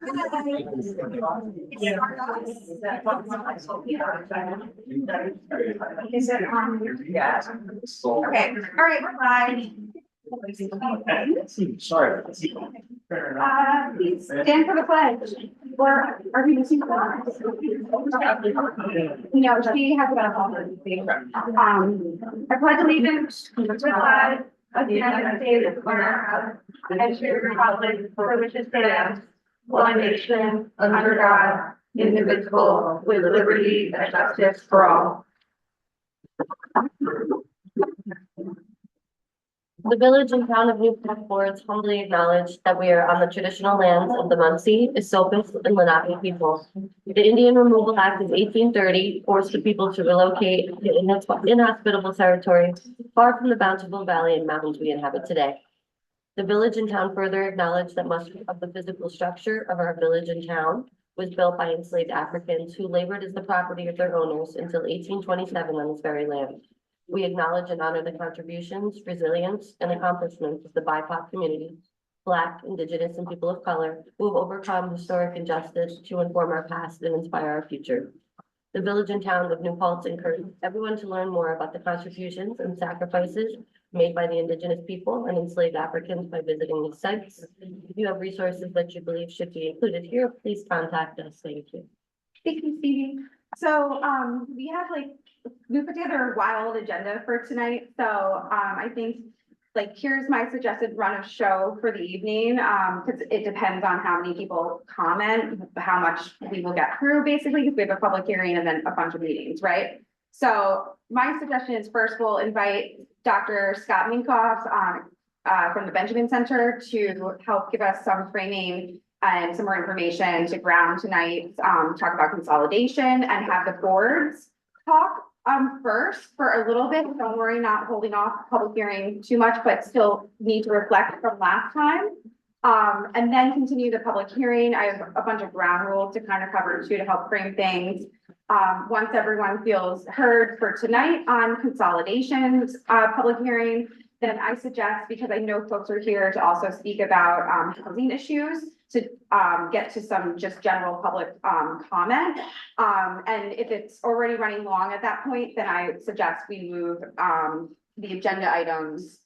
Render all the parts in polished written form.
Is it on? Yeah. Okay, all right, bye. Sorry. Please stand for the pledge. Or are we missing one? No, she has a I pledge allegiance to the flag of the United States of America and to the republic for which it stands, one nation, under God, indivisible, with liberty and justice for all. The village and town of Newport boards humbly acknowledge that we are on the traditional lands of the Munsee, Esopus, and Lenape people. The Indian Removal Act of 1830 forced the people to relocate to inhospitable territory far from the bountiful valley and mountains we inhabit today. The village and town further acknowledge that much of the physical structure of our village and town was built by enslaved Africans who labored as the property of their owners until 1827 on this very land. We acknowledge and honor the contributions, resilience, and accomplishments of the BIPOC community, Black, Indigenous, and people of color, who have overcome historic injustice to inform our past and inspire our future. The village and town of New Paltz encourage everyone to learn more about the contributions and sacrifices made by the Indigenous people and enslaved Africans by visiting these sites. If you have resources that you believe should be included here, please contact us. Thank you. Thank you, Stevie. So, we have we put together a wild agenda for tonight. So, I think here's my suggested run of show for the evening. Because it depends on how many people comment, how much we will get through basically, because we have a public hearing and then a bunch of meetings, right? So my suggestion is first we'll invite Dr. Scott Minkoff, from the Benjamin Center to help give us some framing and some more information to ground tonight, talk about consolidation and have the boards talk first for a little bit. Don't worry, not holding off public hearing too much, but still need to reflect from last time. And then continue the public hearing. I have a bunch of ground rules to kind of cover too to help frame things. Once everyone feels heard for tonight on consolidations, public hearing, then I suggest, because I know folks are here to also speak about housing issues, to get to some just general public comment. And if it's already running long at that point, then I suggest we move the agenda items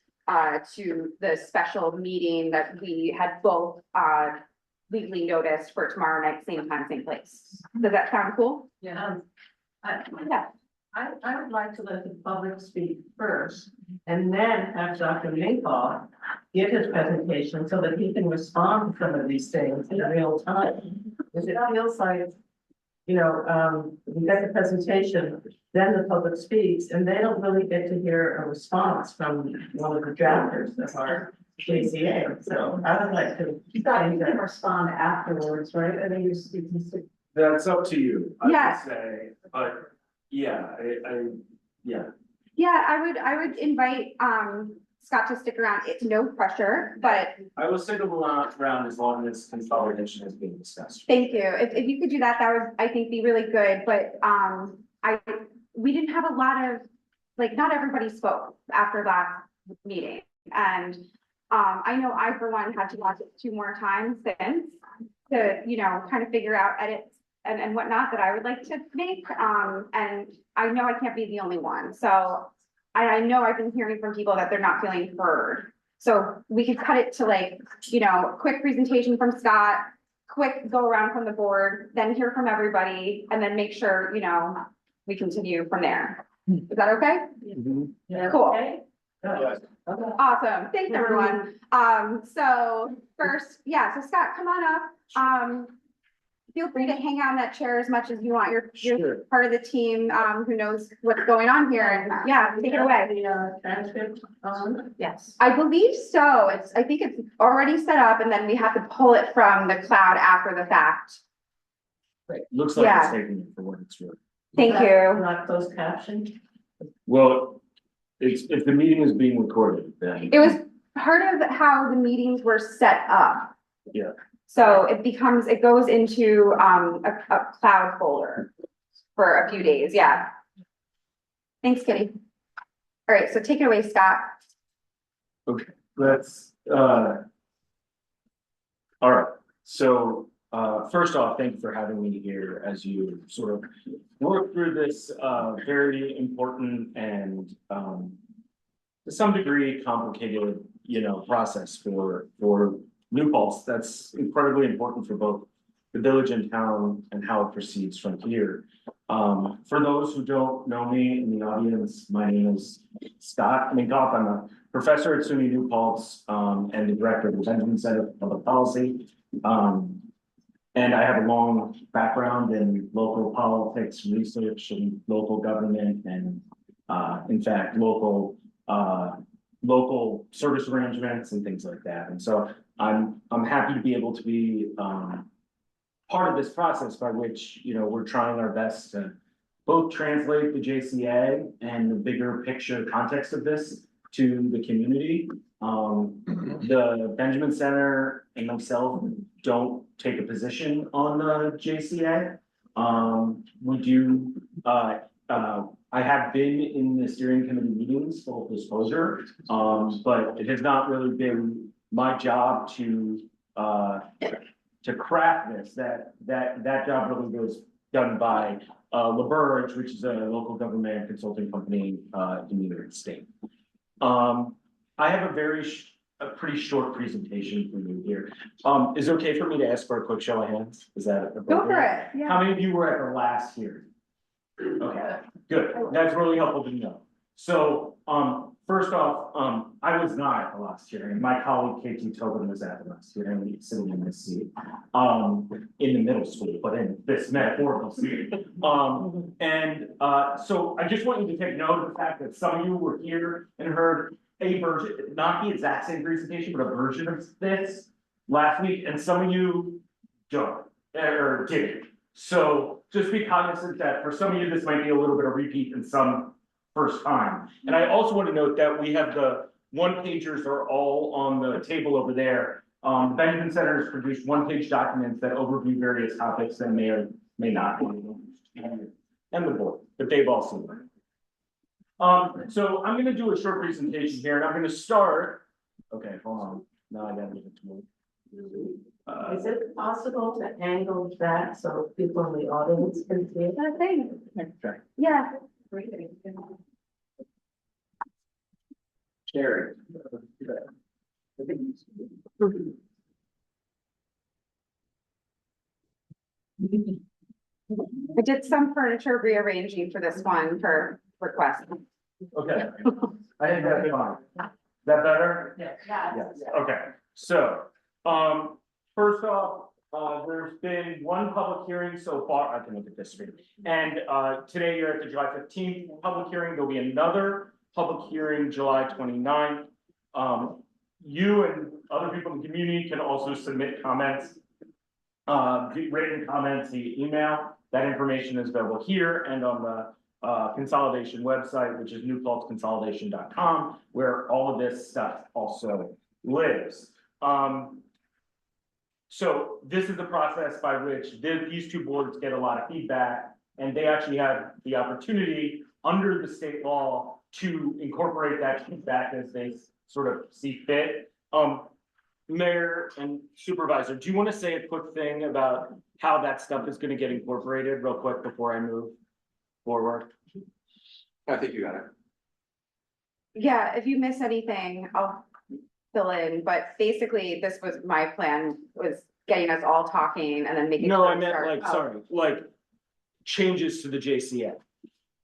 to the special meeting that we had both legally noticed for tomorrow night, same time, same place. Does that sound cool? Yeah. Yeah. I would like to let the public speak first and then have Dr. Minkoff give his presentation so that he can respond to some of these things in real time. Because it feels like, we get the presentation, then the public speaks, and they don't really get to hear a response from one of the drafters of our JCA. So I would like to. You can respond afterwards, right? I mean, you're speaking to. That's up to you, I Yeah. would say, but yeah, yeah. Yeah, I would invite Scott to stick around. It's no pressure, but I will stick around as long as consolidation is being discussed. thank you. If you could do that, that would, I think, be really good. But we didn't have a lot of, not everybody spoke after last meeting. And I know I, for one, had to watch it 2 more times since to, kind of figure out edits and whatnot that I would like to make. And I know I can't be the only one. So I know I've been hearing from people that they're not feeling heard. So we could cut it to quick presentation from Scott, quick go around from the board, then hear from everybody, and then make sure, we continue from there. Is that okay? Yeah. Cool. Okay. Yes. Awesome. Thanks, everyone. So first, so Scott, come on up. Feel free to hang out in that chair as much as you want. You're Sure. part of the team, who knows what's going on here, and take it away. The transcript on? Yes. I believe so. I think it's already set up, and then we have to pull it from the cloud after the fact. Looks like Yeah. it's taking it for what it's worth. Thank you. Not closed caption? Well, if the meeting is being recorded, then. It was part of how the meetings were set up. Yeah. So it goes into a cloud folder for a few days. Yeah. Thanks, Kitty. All right, so take it away, Scott. Okay, let's, all right, so first off, thank you for having me here as you sort of work through this, very important and, to some degree complicated, process for New Paltz. That's incredibly important for both the village and town and how it proceeds from here. For those who don't know me in the audience, my name is Scott Minkoff. I'm a professor at SUNY New Paltz, and the director of the Benjamin Center for Public Policy. And I have a long background in local politics, research, and local government, and in fact, local service arrangements and things like that. And so I'm happy to be able to be part of this process by which, we're trying our best to both translate the JCA and the bigger picture context of this to the community. The Benjamin Center and myself don't take a position on the JCA. We do, I have been in the steering committee meetings, full disclosure, but it has not really been my job to craft this. That job really was done by LaBerge, which is a local government consulting company in New York State. I have a pretty short presentation for you here. Is it okay for me to ask for a quick show of hands? Is that appropriate? Go for it, yeah. How many of you were at the last hearing? Okay, good. That's really helpful to know. So, first off, I was not at the last hearing. My colleague KT Tobin was at the last hearing, sitting in this seat, in the middle school, but in this metaphorical seat. So I just want you to take note of the fact that some of you were here and heard a version, not the exact same presentation, but a version of this last week, and some of you don't, or didn't. So just be cognizant that for some of you, this might be a little bit of repeat and some first time. And I also want to note that we have the one-pagers are all on the table over there. Benjamin Center has produced one-page documents that overview various topics that may or may not be, and the board, but they've all seen them. So I'm gonna do a short presentation here, and I'm gonna start. Okay, hold on. Now I gotta give it to me. Is it possible to angle that so people in the audience can see it? I think, Okay. yeah. Sherry. I did some furniture rearranging for this one for request. Okay, I think that's fine. Is that better? Yes. Yes, okay, so, first off, there's been one public hearing so far, I can look at this screen. And, today you're at the July 15th public hearing, there'll be another public hearing July 29th. You and other people in the community can also submit comments, written comments via email. That information is available here and on the Consolidation website, which is newpaltzconsolidation.com, where all of this stuff also lives. So this is the process by which these two boards get a lot of feedback, and they actually have the opportunity under the state law to incorporate that feedback as they sort of see fit. Mayor and Supervisor, do you want to say a quick thing about how that stuff is going to get incorporated real quick before I move forward? I think you got it. Yeah, if you miss anything, I'll fill in, but basically, this was my plan, was getting us all talking and then making. No, sure I we meant start- like, oh. sorry, like changes to the JCA.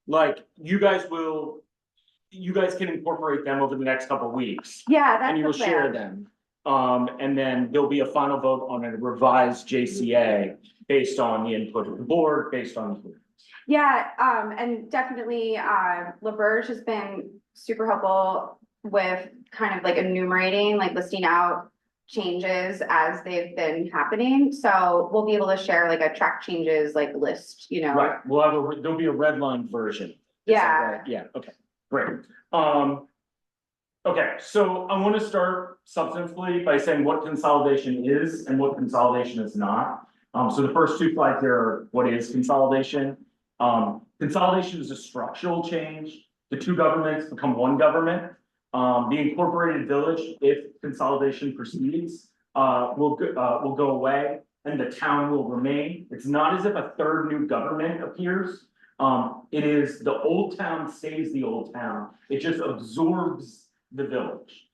Like you guys can incorporate them over the next couple of weeks. Yeah, that's And you the will share plan. them. And then there'll be a final vote on a revised JCA based on the input of the board, based on. Yeah, and definitely, LaBerge has been super helpful with kind of like enumerating, like listing out changes as they've been happening. So we'll be able to share like a track changes, like list, Right, we'll have there'll be a red line version. Is that Yeah. right? Yeah, okay, great. Okay, so I want to start substantively by saying what consolidation is and what consolidation is not. So the first two slides there are what is consolidation. Consolidation is a structural change. The two governments become one government. The incorporated village, if consolidation proceeds, will go away. and the town will remain. It's not as if a third new government appears. It is the old town stays the old town. It just absorbs the village.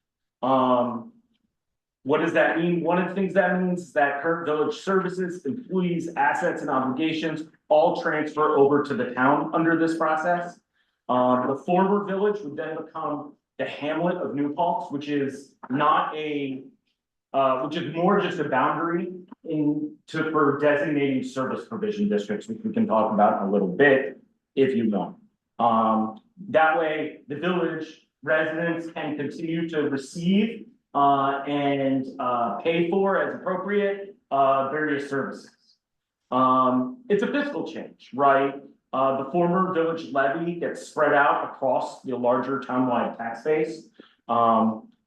What does that mean? One of the things that means is that current village services, employees, assets, and obligations all transfer over to the town under this process. The former village would then become the hamlet of New Paltz, which is not a, which is more just a boundary for designating service provision districts, which we can talk about in a little bit if you want. That way, the village residents can continue to receive and pay for as appropriate various services. It's a fiscal change, right? The former village levy gets spread out across the larger townwide tax base.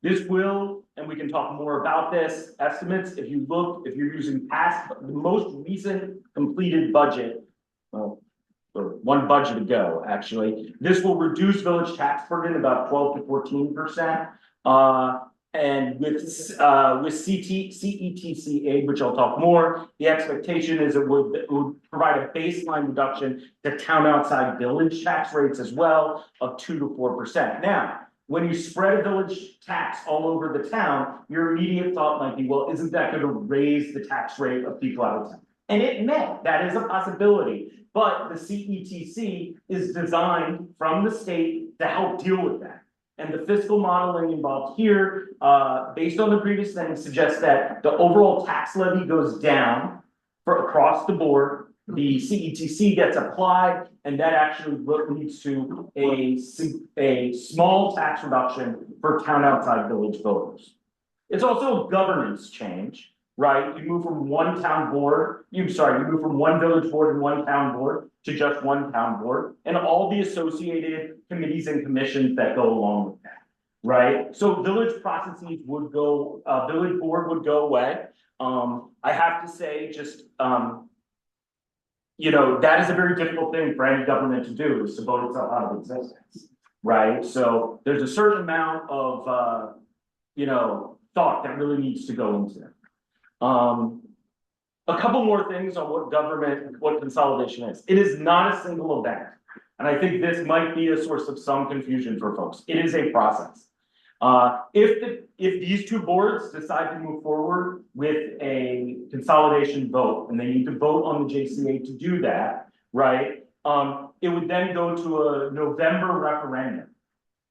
This will, and we can talk more about this, estimates, if you're using the most recent completed budget, well, or one budget ago, actually, this will reduce village tax burden about 12 to 14%. And with CETC aid, which I'll talk more, the expectation is it would provide a baseline reduction to town outside village tax rates as well of 2 to 4%. Now, when you spread a village tax all over the town, your immediate thought might be, well, isn't that going to raise the tax rate of people out of town? And it may, that is a possibility, but the CETC is designed from the state to help deal with that. And the fiscal modeling involved here, based on the previous thing, suggests that the overall tax levy goes down for across the board. The CETC gets applied, and that actually leads to a small tax reduction for town outside village voters. It's also a governance change, right? You move from one town board, you move from one village board and one town board to just one town board, and all the associated committees and commissions that go along with that, right? So village processes would go, village board would go away. I have to say, just, you know, that is a very difficult thing for any government to do, is to vote itself out of existence, right? So there's a certain amount of, you know, thought that really needs to go into it. A couple more things on what consolidation is. It is not a single event. And I think this might be a source of some confusion for folks. It is a process. If these two boards decide to move forward with a consolidation vote, and they need to vote on the JCA to do that, right? It would then go to a November referendum.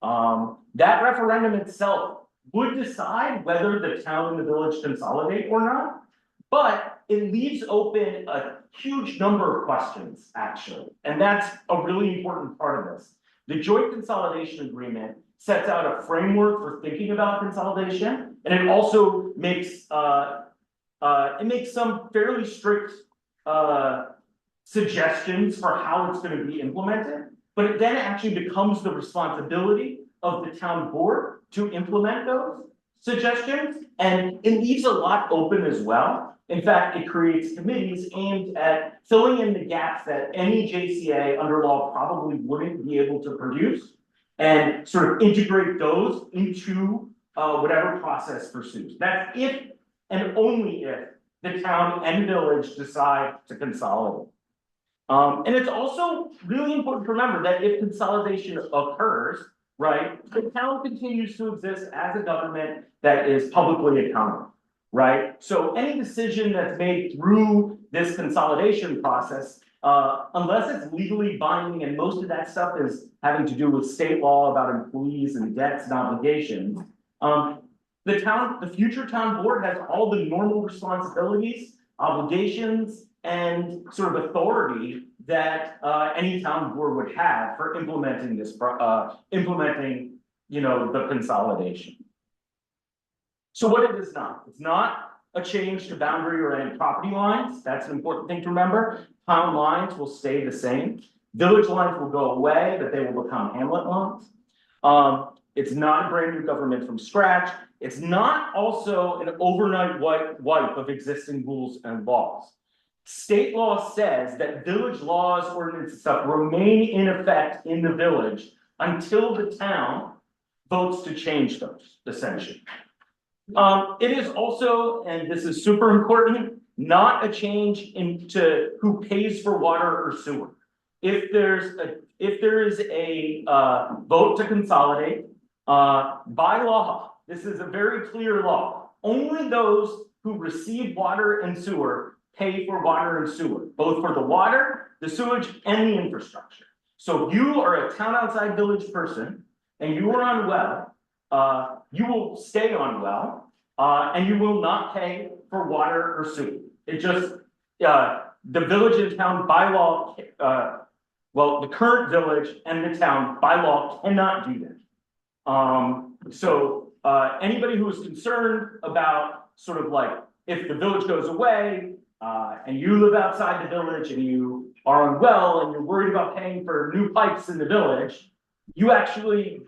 That referendum itself would decide whether the town and the village consolidate or not, but it leaves open a huge number of questions, actually, and that's a really important part of this. The joint consolidation agreement sets out a framework for thinking about consolidation, and it also makes some fairly strict suggestions for how it's going to be implemented, but it then actually becomes the responsibility of the town board to implement those suggestions, and it leaves a lot open as well. In fact, it creates committees aimed at filling in the gaps that any JCA under law probably wouldn't be able to produce, and sort of integrate those into whatever process pursues. That's if and only if the town and village decide to consolidate. And it's also really important to remember that if consolidation occurs, right, the town continues to exist as a government that is publicly accountable, right? So any decision that's made through this consolidation process, unless it's legally binding, and most of that stuff is having to do with state law about employees and debts and obligations, the future town board has all the normal responsibilities, obligations, and sort of authority that any town board would have for implementing this, you know, the consolidation. So what it is not, it's not a change to boundary or any property lines. That's an important thing to remember. Town lines will stay the same. Village lines will go away, but they will become hamlet lines. It's not a brand new government from scratch. It's not also an overnight wipe of existing rules and laws. State law says that village laws, ordinances, stuff remain in effect in the village until the town votes to change those, essentially. It is also, and this is super important, not a change into who pays for water or sewer. If there is a vote to consolidate, by law, this is a very clear law. Only those who receive water and sewer pay for water and sewer, both for the water, the sewage, and the infrastructure. So if you are a town outside village person and you are on well, you will stay on well, and you will not pay for water or sewer. It just, the village and town by law, well, the current village and the town by law cannot do that. So anybody who is concerned about sort of like, if the village goes away, and you live outside the village and you are unwell and you're worried about paying for new pipes in the village, you actually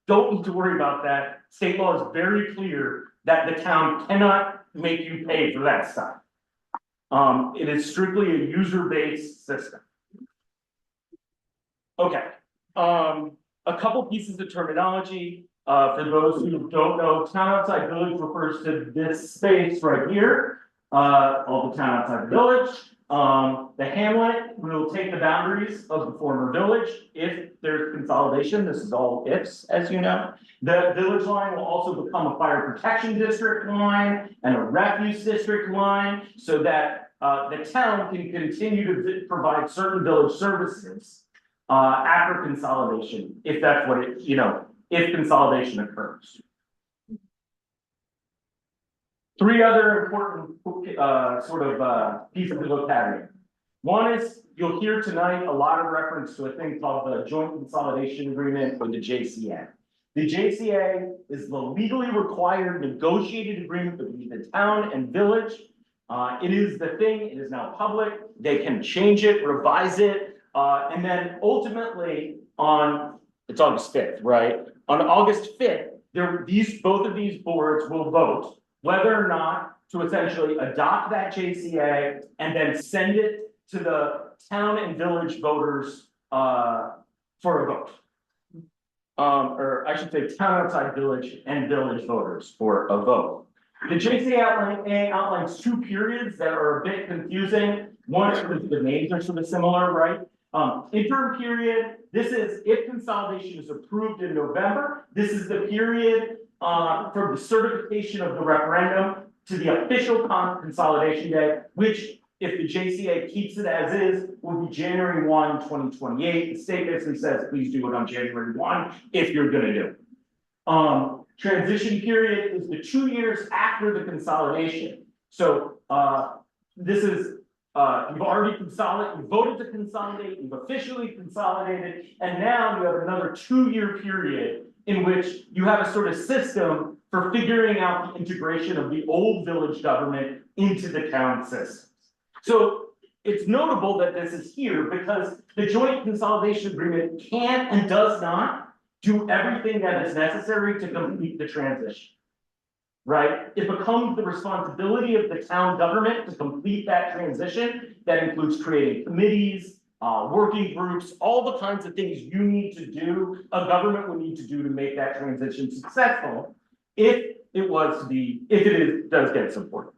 don't need to worry about that. State law is very clear that the town cannot make you pay for that stuff. It is strictly a user-based system. Okay, a couple pieces of terminology. For those who don't know, town outside village refers to this space right here. All the town outside the village. The hamlet will take the boundaries of the former village if there's consolidation. This is all ifs, as you know. The village line will also become a fire protection district line and a refuse district line, so that the town can continue to provide certain village services after consolidation, if that's what it, if consolidation occurs. Three other important pieces of vocabulary. One is, you'll hear tonight a lot of reference to a thing called the Joint Consolidation Agreement, or the JCA. The JCA is the legally required negotiated agreement between the town and village. It is the thing, it is now public, they can change it, revise it, and then ultimately it's August 5th, right? On August 5th, both of these boards will vote whether or not to essentially adopt that JCA and then send it to the town and village voters for a vote. Or I should say town outside village and village voters for a vote. The JCA outlines two periods that are a bit confusing. One is the names are sort of similar, right? Interim period, this is if consolidation is approved in November, this is the period from the certification of the referendum to the official consolidation day, which, if the JCA keeps it as is, will be January 1, 2028. The state basically says, please do it on January 1 if you're gonna do it. Transition period is the 2 years after the consolidation. So this is you've already consolidated, you voted to consolidate, you've officially consolidated, and now you have another 2-year period in which you have a sort of system for figuring out the integration of the old village government into the town systems. So it's notable that this is here because the joint consolidation agreement can and does not do everything that is necessary to complete the transition. Right? It becomes the responsibility of the town government to complete that transition. That includes creating committees, working groups, all the kinds of things you need to do, a government would need to do to make that transition successful, if it does get supported.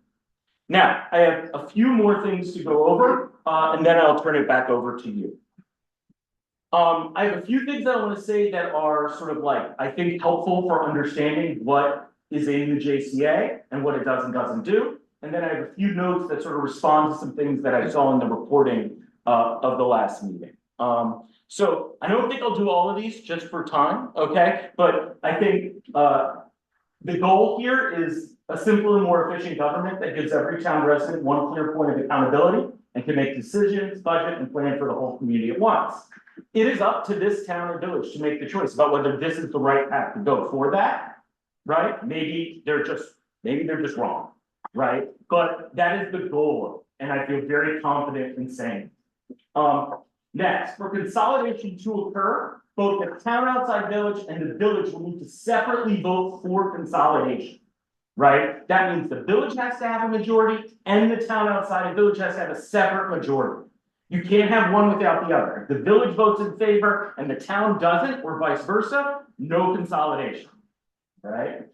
Now, I have a few more things to go over, and then I'll turn it back over to you. I have a few things that I want to say that are sort of like, I think, helpful for understanding what is in the JCA and what it does and doesn't do. And then I have a few notes that sort of respond to some things that I saw in the reporting of the last meeting. So I don't think I'll do all of these just for time, okay? But I think the goal here is a simpler and more efficient government that gives every town resident one clear point of accountability and can make decisions, budget, and plan for the whole community at once. It is up to this town or village to make the choice about whether this is the right path to go for that, right? Maybe they're just wrong, right? But that is the goal, and I feel very confident in saying. Next, for consolidation to occur, both the town outside village and the village will need to separately vote for consolidation, right? That means the village has to have a majority and the town outside village has to have a separate majority. You can't have one without the other. If the village votes in favor and the town doesn't, or vice versa, no consolidation, right?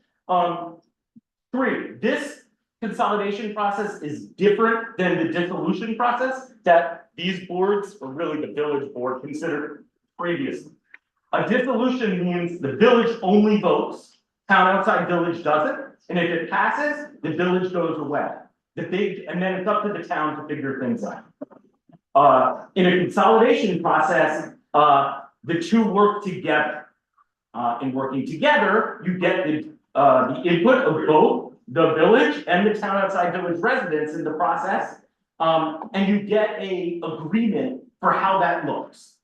3, this consolidation process is different than the dissolution process that these boards, or really the village board, considered previously. A dissolution means the village only votes, town outside village doesn't, and if it passes, the village goes away. And then it's up to the town to figure things out. In a consolidation process, the two work together. In working together, you get the input of both the village and the town outside village residents in the process. And you get a agreement for how that looks.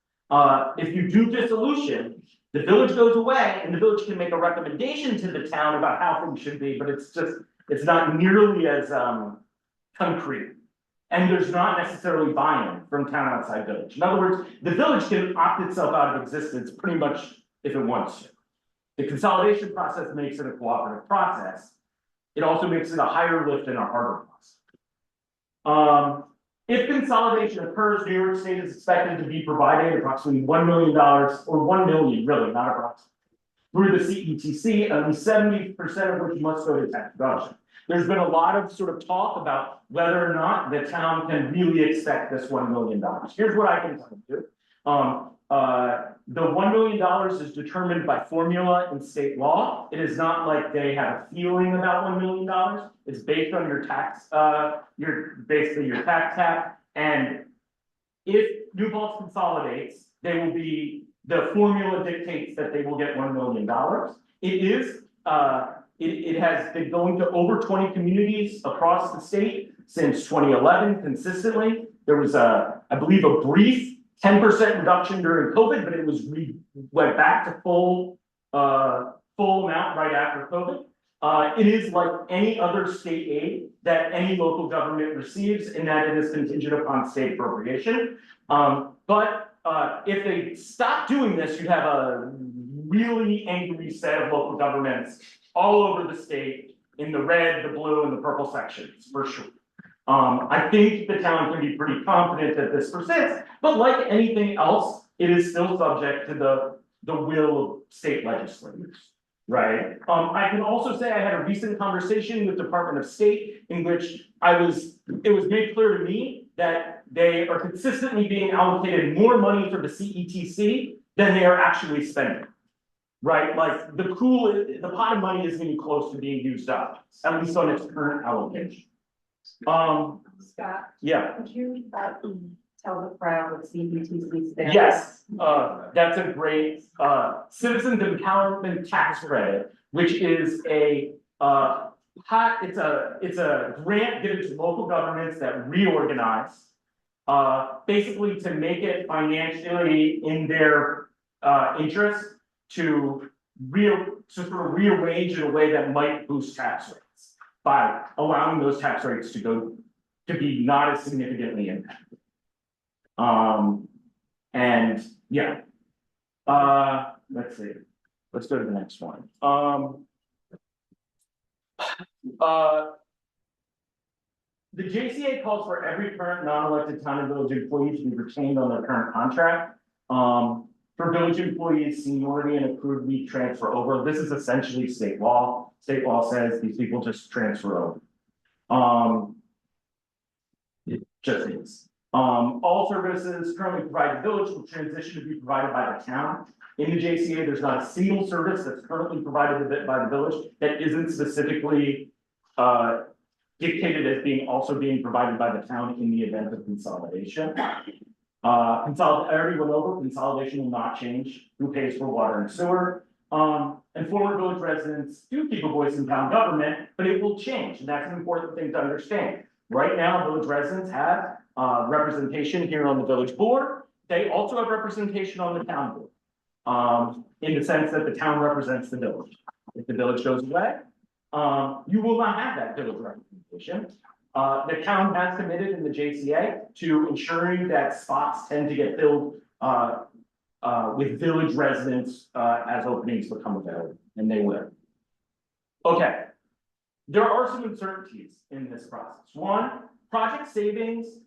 If you do dissolution, the village goes away and the village can make a recommendation to the town about how things should be, but it's not nearly as concrete. And there's not necessarily buy-in from town outside village. In other words, the village can opt itself out of existence pretty much if it wants to. The consolidation process makes it a cooperative process. It also makes it a higher lift and a harder process. If consolidation occurs, New York State is expected to be providing approximately $1 million, or 1 million, really, not approximately, through the CETC, at least 70% of which must go to tax deduction. There's been a lot of sort of talk about whether or not the town can really expect this $1 million. Here's what I can tell you. The $1 million is determined by formula in state law. It is not like they have a feeling about $1 million. It's based on your tax, basically your tax cap. And if New Paltz consolidates, the formula dictates that they will get $1 million. It has been going to over 20 communities across the state since 2011 consistently. There was I believe a brief 10% reduction during COVID, but it went back to full amount right after COVID. It is like any other state aid that any local government receives in that it is contingent upon state appropriation. But if they stop doing this, you'd have a really angry set of local governments all over the state in the red, the blue, and the purple sections, for sure. I think the town can be pretty confident that this persists, but like anything else, it is still subject to the will of state legislators, right? I can also say I had a recent conversation with Department of State in which it was made clear to me that they are consistently being allocated more money for the CETC than they are actually spending. Right, like the pot of money isn't even close to being used up, at least on its current allocation. Scott, Yeah, could you tell the crowd what CBTC stands? yes, that's a great citizens empowerment tax credit, which is it's a grant given to local governments that reorganize, basically to make it financially in their interest to sort of rearrange in a way that might boost tax rates by allowing those tax rates to be not as significantly impacted. And yeah, let's see, let's go to the next one. The JCA calls for every current non-elected town and village employee to be retained on their current contract. For village employees, seniority and accrued leave transfer over. This is essentially state law. State law says these people just transfer over. It just is. All services currently provided village will transition to be provided by the town. In the JCA, there's not a single service that's currently provided by the village that isn't specifically dictated as also being provided by the town in the event of consolidation. I already went over, consolidation will not change who pays for water and sewer. And former village residents do keep a voice in town government, but it will change, and that's an important thing to understand. Right now, village residents have representation here on the village board. They also have representation on the town board, in the sense that the town represents the village. If the village goes away, you will not have that village representation. The town has committed in the JCA to ensuring that spots tend to get filled with village residents as openings become available, and they will. Okay, there are some uncertainties in this process. One, project savings,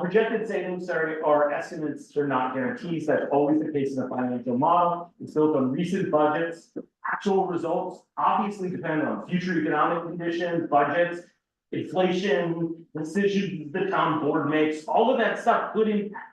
projected savings are estimates, they're not guarantees. That's always the case in the financial model. It's built on recent budgets. Actual results obviously depend on future economic conditions, budgets, inflation, decisions the town board makes, all of that stuff could impact.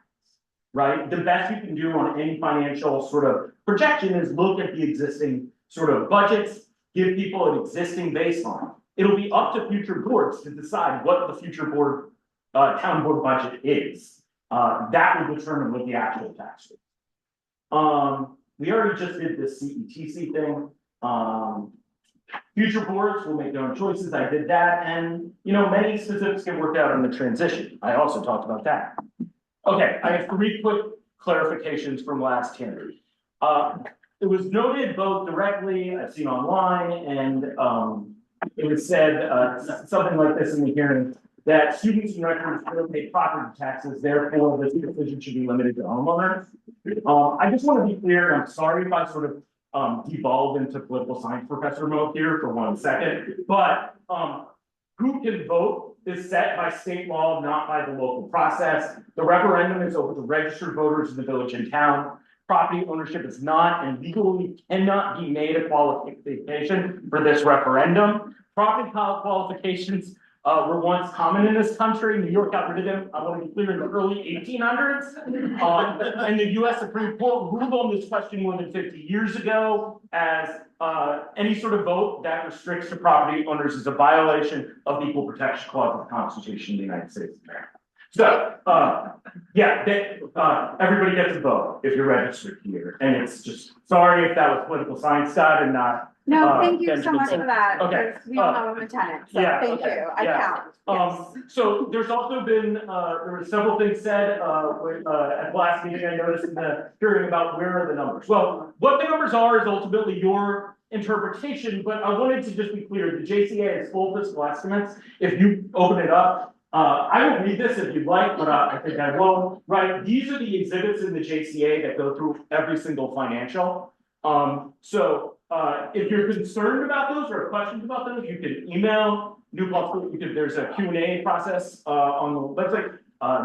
Right, the best you can do on any financial sort of projection is look at the existing sort of budgets, give people an existing baseline. It'll be up to future boards to decide what the future board, town board budget is. That will determine what the actual tax rate. We already just did this CETC thing. Future boards will make their own choices. I did that, and many specifics get worked out in the transition. I also talked about that. Okay, I have 3 quick clarifications from last hearing. It was noted both directly, I've seen online, and it was said something like this in the hearing, that students and renters will pay property taxes, therefore this decision should be limited to homeowners. I just want to be clear, and I'm sorry if I sort of devolved into political science professor mode here for 1 second, but who can vote is set by state law, not by the local process. The referendum is over the registered voters in the village and town. Property ownership is not and legally cannot be made a qualification for this referendum. Property qualifications were once common in this country. New York got rid of them, I want to be clear, in the early 1800s. And the US Supreme Court ruled on this question more than 50 years ago as any sort of vote that restricts the property owners is a violation of the Equal Protection Clause of the Constitution of the United States of America. So, everybody gets a vote if you're registered here. And it's just, sorry if that was political science stuff and not. No, thank you so much Benjamin's- for that, Okay, because we all know I'm a tenant, so yeah, thank okay, you, I yeah. count. Yes. So there's also been, there were several things said, at the last meeting I noticed in the hearing about where are the numbers. Well, what the numbers are is ultimately your interpretation, but I wanted to just be clear, the JCA is full fiscal estimates. If you open it up, I will read this if you'd like, but I think I won't, right? These are the exhibits in the JCA that go through every single financial. If you're concerned about those or have questions about those, you can email New Paltz. There's a Q&A process on the website.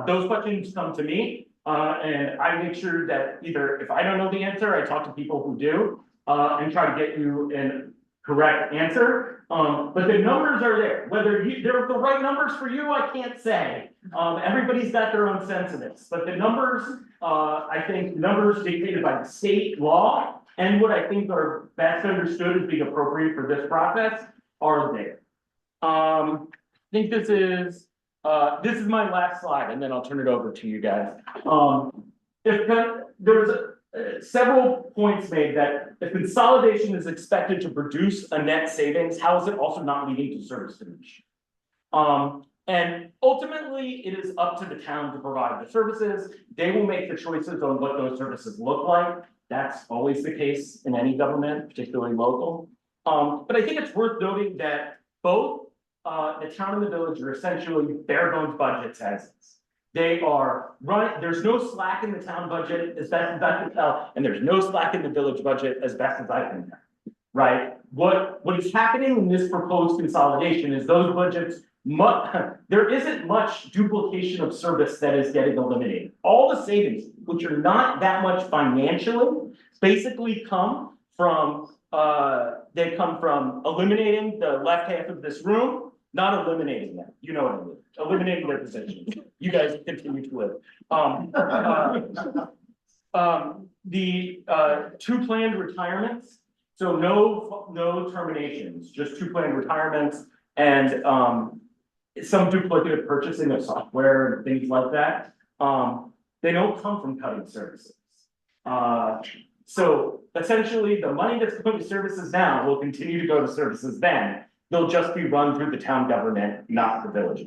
Those questions come to me, and I make sure that either if I don't know the answer, I talk to people who do, and try to get you a correct answer. But the numbers are there. Whether they're the right numbers for you, I can't say. Everybody's got their own sense of this, but the numbers, I think numbers dictated by the state law and what I think are best understood as being appropriate for this process are there. I think this is my last slide, and then I'll turn it over to you guys. There was several points made that if consolidation is expected to produce a net savings, how is it also not leading to service diminution? And ultimately, it is up to the town to provide the services. They will make the choices on what those services look like. That's always the case in any government, particularly local. But I think it's worth noting that both the town and the village are essentially bare bones budgets as is. They are running, there's no slack in the town budget as best as I can tell, and there's no slack in the village budget as best as I can tell. Right? What is happening in this proposed consolidation is those budgets, there isn't much duplication of service that is getting eliminated. All the savings, which are not that much financially, basically come from they come from eliminating the left half of this room, not eliminating them. You know what I mean? Eliminating their positions. You guys continue to live. The 2 planned retirements. So no terminations, just 2 planned retirements and some duplicative purchasing of software and things like that. They don't come from cutting services. So essentially the money that's going to services now will continue to go to services then. They'll just be run through the town government, not the village.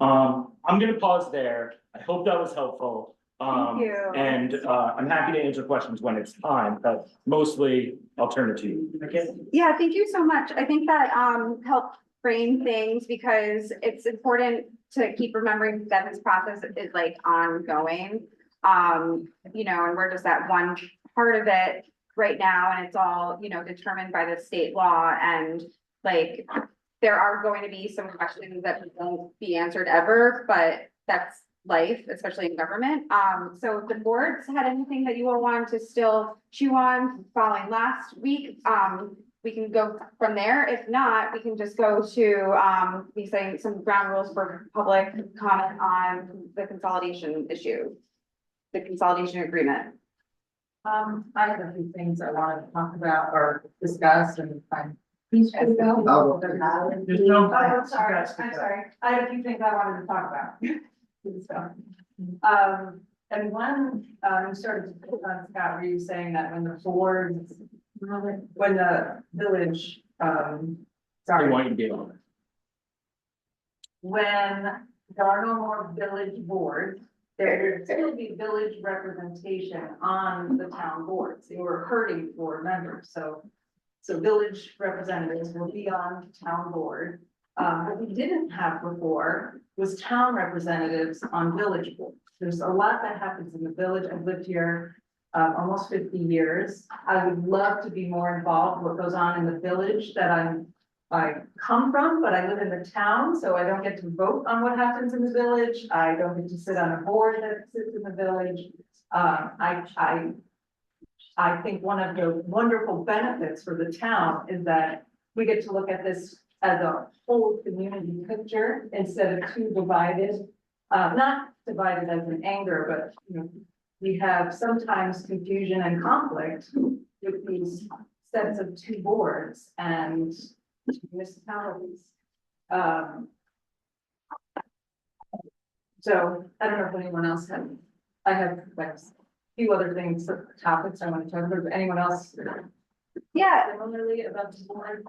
I'm gonna pause there. I hope that was helpful. Thank you. And I'm happy to answer questions when it's time, but mostly I'll turn it to you. Yeah, thank you so much. I think that helped frame things because it's important to keep remembering that this process is like ongoing. And we're just at one part of it right now, and it's all, determined by the state law, and like there are going to be some questions that won't be answered ever, but that's life, especially in government. So if the boards had anything that you all wanted to still chew on following last week, we can go from there. If not, we can just go to, be saying some ground rules for public comment on the consolidation issue. The consolidation agreement. I have a few things I wanted to talk about or discuss and find. There's no. Oh, I'm sorry. I had a few things I wanted to talk about. And one, sort of, Scott, were you saying that when the board, when the village, I sorry, want you to be on. when there are no more village boards, there will be village representation on the town boards. They were hurting for members, so village representatives will be on town board. What we didn't have before was town representatives on village boards. There's a lot that happens in the village. I've lived here almost 50 years. I would love to be more involved what goes on in the village that I come from, but I live in the town, so I don't get to vote on what happens in the village. I don't get to sit on a board that sits in the village. I think one of the wonderful benefits for the town is that we get to look at this as a whole community picture instead of two divided, not divided as in anger, but, you know, we have sometimes confusion and conflict with these sets of two boards and municipalities. So I don't know if anyone else I have like few other things, topics I want to talk about, but anyone else? Yeah, Similarly about the board?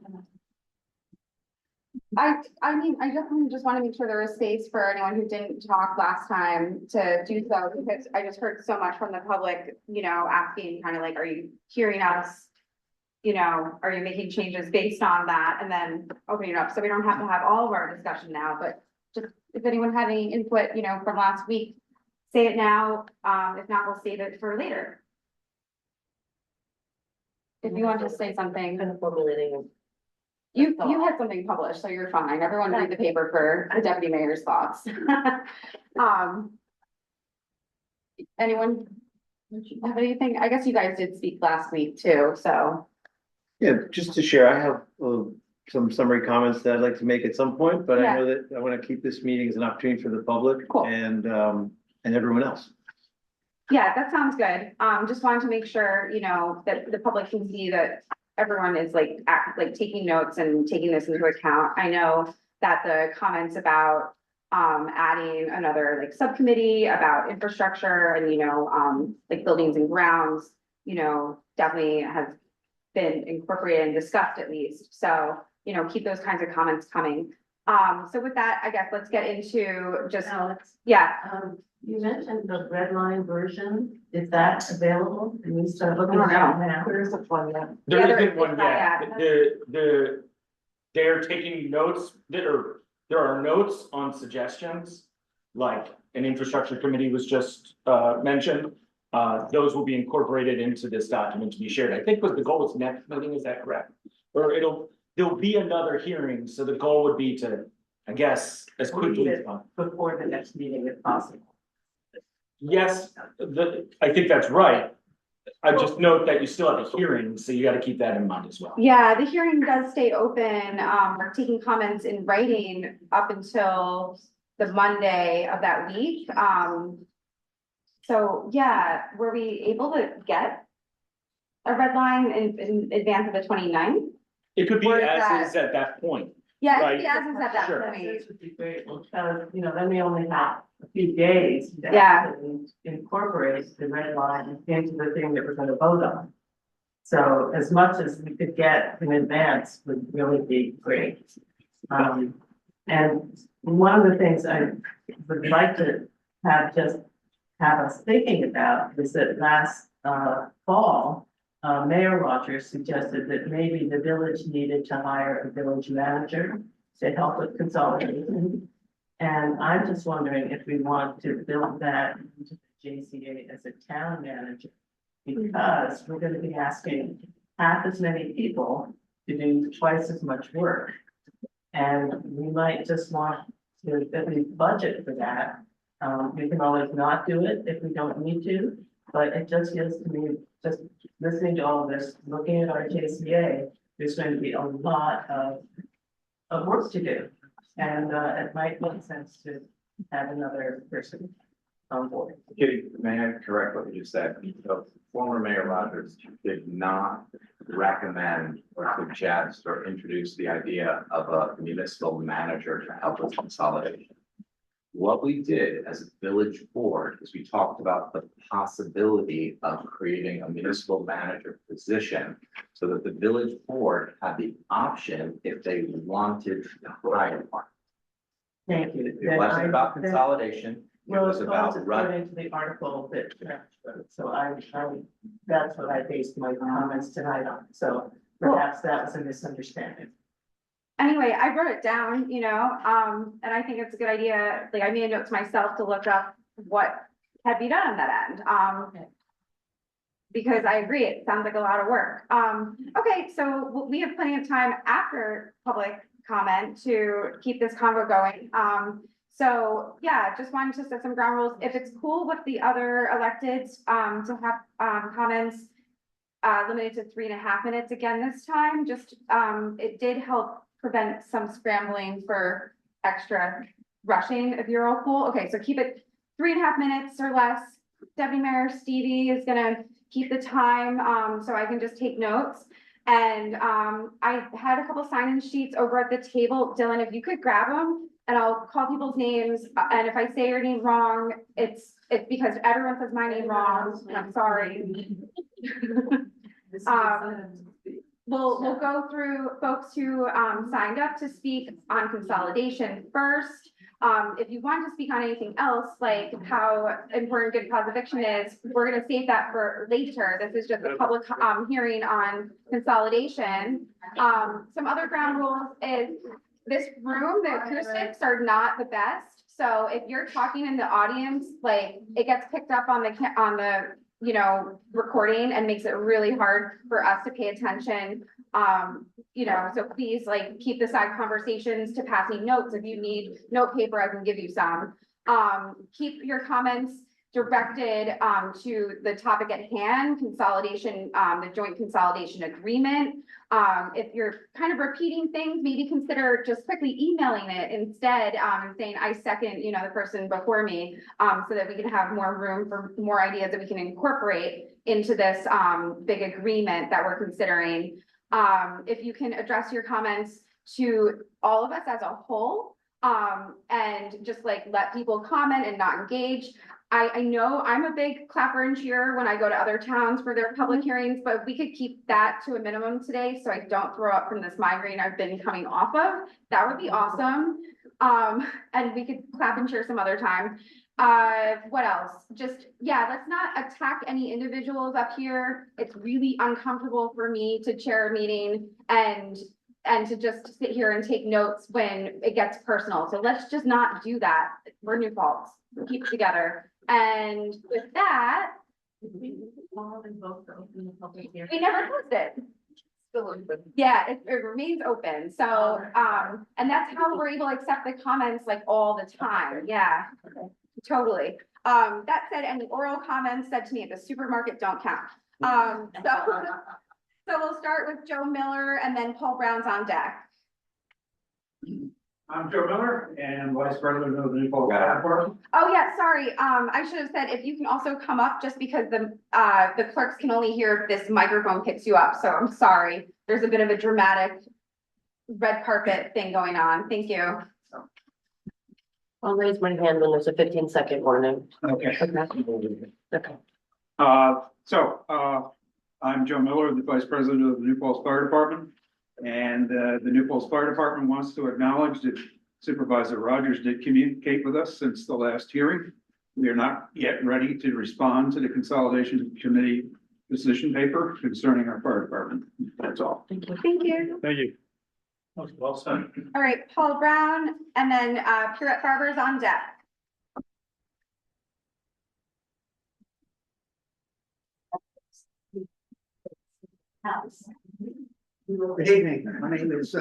I mean, I definitely just want to make sure there is space for anyone who didn't talk last time to do so, because I just heard so much from the public, you know, asking kind of like, are you hearing us? You know, are you making changes based on that? And then opening it up, so we don't have to have all of our discussion now, but just if anyone had any input, you know, from last week, say it now. If not, we'll save it for later. If you want to say something. Kind of formulating. You had something published, so you're fine. Everyone read the paper for the deputy mayor's thoughts. Anyone have anything? I guess you guys did speak last week too, so. Yeah, just to share, I have some summary comments that I'd like to make at some point, but I know that I want to keep this meeting as an opportunity for the public Cool. and everyone else. Yeah, that sounds good. Just wanted to make sure, you know, that the public can see that everyone is like taking notes and taking this into account. I know that the comments about adding another like subcommittee about infrastructure and, you know, like buildings and grounds, you know, definitely has been incorporated and discussed at least. So, you know, keep those kinds of comments coming. So with that, I guess let's get into just, Alex, yeah. you mentioned the red line version. Is that available? Can we start looking I don't at know. it now? There's one yet. Yeah, There there isn't is one not yet. They're taking notes there are notes on suggestions. Like an infrastructure committee was just mentioned. Those will be incorporated into this document to be shared. I think what the goal is next meeting, is that correct? Or there'll be another hearing, so the goal would be to, I guess, as quickly as possible. Before the next meeting if possible. Yes, I think that's right. I just note that you still have a hearing, so you gotta keep that in mind as well. Yeah, the hearing does stay open. We're taking comments in writing up until the Monday of that week. So yeah, were we able to get a red line in advance of the 29th? It could be Or is as that- is at that point. Yeah, Right. yeah, as is at that Sure. point. This would be great, because, you know, then we only have a few days to Yeah. actually incorporate the red line into the thing that we're gonna vote on. So as much as we could get in advance would really be great. And one of the things I would like to have us thinking about is that last fall, Mayor Rogers suggested that maybe the village needed to hire a village manager to help with consolidation. And I'm just wondering if we want to build that into the JCA as a town manager. Because we're gonna be asking half as many people to do twice as much work. And we might just want to at least budget for that. We can always not do it if we don't need to, but it just feels to me, just listening to all of this, looking at our JCA, there's going to be a lot of work to do. And, it might make sense to have another person on board. Kitty, may I correct what you just said? So former Mayor Rogers did not recommend or suggest or introduce the idea of a municipal manager to help with consolidation. What we did as a village board is we talked about the possibility of creating a municipal manager position so that the village board had the option if they wanted to hire one. Thank you. It wasn't about consolidation, it Well, was it's about according running. to the article that, so that's what I based my comments tonight on, so perhaps that was a misunderstanding. Anyway, I wrote it down, and I think it's a good idea, like, I made a note to myself to look up what had been done on that end, Okay. because I agree, it sounds like a lot of work. Okay, so we have plenty of time after public comment to keep this convo going. So, yeah, just wanted to set some ground rules. If it's cool with the other electeds, to have, comments limited to 3.5 minutes again this time, just, it did help prevent some scrambling for extra rushing, if you're all cool. Okay, so keep it 3.5 minutes or less. Deputy Mayor Stevie is gonna keep the time, so I can just take notes. And, I had a couple sign-in sheets over at the table. Dylan, if you could grab them, and I'll call people's names, and if I say your name wrong, it's because everyone says my name wrong, and I'm sorry. We'll go through folks who signed up to speak on consolidation first. If you want to speak on anything else, like how important good cause eviction is, we're gonna save that for later. This is just a public hearing on consolidation. Some other ground rules is this room, the acoustics are not the best. So if you're talking in the audience, like it gets picked up on the recording and makes it really hard for us to pay attention. So please like keep the side conversations to passing notes. If you need note paper, I can give you some. Keep your comments directed to the topic at hand, consolidation, the joint consolidation agreement. If you're kind of repeating things, maybe consider just quickly emailing it instead, and saying, I second, the person before me, so that we can have more room for more ideas that we can incorporate into this, big agreement that we're considering. If you can address your comments to all of us as a whole, and just like let people comment and not engage. I know I'm a big clapper and cheer when I go to other towns for their public hearings, but if we could keep that to a minimum today, so I don't throw up from this migraine I've been coming off of, that would be awesome. And we could clap and cheer some other time. What else? Just, yeah, let's not attack any individuals up here. It's really uncomfortable for me to chair a meeting and to just sit here and take notes when it gets personal. So let's just not do that. We're New Paltz. Keep it together. And with that, we never closed it. Yeah, it remains open. So, and that's how we're able to accept the comments like all the time. Yeah, totally. That said, any oral comments said to me at the supermarket don't count. So we'll start with Joe Miller and then Paul Brown's on deck. I'm Joe Miller and Vice President of the New Paltz Fire Department. Oh, yeah, sorry. I should have said, if you can also come up, just because the clerks can only hear if this microphone picks you up. So I'm sorry. There's a bit of a dramatic red carpet thing going on. Thank you. I'll raise my hand when there's a 15-second warning. Okay. Okay. I'm Joe Miller, the Vice President of the New Paltz Fire Department. And the New Paltz Fire Department wants to acknowledge that Supervisor Rogers did communicate with us since the last hearing. We are not yet ready to respond to the Consolidation Committee position paper concerning our fire department. That's all. Thank you. Thank you. Thank you. Well said. All right, Paul Brown and then Pierrette Farber's on deck. Good evening. My name is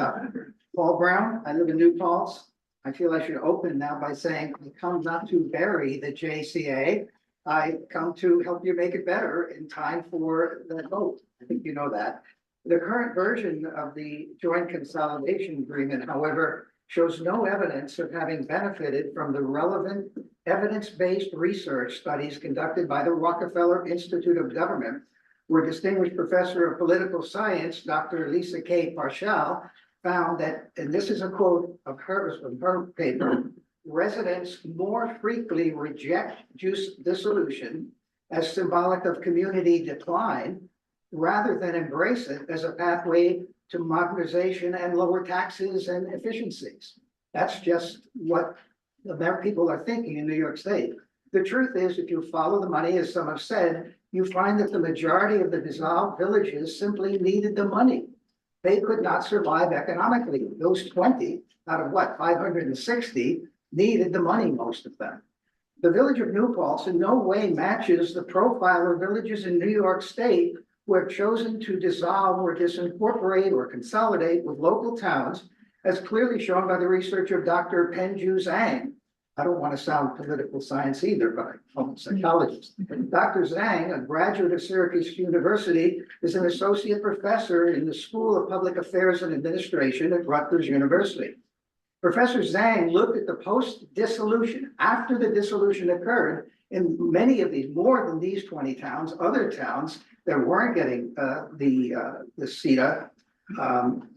Paul Brown. I live in New Paltz. I feel I should open now by saying I come not to bury the JCA. I come to help you make it better in time for that vote. I think you know that. The current version of the joint consolidation agreement, however, shows no evidence of having benefited from the relevant evidence-based research studies conducted by the Rockefeller Institute of Government, where distinguished professor of political science, Dr. Lisa K. Parshall, found that, and this is a quote of her paper, residents more frequently reject juice dissolution as symbolic of community decline rather than embrace it as a pathway to modernization and lower taxes and efficiencies. That's just what the people are thinking in New York State. The truth is, if you follow the money, as some have said, you find that the majority of the dissolved villages simply needed the money. They could not survive economically. Those 20 out of what, 560 needed the money, most of them. The village of New Paltz in no way matches the profile of villages in New York State who have chosen to dissolve or disincorporate or consolidate with local towns, as clearly shown by the research of Dr. Penju Zhang. I don't want to sound political science either, but I'm a psychologist. Dr. Zhang, a graduate of Syracuse University, is an associate professor in the School of Public Affairs and Administration at Rutgers University. Professor Zhang looked at the post-dissolution, after the dissolution occurred, in many of these, more than these 20 towns, other towns that weren't getting the CETA.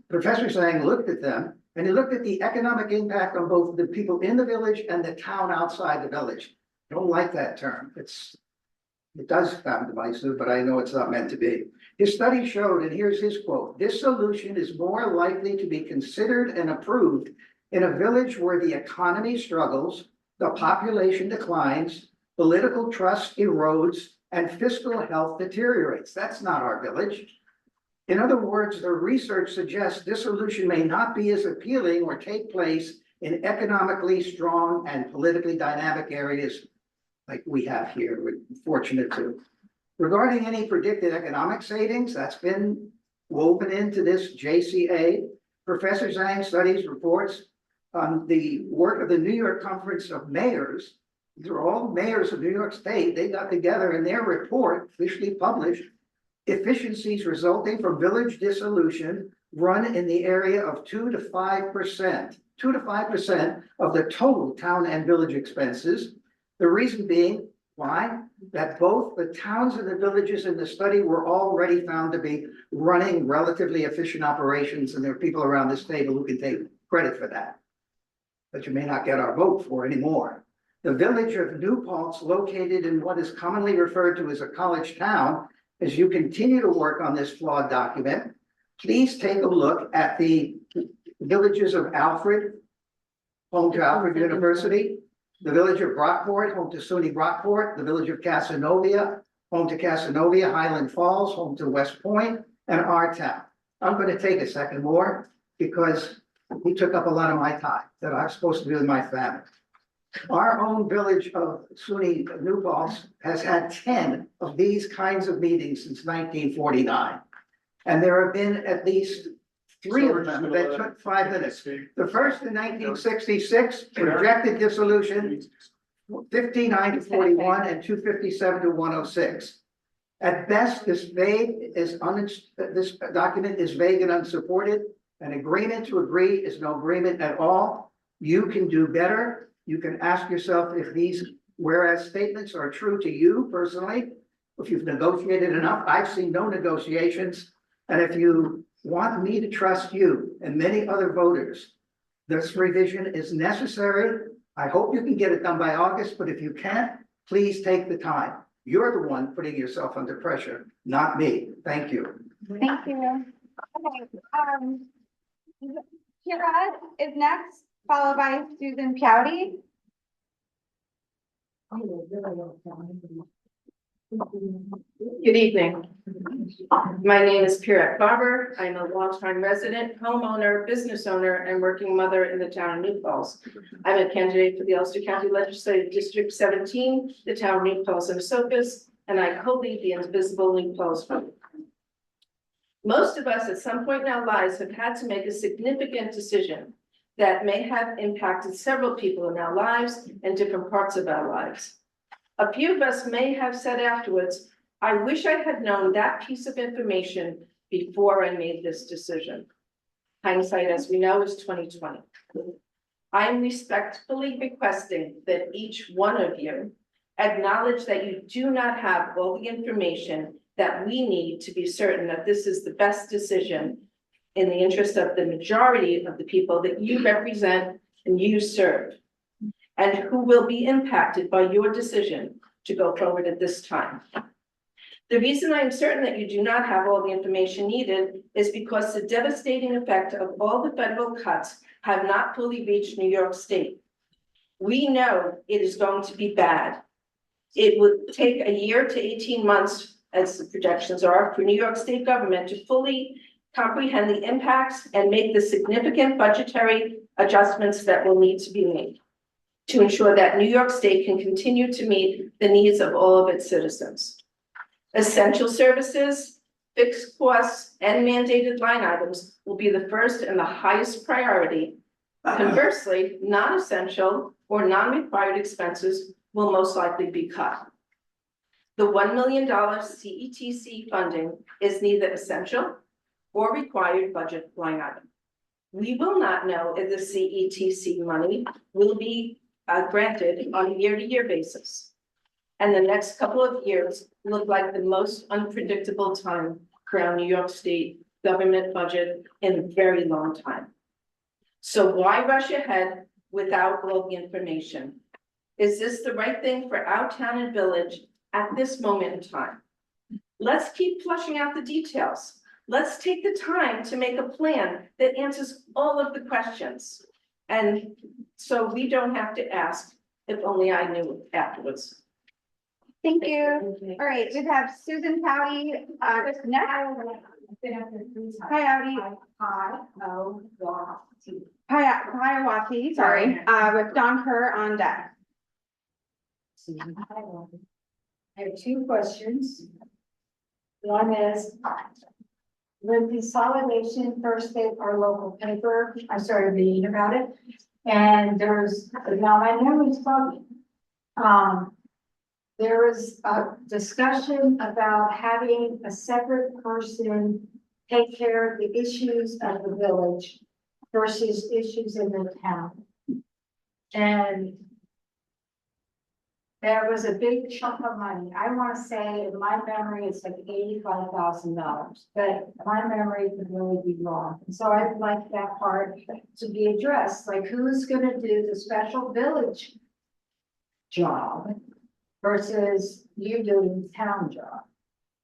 Professor Zhang looked at them, and he looked at the economic impact on both the people in the village and the town outside the village. I don't like that term. It does sound divisive, but I know it's not meant to be. His study showed, and here's his quote, "Dissolution is more likely to be considered and approved in a village where the economy struggles, the population declines, political trust erodes, and fiscal health deteriorates." That's not our village. In other words, the research suggests dissolution may not be as appealing or take place in economically strong and politically dynamic areas like we have here. We're fortunate to. Regarding any predicted economic savings, that's been woven into this JCA. Professor Zhang studies reports on the work of the New York Conference of Mayors. These are all mayors of New York State. They got together in their report, officially published, efficiencies resulting from village dissolution run in the area of 2 to 5%, 2 to 5% of the total town and village expenses. The reason being, why? That both the towns and the villages in the study were already found to be running relatively efficient operations, and there are people around this table who can take credit for that. But you may not get our vote for anymore. The village of New Paltz, located in what is commonly referred to as a college town, as you continue to work on this flawed document, please take a look at the villages of Alfred, home to Alfred University, the village of Brockport, home to SUNY Brockport, the village of Casanova, home to Casanova, Highland Falls, home to West Point, and our town. I'm going to take a second more because he took up a lot of my time that I'm supposed to be with my family. Our own village of SUNY New Paltz has had 10 of these kinds of meetings since 1949. And there have been at least 3 of them that took 5 minutes. The first in 1966 projected dissolution, 59 to 41 and 257 to 106. At best, this document is vague and unsupported. An agreement to agree is no agreement at all. You can do better. You can ask yourself if these whereas statements are true to you personally, if you've negotiated enough. I've seen no negotiations. And if you want me to trust you and many other voters, this revision is necessary. I hope you can get it done by August, but if you can't, please take the time. You're the one putting yourself under pressure, not me. Thank you. Thank you. Okay, Kira is next, followed by Susan Piotti. Good evening. My name is Pierrette Barber. I'm a longtime resident, homeowner, business owner, and working mother in the town of New Paltz. I'm a candidate for the Ulster County Legislative District 17, the town of New Paltz and Esopus, and I co-lead the Indivisible New Paltz Group. Most of us at some point in our lives have had to make a significant decision that may have impacted several people in our lives and different parts of our lives. A few of us may have said afterwards, I wish I had known that piece of information before I made this decision. Hindsight, as we know, is 2020. I am respectfully requesting that each one of you acknowledge that you do not have all the information that we need to be certain that this is the best decision in the interest of the majority of the people that you represent and you serve, and who will be impacted by your decision to go forward at this time. The reason I am certain that you do not have all the information needed is because the devastating effect of all the federal cuts have not fully reached New York State. We know it is going to be bad. It would take a year to 18 months, as the projections are, for New York State government to fully comprehend the impacts and make the significant budgetary adjustments that will need to be made to ensure that New York State can continue to meet the needs of all of its citizens. Essential services, fixed costs, and mandated line items will be the first and the highest priority. Conversely, non-essential or non-required expenses will most likely be cut. The $1 million CETC funding is neither essential or required budget line item. We will not know if the CETC money will be granted on a year-to-year basis. And the next couple of years look like the most unpredictable time for our New York State government budget in a very long time. So why rush ahead without all the information? Is this the right thing for our town and village at this moment in time? Let's keep fleshing out the details. Let's take the time to make a plan that answers all of the questions. And so we don't have to ask, if only I knew afterwards. Thank you. All right, we have Susan Powdy, next. Hi, Audi. Hiawassee, sorry, with Don Kerr on deck. I have two questions. One is, with consolidation, first they our local paper, I started reading about it. And there's, now my memory's foggy. There was a discussion about having a separate person take care of the issues of the village versus issues in the town. And there was a big chunk of money. I want to say, in my memory, it's like $85,000, but my memory could really be wrong. And so I'd like that part to be addressed, like who's going to do the special village job versus you doing the town job.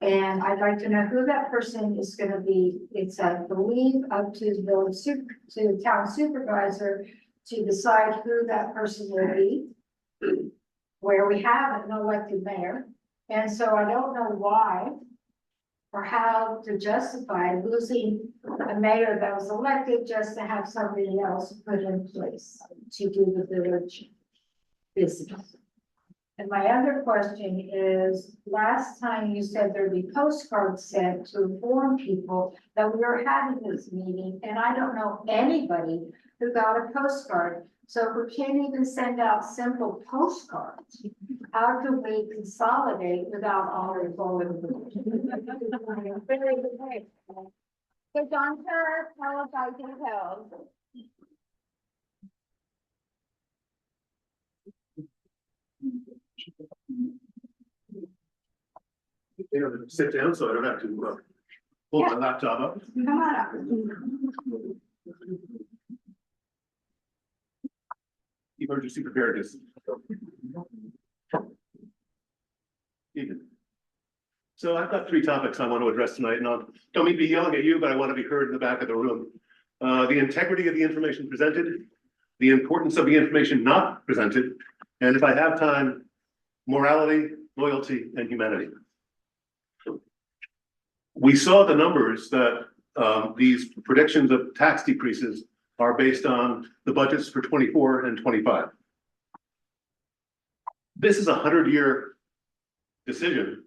And I'd like to know who that person is going to be. It's, I believe, up to the village to the town supervisor to decide who that person will be, where we have an elected mayor. And so I don't know why or how to justify losing a mayor that was elected just to have somebody else put in place to do the village business. And my other question is, last time you said there'd be postcards sent to inform people that we were having this meeting, and I don't know anybody who got a postcard. So we can't even send out simple postcards. How do we consolidate without already going? So Don Kerr, tell us our details. Sit down so I don't have to pull my laptop up. Come on up. Emergency preparedness. Evening. So I've got three topics I want to address tonight, and I don't mean to be yelling at you, but I want to be heard in the back of the room. The integrity of the information presented, the importance of the information not presented, and if I have time, morality, loyalty, and humanity. We saw the numbers that these predictions of tax decreases are based on the budgets for 24 and 25. This is a 100-year decision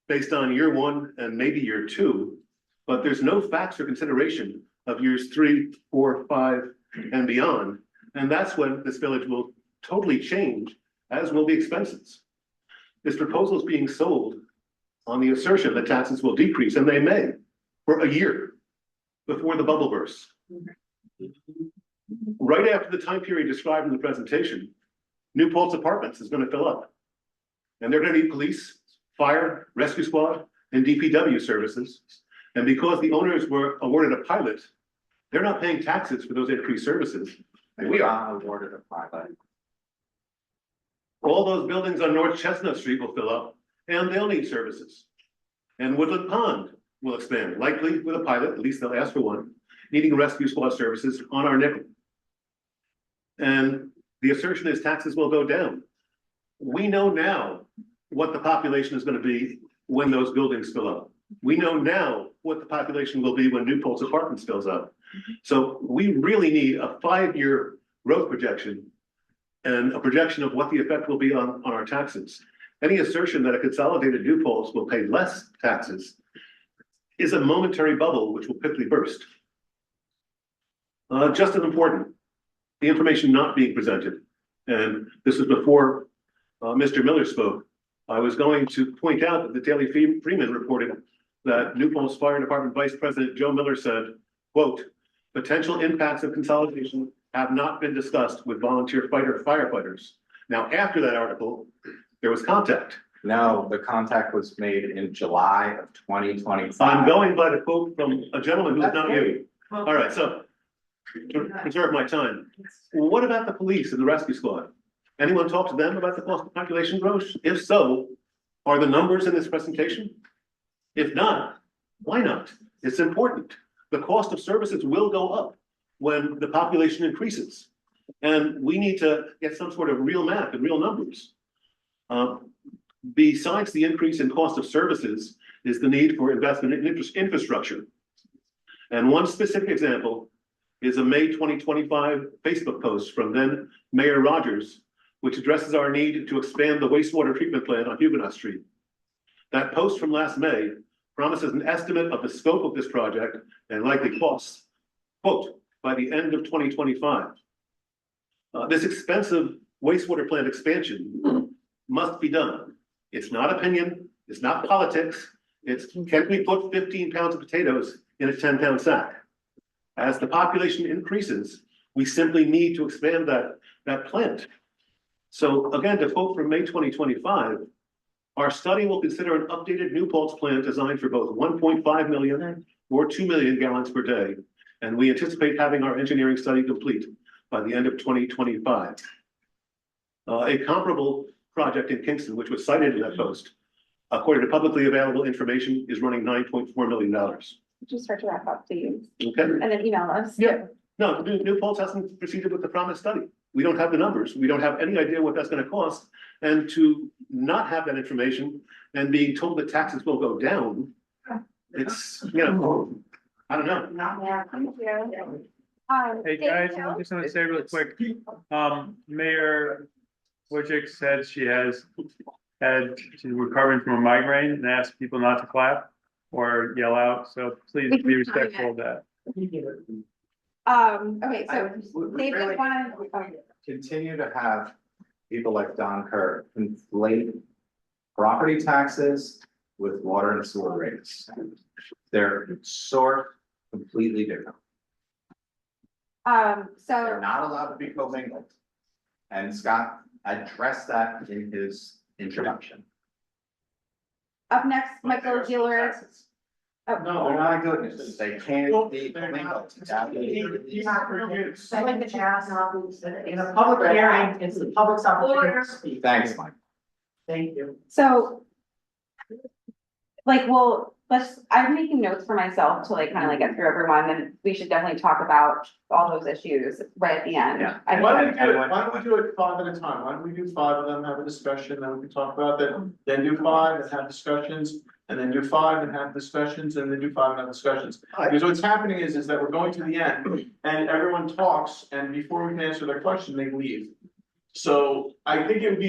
based on year one and maybe year two, but there's no facts or consideration of years 3, 4, 5, and beyond. And that's when this village will totally change, as will the expenses. This proposal is being sold on the assertion that taxes will decrease, and they may, for a year before the bubble bursts. Right after the time period described in the presentation, New Paltz Apartments is gonna fill up. And they're gonna need police, fire, rescue squad, and DPW services. And because the owners were awarded a pilot, they're not paying taxes for those increased services. And we are awarded a pilot. All those buildings on North Chestnut Street will fill up, and they'll need services. And Woodland Pond will expand, likely with a pilot, at least they'll ask for one, needing rescue squad services on our nickel. And the assertion is taxes will go down. We know now what the population is gonna be when those buildings fill up. We know now what the population will be when New Paltz Apartments fills up. So we really need a 5-year growth projection and a projection of what the effect will be on our taxes. Any assertion that a consolidated New Paltz will pay less taxes is a momentary bubble which will quickly burst. Just as important, the information not being presented, and this was before Mr. Miller spoke. I was going to point out that the Daily Freeman reported that New Paltz Fire Department Vice President Joe Miller said, quote, "Potential impacts of consolidation have not been discussed with volunteer firefighters." Now, after that article, there was contact. No, the contact was made in July of 2025. I'm going by the quote from a gentleman who's not you. All right, so to preserve my time, what about the police and the rescue squad? Anyone talk to them about the cost of population growth? If so, are the numbers in this presentation? If not, why not? It's important. The cost of services will go up when the population increases. And we need to get some sort of real math and real numbers. Besides the increase in cost of services is the need for investment in infrastructure. And one specific example is a May 2025 Facebook post from then Mayor Rogers, which addresses our need to expand the wastewater treatment plant on Huguenot Street. That post from last May promises an estimate of the scope of this project and likely costs, quote, by the end of 2025. This expensive wastewater plant expansion must be done. It's not opinion, it's not politics, it's can we put 15 pounds of potatoes in a 10-pound sack? As the population increases, we simply need to expand that plant. So again, to quote from May 2025, our study will consider an updated New Paltz plant designed for both 1.5 million or 2 million gallons per day. And we anticipate having our engineering study complete by the end of 2025. A comparable project in Kingston, which was cited in that post, according to publicly available information, is running $9.4 million. Just start to wrap up, please, Okay? and then email us. Yeah. No, New Paltz hasn't proceeded with the promised study. We don't have the numbers. We don't have any idea what that's gonna cost. And to not have that information and being told that taxes will go down, it's, you know, I don't know. Thank you. Hey, guys, I just want to say real quick, Mayor Wojcik said she's recovering from a migraine and asked people not to clap or yell out, so please We can be try respectful it. of that. Okay, so We David, really continue to have people like Don Kerr conflate property taxes with water and sewer rates. They're completely different. They're so, not allowed to be commingled. And Scott addressed that in his introduction. up next, Michael Gillard. No, they're not good. They can't be commingled. I like to ask, in a public hearing, it's the public's opportunity to speak. Thanks, Mike. Thank you. So, like, well, I'm making notes for myself to like kind of like get through everyone, and we should definitely talk about all those issues right at the end. Yeah. I Why think don't we do it 5 at a time? Why don't we do 5 of them, have a discussion, then we can talk about that, then do 5 and have discussions, and then do 5 and have discussions, and then do 5 and have discussions. Because what's happening is that we're going to the end, and everyone talks, and before we can answer their question, they leave. So I think it would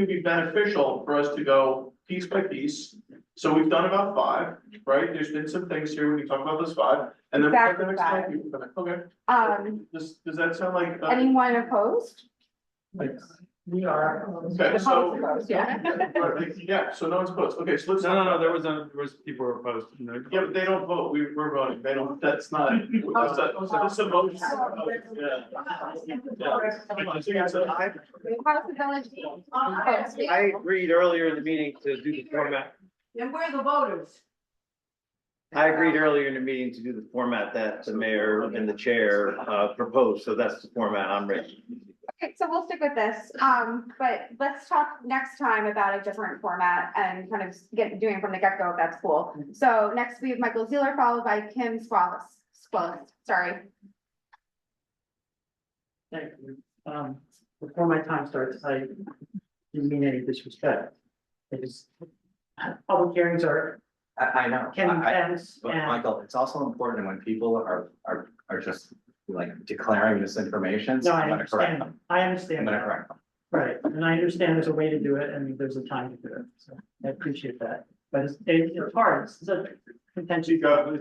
be beneficial for us to go piece by piece. So we've done about 5, right? There's been some things here when we talk about those 5, and then. Exactly the next 5. 5 people. Okay, Um, does that sound like? anyone opposed? We are. Okay, so, Yeah. yeah, so no one's opposed. Okay, so let's. No, talk no, no, about there that. was people were opposed, you know. Yeah, but they don't vote. We're voting. They don't, that's not. That's a vote. Yeah. Yeah. So How's the village? I agreed earlier in the meeting to do the format. And we're the voters. I agreed earlier in the meeting to do the format that the mayor and the chair proposed, so that's the format I'm ready. Okay, so we'll stick with this, but let's talk next time about a different format and kind of doing it from the get-go, if that's cool. So next we have Michael Zeller, followed by Kim Squallis, sorry. Thank you. Before my time starts, I didn't mean any disrespect. It's, public hearings are I know. intense But and. Michael, it's also important when people are just like declaring misinformation. No, so I I'm gonna correct understand. them. I I'm understand. gonna that. correct them. Right, and I understand there's a way to do it and there's a time to do it, so I appreciate that. But it's hard, this is a contentious topic,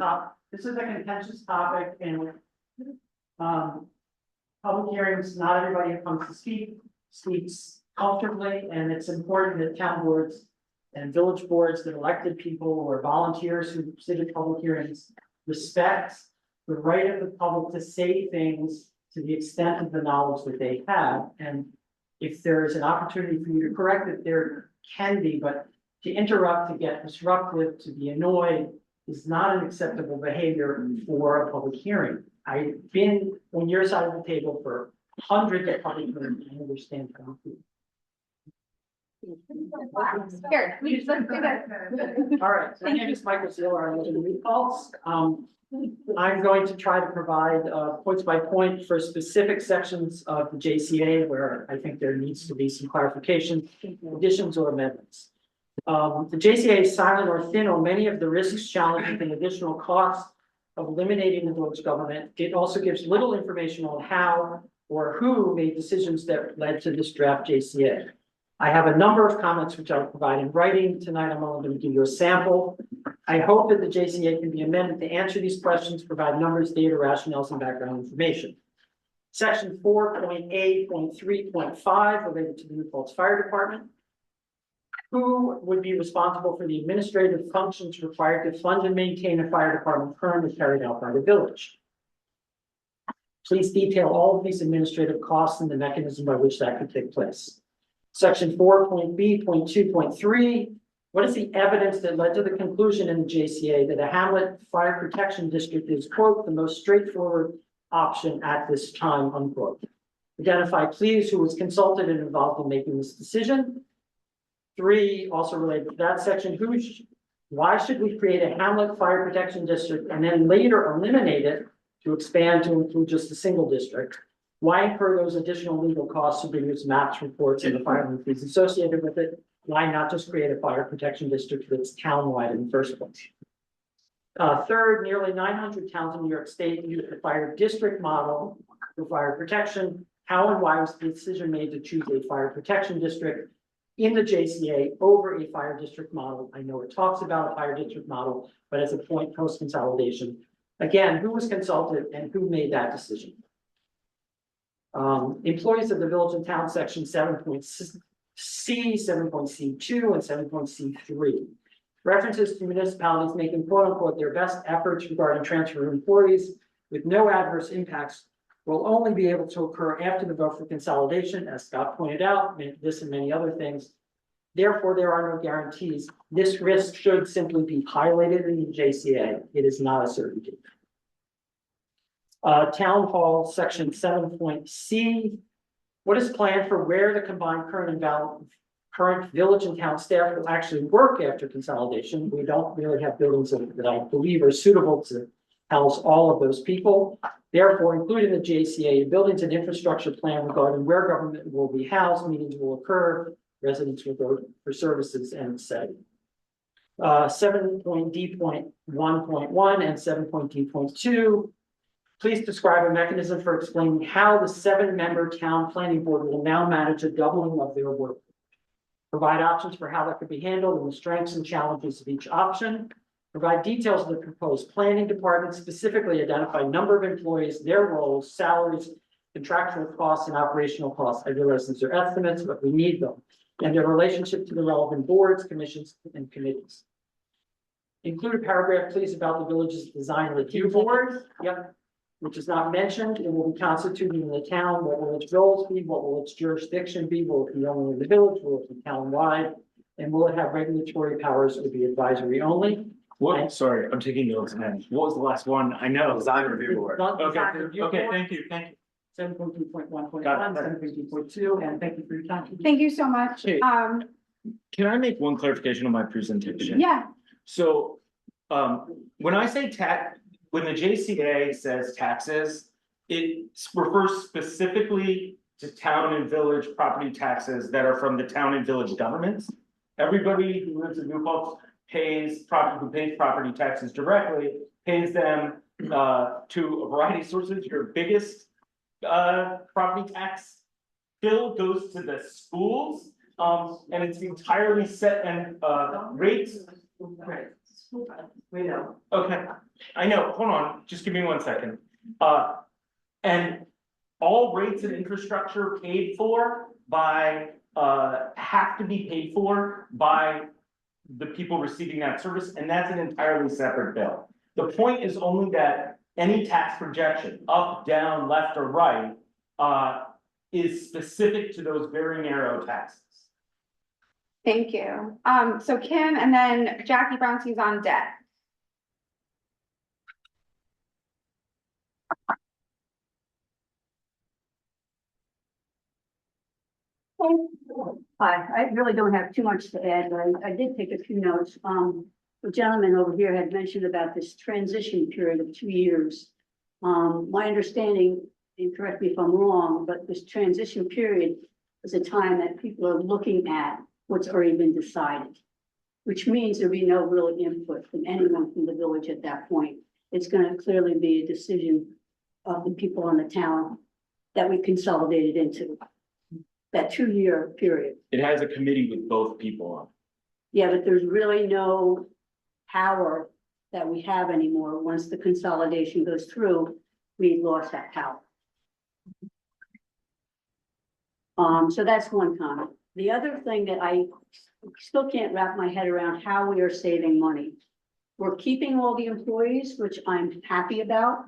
this is a contentious topic and public hearings, not everybody who comes to speak, speaks comfortably, and it's important that town boards and village boards, that elected people or volunteers who sit at public hearings respect the right of the public to say things to the extent of the knowledge that they have, and if there is an opportunity for you to correct it, there can be, but to interrupt, to get disruptive, to be annoyed is not an acceptable behavior for a public hearing. I've been on your side of the table for hundreds of public hearings, and I understand how you Here, please, let's do this. feel. All right, my name is Michael Zeller, I live in New Paltz. I'm going to try to provide points by point for specific sections of the JCA where I think there needs to be some clarification, additions or amendments. The JCA is silent or thin on many of the risks, challenges, and additional costs of eliminating the village government. It also gives little information on how or who made decisions that led to this draft JCA. I have a number of comments which I'll provide in writing. Tonight, I'm only going to give you a sample. I hope that the JCA can be amended to answer these questions, provide numbers, data, rationales, and background information. Section 4.8.3.5 related to the New Paltz Fire Department. Who would be responsible for the administrative functions required to fund and maintain a fire department currently carried out by the village? Please detail all of these administrative costs and the mechanism by which that could take place. Section 4.B.2.3, what is the evidence that led to the conclusion in the JCA that a hamlet fire protection district is, quote, the most straightforward option at this time, unquote? Identify, please, who was consulted and involved in making this decision. 3, also related to that section, why should we create a hamlet fire protection district and then later eliminate it to expand to include just a single district? Why incur those additional legal costs to produce maps, reports, and the filing fees associated with it? Why not just create a fire protection district that's townwide in the first place? Third, nearly 900 towns in New York State use the fire district model for fire protection. How and why was the decision made to choose a fire protection district in the JCA over a fire district model? I know it talks about a fire district model, but as a point post consolidation, again, who was consulted and who made that decision? Employees of the village and town section 7.C, 7.C2, and 7.C3. References to municipalities making quote unquote their best efforts regarding transfer of employees with no adverse impacts will only be able to occur after the vote for consolidation, as Scott pointed out, this and many other things. Therefore, there are no guarantees. This risk should simply be highlighted in the JCA. It is not a certainty. Town Hall, section 7.C. What is planned for where the combined current village and town staff will actually work after consolidation? We don't really have buildings that I believe are suitable to house all of those people. Therefore, including the JCA, buildings and infrastructure plan regarding where government will be housed, meetings will occur, residents will go for services, and etc. 7.D.1.1 and 7.D.2. Please describe a mechanism for explaining how the 7-member town planning board will now manage a doubling of their work. Provide options for how that could be handled and the strengths and challenges of each option. Provide details of the proposed planning department, specifically identify number of employees, their roles, salaries, contractual costs and operational costs. I realize these are estimates, but we need them. And their relationship to the relevant boards, commissions, and committees. Include a paragraph, please, about the village's design review board. Yep. Which is not mentioned. It will be constituted in the town. What will its roles be? What will its jurisdiction be? Will it be only in the village? Will it be town-wide? And will it have regulatory powers or be advisory only? What, sorry, I'm taking notes, man. What was the last one? I know. Design review board. Okay, okay, thank you. 7.2.1.1, 7.2.2, and thank you for your time. Thank you so much. Okay. Can I make one clarification on my presentation? Yeah, So, when I say when the JCA says taxes, it refers specifically to town and village property taxes that are from the town and village governments. Everybody who lives in New Paltz who pays property taxes directly, pays them, to a variety of sources. Your biggest, property tax bill goes to the schools, and it's entirely set and, rates. Right. We know. Okay, I know, hold on, just give me 1 second. And all rates and infrastructure paid for by, have to be paid for by the people receiving that service, and that's an entirely separate bill. The point is only that any tax projection, up, down, left, or right, is specific to those very narrow taxes. thank you. So Kim and then Jackie Brownstein's on deck. Hi, I really don't have too much to add, but I did take a few notes. The gentleman over here had mentioned about this transition period of 2 years. My understanding, and correct me if I'm wrong, but this transition period is a time that people are looking at what's already been decided, which means there'll be no real input from anyone from the village at that point. It's gonna clearly be a decision of the people on the town that we consolidated into. That 2 year period. It has a committee with both people on. Yeah, but there's really no power that we have anymore. Once the consolidation goes through, we lost that power. So that's one comment. The other thing that I still can't wrap my head around how we are saving money. We're keeping all the employees, which I'm happy about.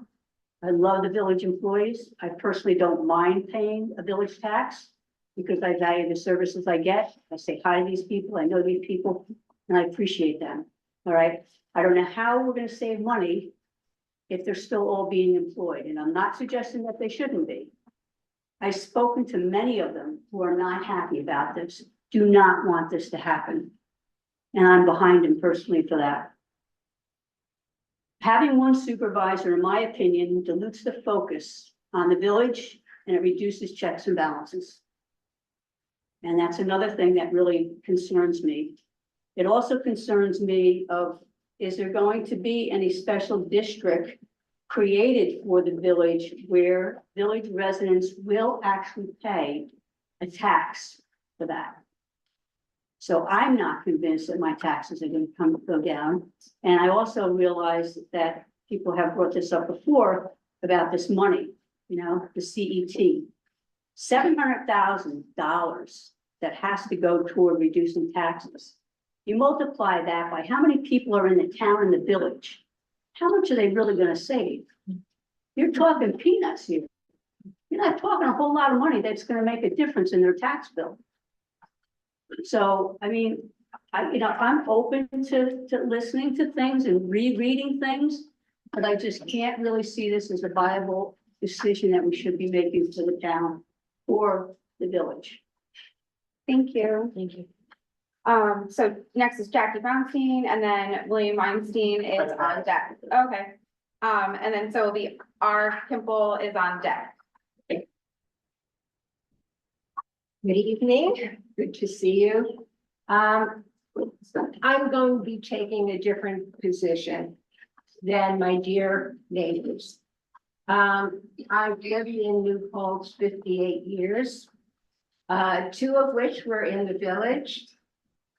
I love the village employees. I personally don't mind paying a village tax because I value the services I get. I say hi to these people. I know these people and I appreciate them. All right. I don't know how we're going to save money if they're still all being employed. And I'm not suggesting that they shouldn't be. I've spoken to many of them who are not happy about this, do not want this to happen. And I'm behind them personally for that. Having one supervisor, in my opinion, dilutes the focus on the village and it reduces checks and balances. And that's another thing that really concerns me. It also concerns me of, is there going to be any special district created for the village where village residents will actually pay a tax for that? So I'm not convinced that my taxes are going to go down. And I also realize that people have brought this up before about this money, you know, the CET. $700,000 that has to go toward reducing taxes. You multiply that by how many people are in the town and the village. How much are they really going to save? You're talking peanuts here. You're not talking a whole lot of money that's going to make a difference in their tax bill. So, I mean, I'm open to listening to things and rereading things, but I just can't really see this as a viable decision that we should be making for the town or the village. Thank you. Thank you. So next is Jackie Brownstein and then William Weinstein is on deck. Okay. And then so our Kimple is on deck. Good evening, good to see you. I'm going to be taking a different position than my dear neighbors. I've lived in New Paltz 58 years, 2 of which were in the village.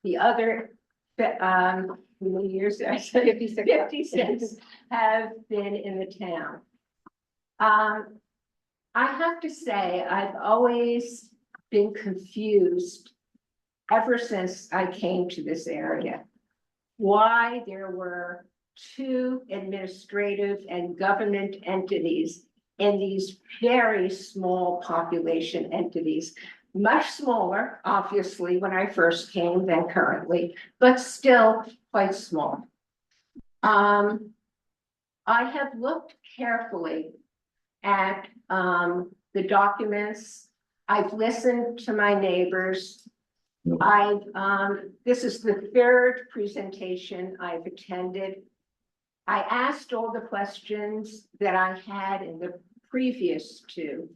The other, how many years did I say? 56 have been in the town. I have to say, I've always been confused ever since I came to this area. Why there were two administrative and government entities in these very small population entities. Much smaller, obviously, when I first came than currently, but still quite small. I have looked carefully at the documents. I've listened to my neighbors. This is the third presentation I've attended. I asked all the questions that I had in the previous two.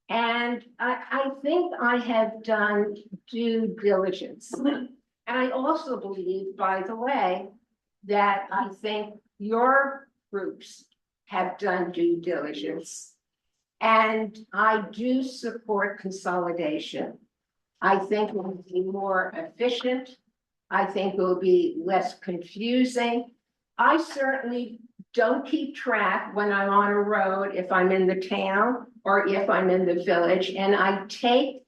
And I think I have done due diligence. And I also believe, by the way, that I think your groups have done due diligence. And I do support consolidation. I think it will be more efficient. I think it will be less confusing. I certainly don't keep track when I'm on a road, if I'm in the town or if I'm in the village, and I take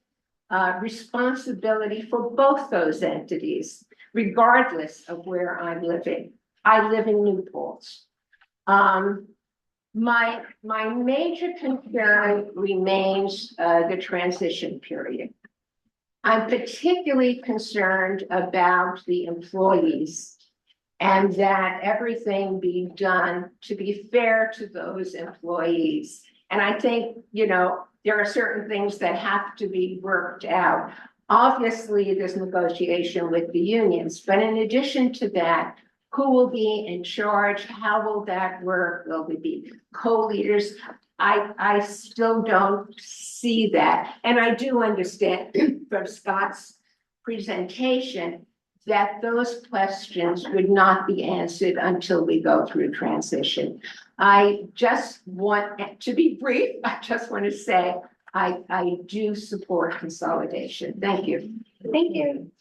responsibility for both those entities, regardless of where I'm living. I live in New Paltz. My major concern remains the transition period. I'm particularly concerned about the employees and that everything be done to be fair to those employees. And I think, you know, there are certain things that have to be worked out. Obviously, there's negotiation with the unions, but in addition to that, who will be in charge? How will that work? Will there be co-leaders? I still don't see that. And I do understand from Scott's presentation that those questions would not be answered until we go through transition. I just want to be brief. I just want to say I do support consolidation. Thank you. Thank you.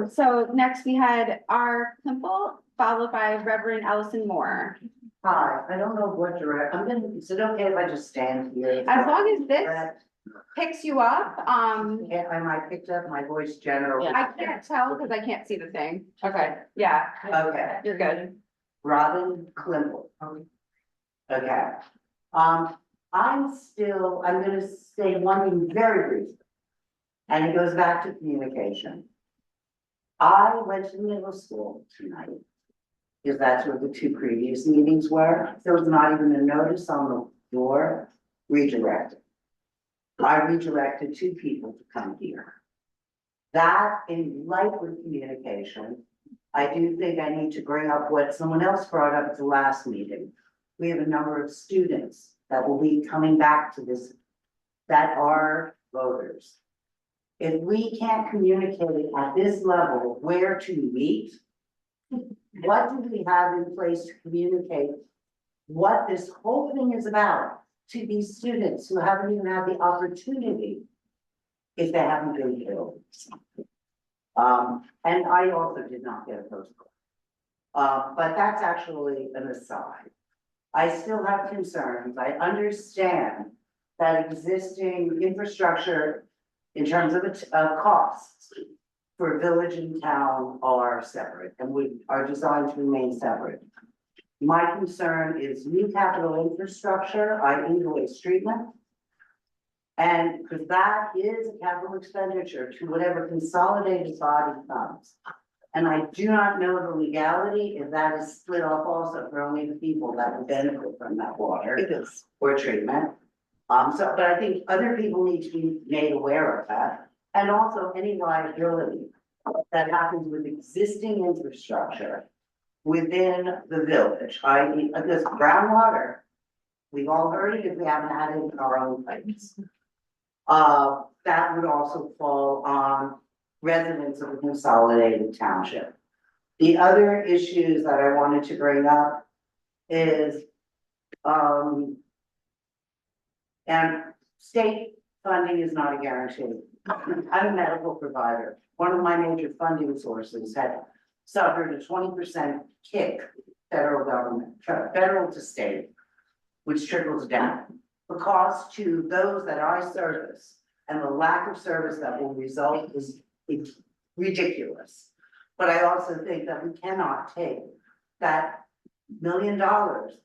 So next we had R. Klimpel, followed by Reverend Ellison Moore. Hi, I don't know what is it okay if I just stand here? As long as this picks you up, Yeah, am I picked up my voice generally? I can't tell because I can't see the thing. Okay, yeah. Okay, You're good. Robin Klimble. Okay, I'm gonna say one thing very briefly. And it goes back to communication. I went to middle school tonight, because that's where the two previous meetings were. There was not even a notice on the door, redirected. I redirected two people to come here. That, in light with communication, I do think I need to bring up what someone else brought up at the last meeting. We have a number of students that will be coming back to this, that are voters. If we can't communicate at this level where to meet, what do we have in place to communicate what this whole thing is about to these students who haven't even had the opportunity if they haven't been killed? And I also did not get a postcard. But that's actually an aside. I still have concerns. I understand that existing infrastructure in terms of costs for village and town are separate and are designed to remain separate. My concern is new capital infrastructure, i.e. the waste treatment. And because that is a capital expenditure to whatever consolidated body comes. And I do not know the legality if that is split off also for only the people that will benefit from that water. It is. Or treatment. But I think other people need to be made aware of that. And also any liability that happens with existing infrastructure within the village, i.e. this groundwater. We've all heard it if we haven't had it in our own pipes. That would also fall on residents of the consolidated township. The other issues that I wanted to bring up is, and state funding is not a guarantee. I'm a medical provider. One of my major funding sources had suffered a 20% kick, federal government, federal to state, which trickles down. the cost to those that I service and the lack of service that will result is ridiculous. But I also think that we cannot take that $1 million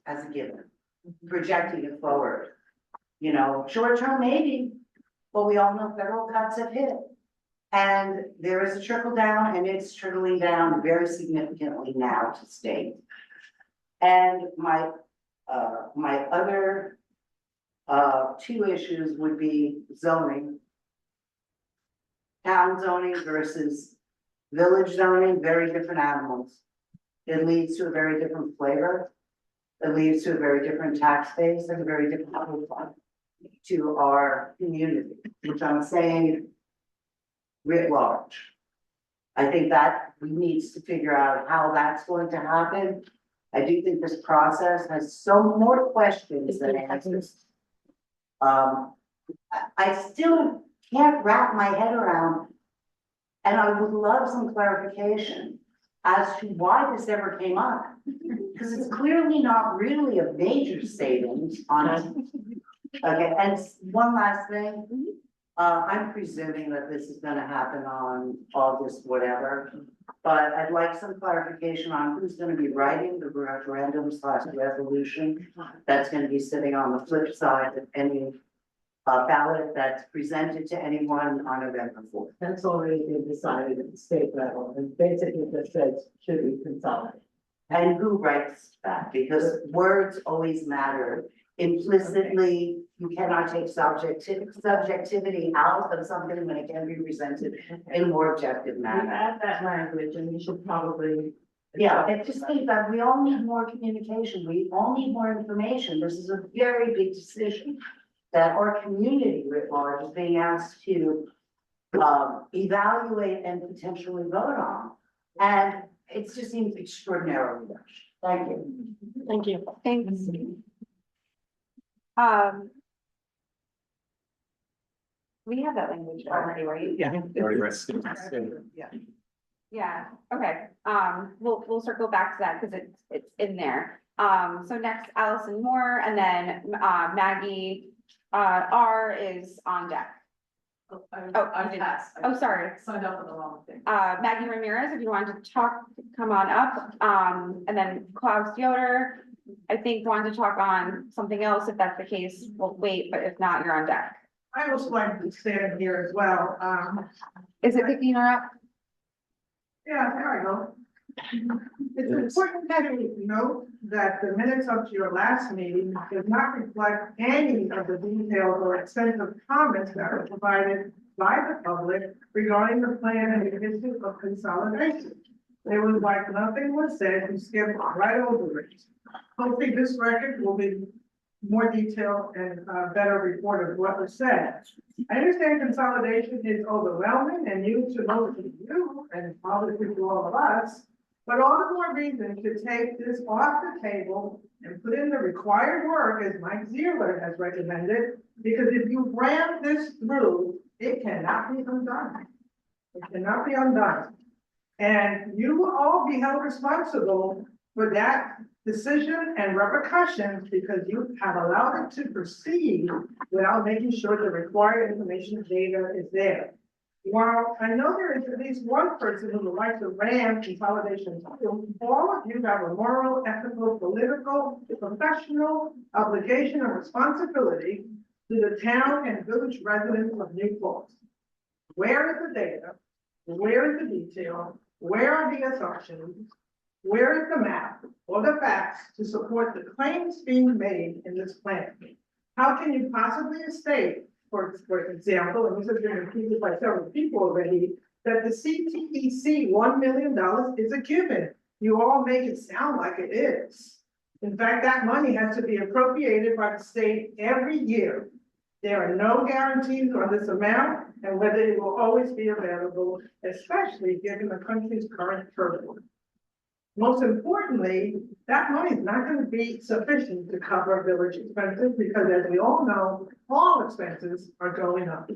as a given, projecting it forward. You know, short term maybe, but we all know federal cuts have hit. And there is a trickle down, and it's trickling down very significantly now to state. And my other two issues would be zoning. Town zoning versus village zoning, very different animals. It leads to a very different flavor. It leads to a very different tax base and a very different outlook to our community, which I'm saying writ large. I think that we need to figure out how that's going to happen. I do think this process has so more questions than answers. I still can't wrap my head around, and I would love some clarification as to why this ever came up. Because it's clearly not really a major savings on. Okay, and one last thing, I'm presuming that this is gonna happen on August, whatever. But I'd like some clarification on who's gonna be writing the referendum/resolution that's gonna be sitting on the flip side of any ballot that's presented to anyone on November 4th. That's already been decided at the state level, and basically just says should be consolidated. And who writes that? Because words always matter. Implicitly, you cannot take subjectivity out of something when it can be presented in a more objective We manner. add that language and we should probably. Yeah, I just think that we all need more communication. We all need more information. This is a very big decision that our community writ large is being asked to evaluate and potentially vote on. And it just seems extraordinarily rushed. Thank you. Thank you. Thanks. We have that language already, right? Yeah. Yeah, okay, we'll circle back to that because it's in there. So next Allison Moore and then Maggie R is on deck. Oh, you didn't. passed. Oh, sorry. Signed up for the wrong thing. Maggie Ramirez, if you wanted to talk, come on up. And then Klaus Yoder, I think wanted to talk on something else. If that's the case, we'll wait, but if not, you're on deck. I also like to stand here as well. Is it picking her up? Yeah, there I go. It's important that you note that the minutes of your last meeting does not reflect any of the details or extensive comments that were provided by the public regarding the plan and the issue of consolidation. There was like nothing was said, you skipped right over it. Hopefully this record will be more detailed and better report of what was said. I understand consolidation is overwhelming and you should know to you and obviously to all of us, but all the more reason to take this off the table and put in the required work as Mike Zierler has recommended, because if you ram this through, it cannot be undone. It cannot be undone. And you will all be held responsible for that decision and repercussions because you have allowed it to proceed without making sure the required information and data is there. While I know there is at least one person who would like to ram consolidation, all of you have a moral, ethical, political, professional obligation and responsibility to the town and village residents of New Paltz. Where is the data? Where is the detail? Where are the assumptions? Where is the map or the facts to support the claims being made in this plan? How can you possibly state, for example, and this has been repeated by several people already, that the CTEC $1 million is a given? You all make it sound like it is. In fact, that money has to be appropriated by the state every year. There are no guarantees on this amount and whether it will always be available, especially given the country's current turmoil. Most importantly, that money is not going to be sufficient to cover village expenses because, as we all know, all expenses are going up.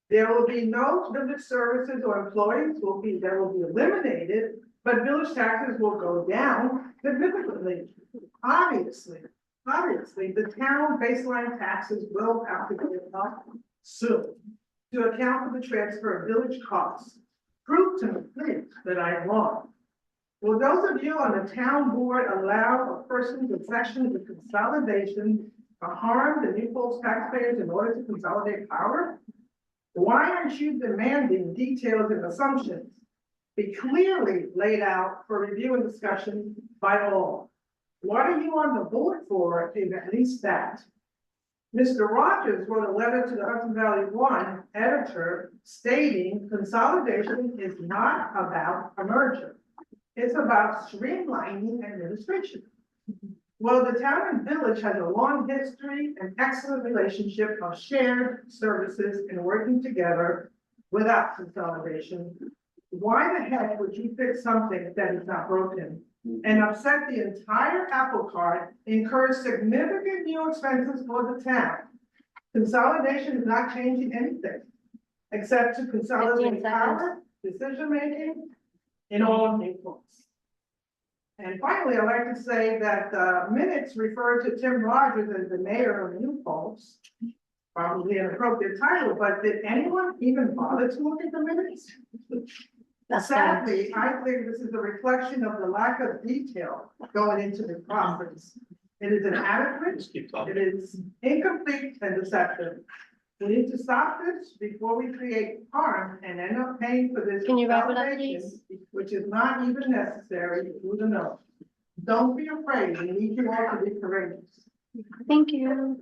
There will be no village services or employees that will be eliminated, but village taxes will go down significantly. Obviously, Obviously, the town baseline taxes will have to be up soon to account for the transfer of village costs. Prove to me, please, that I'm wrong. Will those of you on the town board allow a person to section the consolidation to harm the New Falls taxpayers in order to consolidate power? Why aren't you demanding details and assumptions be clearly laid out for review and discussion by all? What are you on the board for, if at least that? Mr. Rogers wrote a letter to the Hudson Valley One editor stating consolidation is not about a merger. It's about streamlining administration. Well, the town and village has a long history and excellent relationship of shared services and working together without consolidation. Why the heck would you fix something that is not broken and upset the entire apple cart, incur significant new expenses for the town? Consolidation is not changing anything except to 15 consolidate seconds. power, decision-making in all neighborhoods. And finally, I'd like to say that the minutes refer to Tim Rogers as the mayor of New Paltz. Probably an appropriate title, but did anyone even bother to look at the minutes? Sadly, I think this is a reflection of the lack of detail going into the process. It is inadequate, it is incomplete and deceptive. We need to stop this before we create harm and end up paying for this. Can you wrap it up, consolidation, which is not even necessary through the nose. Don't be afraid, we need you all to be courageous. Thank you.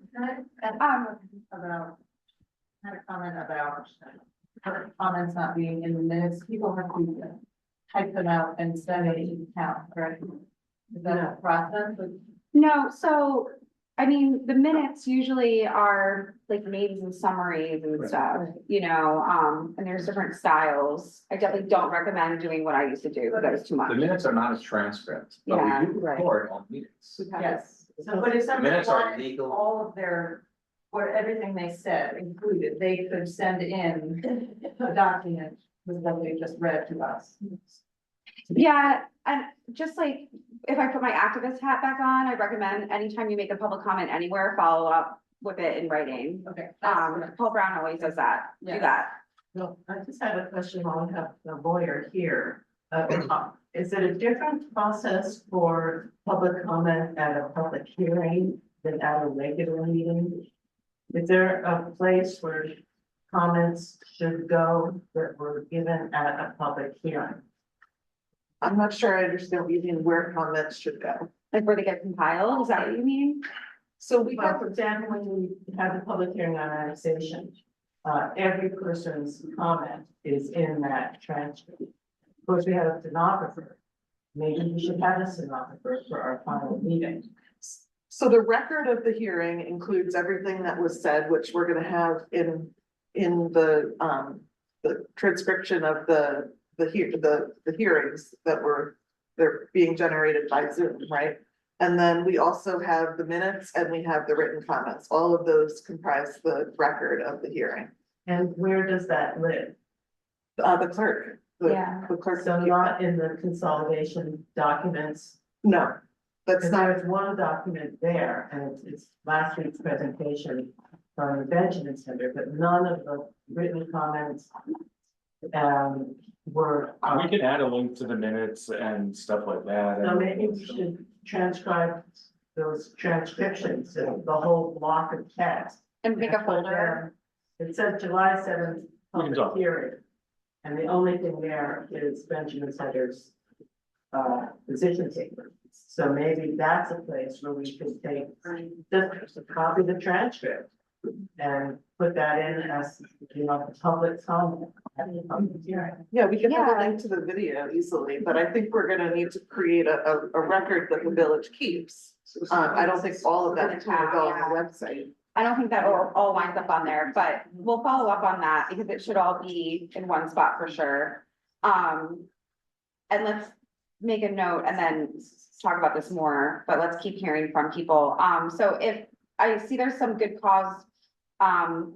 About, had a comment about comments not being in the minutes. People have to type them out and send it to the town, correct? Is that a process? No, so, I mean, the minutes usually are like names and summaries and stuff, you know, and there's different styles. I definitely don't recommend doing what I used to do, because that was too much. The minutes are not a transcript, but Yeah, we do right. record all meetings. Yes. So, but if somebody Minutes are wanted legal. all of their, or everything they said included, they could send in a document with what they just read to us. Yeah, and just like, if I put my activist hat back on, I recommend anytime you make a public comment anywhere, follow up with it in writing. Okay. Paul Brown always does that, do Yes. that. No, I just have a question while we have the lawyer here. Is it a different process for public comment at a public hearing than at a regular meeting? Is there a place where comments should go that were given at a public hearing? I'm not sure I understand what you mean, where comments should go. Like where they get compiled, is that what you mean? So we Well, have, for example, when we have the public hearing on annexation, every person's comment is in that transcript. Of course, we have a stenographer. Maybe we should have a stenographer for our final meeting. so the record of the hearing includes everything that was said, which we're gonna have in the transcription of the hearings that they're being generated by Zoom, right? And then we also have the minutes and we have the written comments. All of those comprise the record of the hearing. And where does that live? The clerk. Yeah. The clerk. So not in the consolidation documents? No, that's Because not, there's one document there, and it's last week's presentation from the Benjamin Center, but none of the written comments were. We can add a link to the minutes and stuff like that. So maybe we should transcribe those transcriptions, of the whole block of text. And make a Put folder. there. It says July 7th, We can public talk. hearing. And the only thing there is Benjamin Center's position statement. So maybe that's a place where we could take just a copy of the transcript and put that in as, you know, the public comment at the public hearing. yeah, we can have a Yeah. link to the video easily, but I think we're gonna need to create a record that the village keeps. I don't think all of that is gonna go on the website. I don't think that all winds up on there, but we'll follow up on that because it should all be in one spot for sure. And let's make a note and then talk about this more, but let's keep hearing from people. So if I see there's some good cause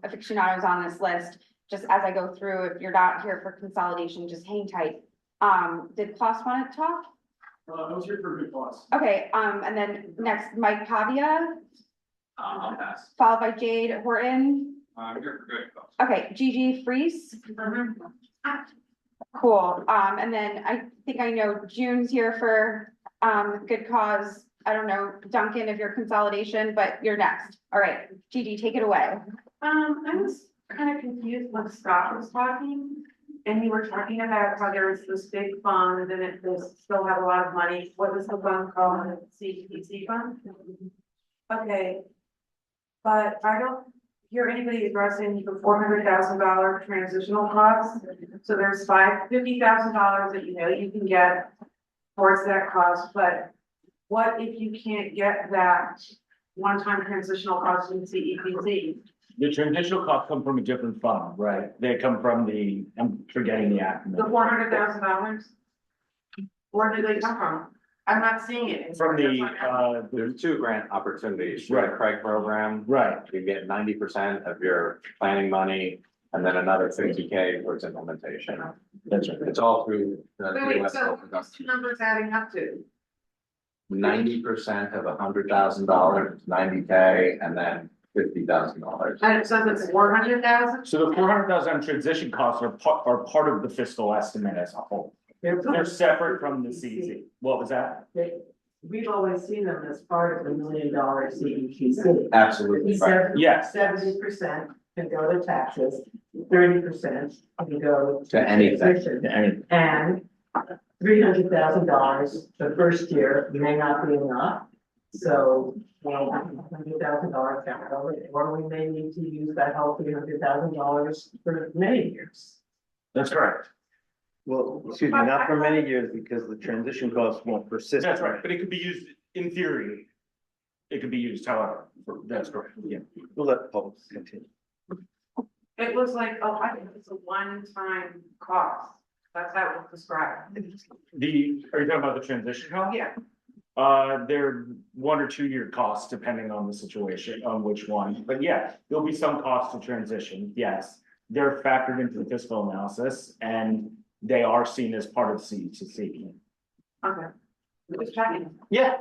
aficionados on this list, just as I go through, if you're not here for consolidation, just hang tight. Did Klaus want to talk? I was here for a good cause. Okay, and then next, Mike Pavia, I'll pass. followed by Jade Horton. I'm here for good cause. Okay, Gigi Freeze. Cool, and then I think I know June's here for, good cause. I don't know, Duncan, if you're consolidation, but you're next. All right, Gigi, take it away. I was kind of confused when Scott was talking. And you were talking about how there was this big fund and it was still have a lot of money. What was the fund called? CPC fund? Okay. But I don't hear anybody addressing the $400,000 transitional cost. So there's $50,000 that you know you can get towards that cost, but what if you can't get that one-time transitional cost in CEPC? The transitional costs come from a different fund, right? They come from the, I'm forgetting the acronym. The $400,000? Where do they come from? I'm not seeing it. From the, There's two grant opportunities, Right. the Craig program. right, You get 90% of your planning money and then another 50K towards implementation. that's right. It's all through the Wait, US so Open what's two numbers adding up to? 90% of $100,000, 90K, and then $50,000. And it says it's 400,000? So the 400,000 transition costs are part of the fiscal estimate as a whole. They're separate from the CZ. What was that? We've always seen them as part of the $1 million CEPC. Absolutely right. Yes. 70% can go to taxes, 30% can go To anything. transition. And $300,000 the first year may not be enough. So, well, $100,000 capital, or we may need to use that whole $300,000 for many years. That's correct. Well, excuse me, not for many years because the transition costs won't persist. That's right, but it could be used, in theory, it could be used however, that's correct, yeah. We'll let the public continue. It was like, oh, I think it's a one-time cost. That's how it was described. Are you talking about the transition cost? Yeah. They're 1 or 2 year costs depending on the situation, on which one, but yeah, there'll be some cost to transition, yes. They're factored into the fiscal analysis and they are seen as part of CEPC. Okay. Just checking. Yeah.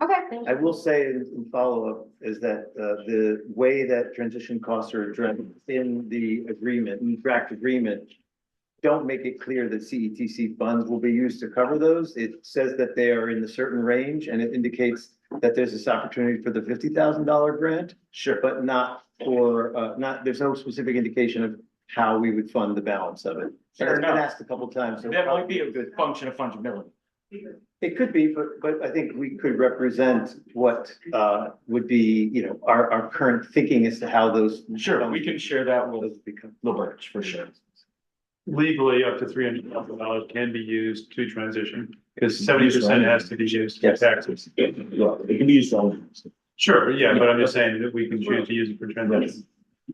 Okay, I will say in follow-up is that the way that transition costs are addressed in the agreement, in draft agreement, don't make it clear that CETC funds will be used to cover those. It says that they are in a certain range and it indicates that there's this opportunity for the $50,000 grant. Sure. But not for, there's no specific indication of how we would fund the balance of it. Fair And it's been enough. asked a couple times. so That might be a probably good function of fungibility. It could be, but I think we could represent what would be, you know, our current thinking as to how those. Sure, we can share that with Those become. Birch for sure. Legally, up to $300,000 can be used to transition, because 70% has to be used for Yes. taxes. Yeah, it can be used all. Sure, yeah, but I'm just saying that we can choose to use it for transition.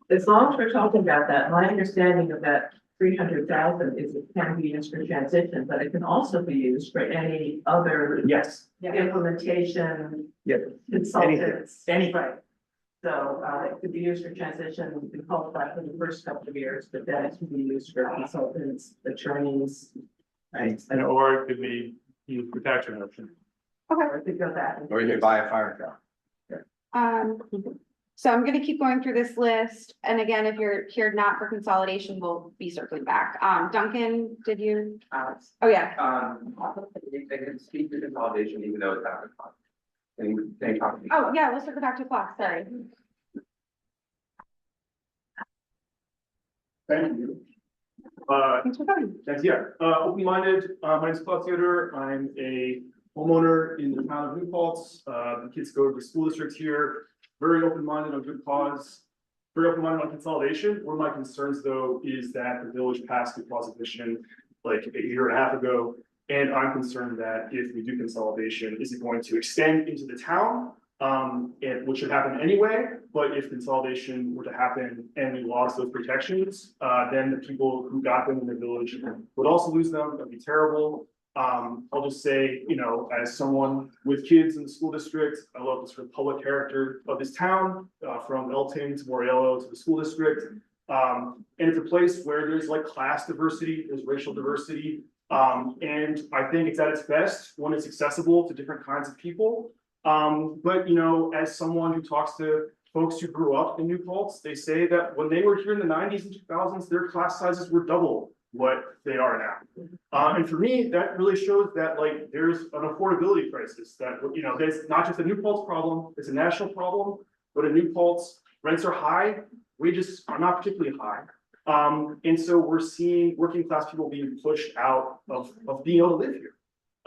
As long as we're talking about that, my understanding of that 300,000 is it can be used for transition, but it can also be used for any other Yes, implementation. Yep. Consultants. anything. Right. So, it could be used for transition, we can hold that for the first couple of years, but then it can be used for consultants, attorneys. Right, And or it could be used for tax reduction. or it could go back. Or you could buy a fire truck. So I'm gonna keep going through this list, and again, if you're here not for consolidation, we'll be circling back. Duncan, did you? Oh, yeah, They can speak to consolidation even though it's not. They talk. oh, yeah, let's circle back to clock, sorry. Thank you. Thanks for coming. Thanks, yeah, open-minded, my name's Claude Theodore, I'm a homeowner in the town of New Paltz, the kids go to the school district here, very open-minded on good cause. Very open-minded on consolidation, one of my concerns though is that the village passed a clause addition like a year and a half ago. And I'm concerned that if we do consolidation, is it going to extend into the town? And which should happen anyway, but if consolidation were to happen and we lost those protections, then the people who got them in the village would also lose them, that'd be terrible. I'll just say, you know, as someone with kids in the school district, I love the sort of public character of this town, from Elton to Moriello to the school district. And it's a place where there's like class diversity, there's racial diversity. And I think it's at its best when it's accessible to different kinds of people. But you know, as someone who talks to folks who grew up in New Paltz, they say that when they were here in the 90s and 2000s, their class sizes were double what they are now. And for me, that really shows that like there's an affordability crisis that, you know, there's not just a New Paltz problem, it's a national problem, but in New Paltz, rents are high, wages are not particularly high. And so we're seeing working class people being pushed out of being able to live here.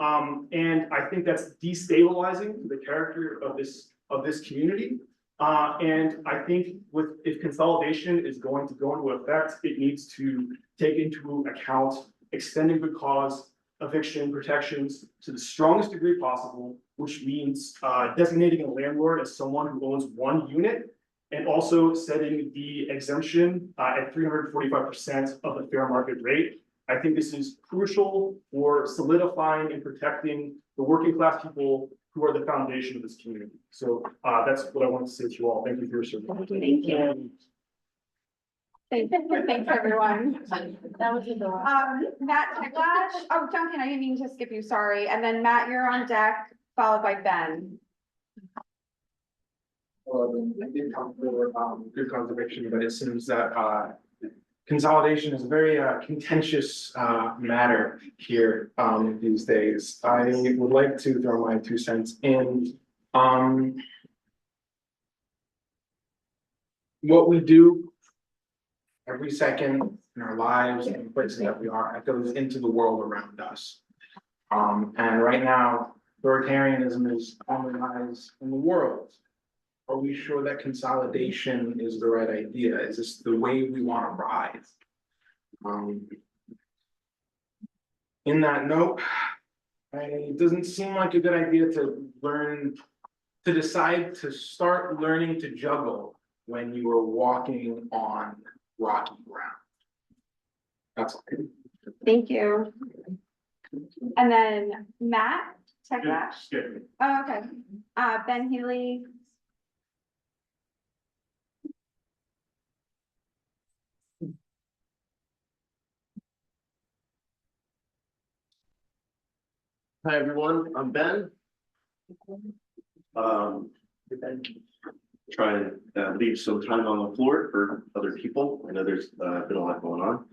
And I think that's destabilizing the character of this community. And I think if consolidation is going to go into effect, it needs to take into account extending good cause eviction protections to the strongest degree possible, which means designating a landlord as someone who owns one unit, and also setting the exemption at 345% of the fair market rate. I think this is crucial for solidifying and protecting the working class people who are the foundation of this community. So that's what I wanted to say to you all. Thank you for your service. Thank you. Thanks, everyone. That was a door. Matt Teglash, oh, Duncan, I didn't mean to skip you, sorry. And then Matt, you're on deck, followed by Ben. I did come for good conservation, but it seems that consolidation is a very contentious matter here these days. I would like to throw my 2 cents in. What we do every second in our lives and the places that we are, it goes into the world around us. And right now, authoritarianism is on the rise in the world. Are we sure that consolidation is the right idea? Is this the way we want to rise? In that note, it doesn't seem like a good idea to decide to start learning to juggle when you are walking on rocky ground. That's all. Thank you. And then Matt Teglash. Oh, okay. Ben Healy. Hi, everyone. I'm Ben. Try and leave some time on the floor for other people. I know there's been a lot going on,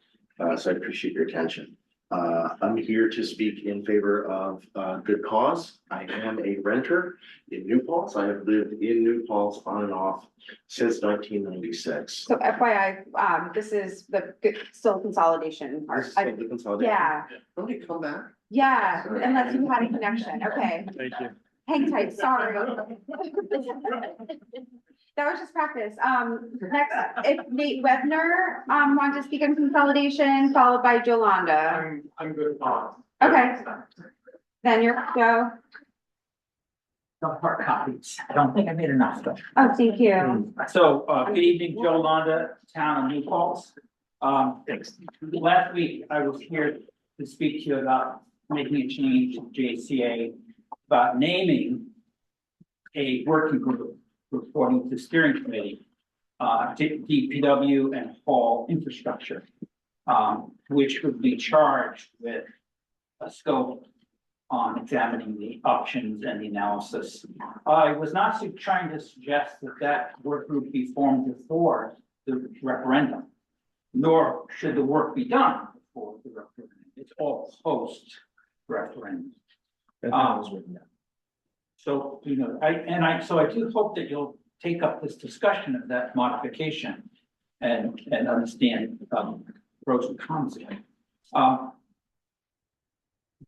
so I appreciate your attention. I'm here to speak in favor of good cause. I am a renter in New Paltz. I have lived in New Paltz on and off since 1996. So FYI, this is still consolidation. This is still the consolidation. Yeah. Let me come back. Yeah, unless you had a connection. Okay. Thank you. Hang tight, sorry. That was just practice. Next, if Nate Webner, wanted to speak on consolidation, followed by Jolanda. I'm good. Okay. Then you're go. Some hard copies. I don't think I made enough though. Oh, thank you. So, good evening, Jolanda, town of New Paltz. Last week I was here to speak to you about making a change to JCA, about naming a working group reporting to steering committee, DPW and hall infrastructure, which would be charged with a scope on examining the options and the analysis. I was not trying to suggest that work group be formed before the referendum, nor should the work be done before the referendum. It's all post referendum. So, you know, I do hope that you'll take up this discussion of that modification and understand pros and cons of it.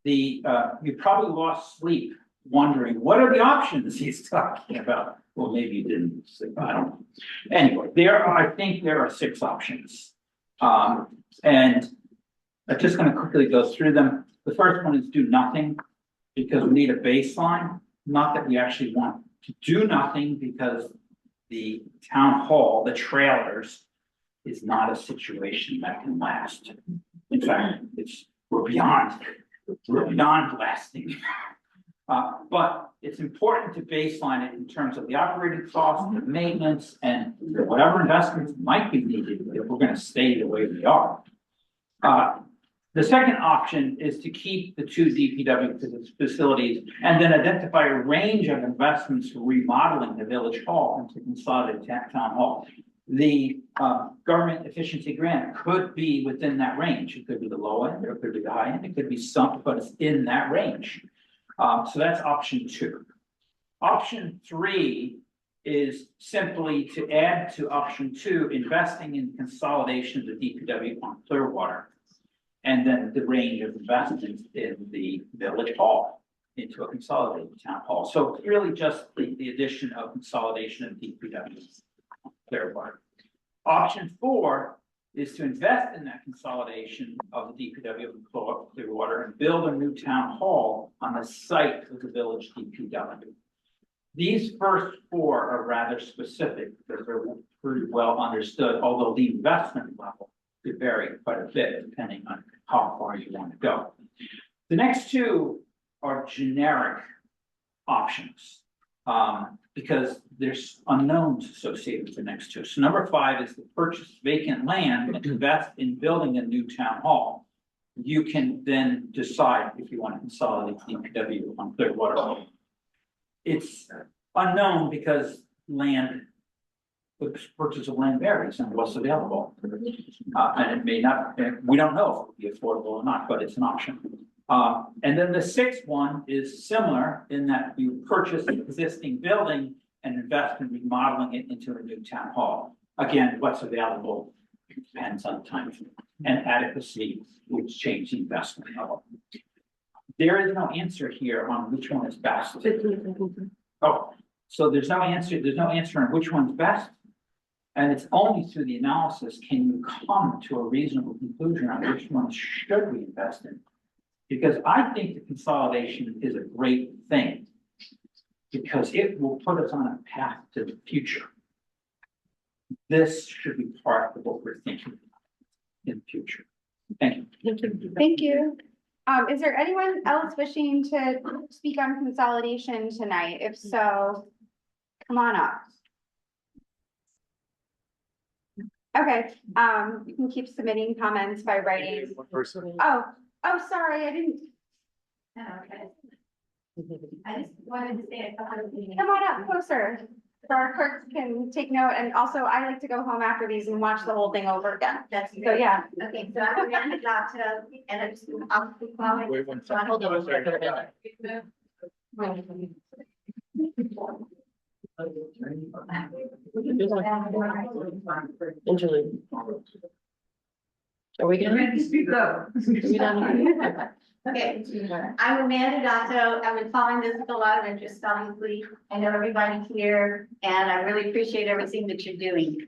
You probably lost sleep wondering what are the options he's talking about. Well, maybe you didn't sleep, I don't know. Anyway, I think there are 6 options. And I'm just going to quickly go through them. The first one is do nothing, because we need a baseline. Not that we actually want to do nothing, because the town hall, the trailers, is not a situation that can last. In fact, we're beyond lasting. But it's important to baseline it in terms of the operating costs, the maintenance, and whatever investments might be needed if we're going to stay the way we are. The second option is to keep the two DPW facilities and then identify a range of investments for remodeling the village hall into consolidated town hall. The government efficiency grant could be within that range. It could be the low end, or it could be the high end, it could be something, but it's in that range. So that's option 2. Option 3 is simply to add to option 2, investing in consolidation of the DPW on Clearwater. And then the range of investments in the village hall into a consolidated town hall. So it's really just the addition of consolidation of DPW on Clearwater. Option 4 is to invest in that consolidation of the DPW of Clearwater and build a new town hall on the site of the village DPW. These first 4 are rather specific because they're pretty well understood, although the investment level could vary quite a bit depending on how far you want to go. The next 2 are generic options because there's unknowns associated with the next 2. So number 5 is to purchase vacant land and invest in building a new town hall. You can then decide if you want to consolidate DPW on Clearwater. It's unknown because land, the purchase of land varies and what's available. And it may not, we don't know if it'll be affordable or not, but it's an option. And then the 6th one is similar in that you purchase an existing building and invest in remodeling it into a new town hall. Again, what's available depends on time and adequacy, which change the investment level. There is no answer here on which one is best. Oh, so there's no answer on which one's best. And it's only through the analysis can you come to a reasonable conclusion on which one should we invest in. Because I think the consolidation is a great thing because it will put us on a path to the future. This should be part of what we're thinking in the future. Thank you. Thank you. Is there anyone else wishing to speak on consolidation tonight? If so, come on up. Okay, you can keep submitting comments by writing. Oh, sorry, I didn't. Okay. I just wanted to say a couple of things. Come on up closer, so our clerks can take note, and also I like to go home after these and watch the whole thing over again. That's So, yeah. Okay, so I'm Amanda Dotto, and I'm just, I'll be calling. Wait one second. Hold on a second. Interlude. Are we gonna? Speak up. Okay, I'm Amanda Dotto. I've been following this with a lot of interest, obviously. I know everybody here, and I really appreciate everything that you're doing.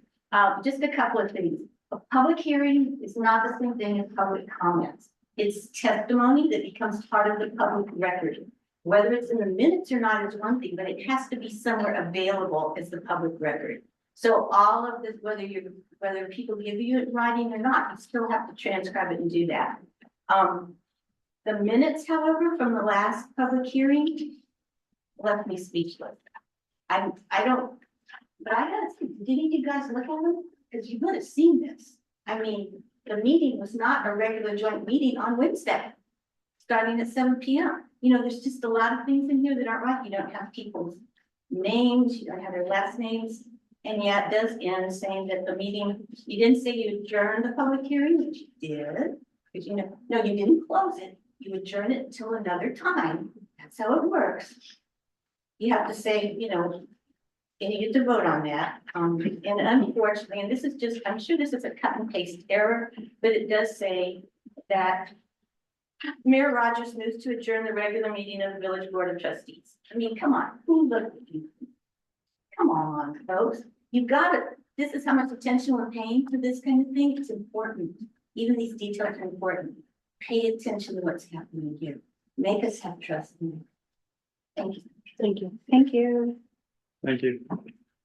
Just a couple of things. A public hearing is not the same thing as public comments. It's testimony that becomes part of the public record. Whether it's in the minutes or not is one thing, but it has to be somewhere available as the public record. So all of this, whether people give you it in writing or not, you still have to transcribe it and do that. The minutes, however, from the last public hearing left me speechless. I don't, but I gotta say, didn't you guys look at them? Because you would have seen this. I mean, the meeting was not a regular joint meeting on Wednesday, starting at 7 p.m. You know, there's just a lot of things in here that aren't right. You don't have people's names, you don't have their last names. And yet it does end saying that the meeting, you didn't say you adjourned the public hearing, which you did. Because you know, no, you didn't close it. You adjourn it until another time. That's how it works. You have to say, you know, and you get to vote on that. And unfortunately, and this is just, I'm sure this is a cut and paste error, but it does say that Mayor Rogers moves to adjourn the regular meeting of the Village Board of Trustees. I mean, come on, who looked at you? Come on, folks. You got it. This is how much attention we're paying to this kind of thing. It's important. Even these details are important. Pay attention to what's happening here. Make us have trust in you. Thank you. Thank you. Thank you. Thank you.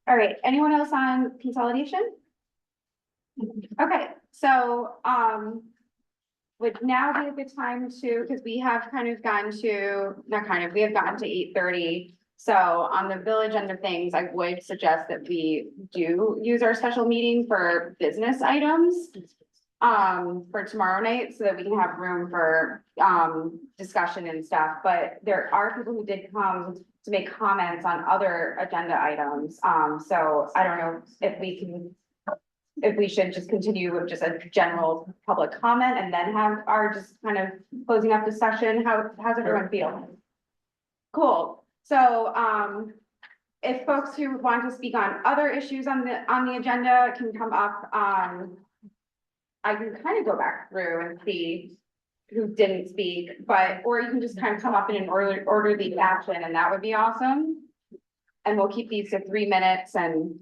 All right, anyone else on consolidation? Okay, so, would now be a good time to, because we have kind of gotten to, not kind of, we have gotten to 8:30. So on the village end of things, I would suggest that we do use our special meeting for business items. for tomorrow night so that we can have room for, discussion and stuff. But there are people who did come to make comments on other agenda items. So I don't know if we should just continue with just a general public comment and then have our just kind of closing up discussion. How's everyone feel? Cool. So, if folks who want to speak on other issues on the agenda can come up, I can kind of go back through and see who didn't speak, or you can just kind of come up in an orderly fashion, and that would be awesome. And we'll keep these to 3 minutes and.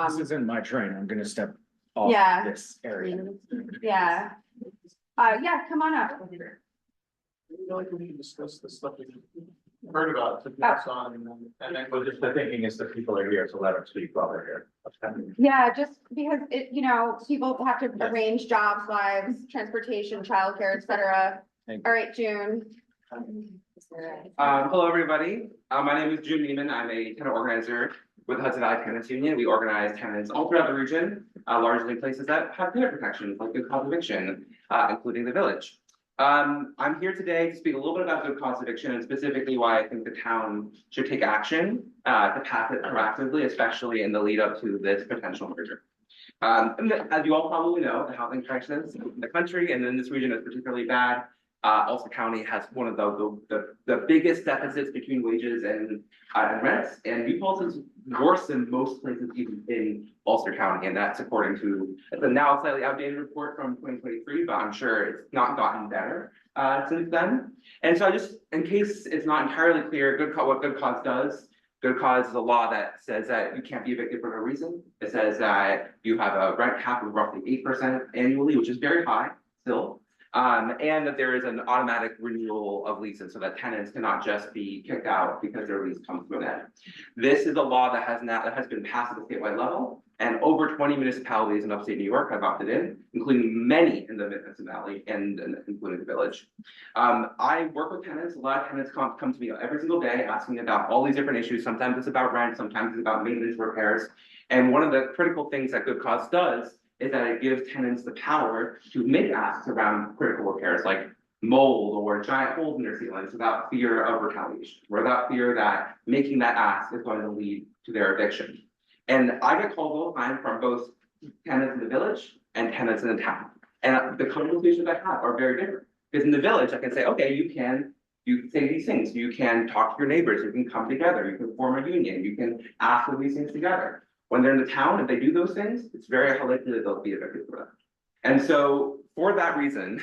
This isn't my train. I'm gonna step off Yeah. this area. Yeah. Yeah, come on up. You know, like we can discuss the stuff we heard about, to pass on, and then. But just the thinking is that people are here, so let them speak while they're here. Yeah, just because people have to arrange jobs, lives, transportation, childcare, et cetera. All right, June. Hello, everybody. My name is June Neiman. I'm a tenant organizer with Hudson Valley Tenants Union. We organize tenants all throughout the region, largely in places that have tenant protections, like good cause eviction, including the village. I'm here today to speak a little bit about good cause eviction and specifically why I think the town should take action to pass it proactively, especially in the lead up to this potential merger. As you all probably know, the housing crisis in the country and in this region is particularly bad. Ulster County has one of the biggest deficits between wages and rents, and New Paltz is worse than most places even in Ulster County, and that's according to the now slightly outdated report from 2023, but I'm sure it's not gotten better since then. And so in case it's not entirely clear, what good cause does. Good cause is a law that says that you can't be evicted for no reason. It says that you have a rent cap of roughly 8% annually, which is very high still. And that there is an automatic renewal of leases so that tenants cannot just be kicked out because their lease comes to an end. This is a law that has been passed at the statewide level, and over 20 municipalities in upstate New York have opted in, including many in the Mid-Hudson Valley and including the village. I work with tenants. A lot of tenants come to me every single day asking about all these different issues. Sometimes it's about rent, sometimes it's about maintenance repairs. And one of the critical things that Good Cause does is that it gives tenants the power to make asks around critical repairs like mold or giant holes in their ceilings without fear of retaliation, without fear that making that ask is going to lead to their eviction. And I get calls all the time from both tenants in the village and tenants in the town. And the conversations I have are very different. Because in the village, I can say, okay, you say these things, you can talk to your neighbors, you can come together, you can form a union, you can ask for these things together. When they're in the town, if they do those things, it's very likely that they'll be evicted for them. And so for that reason,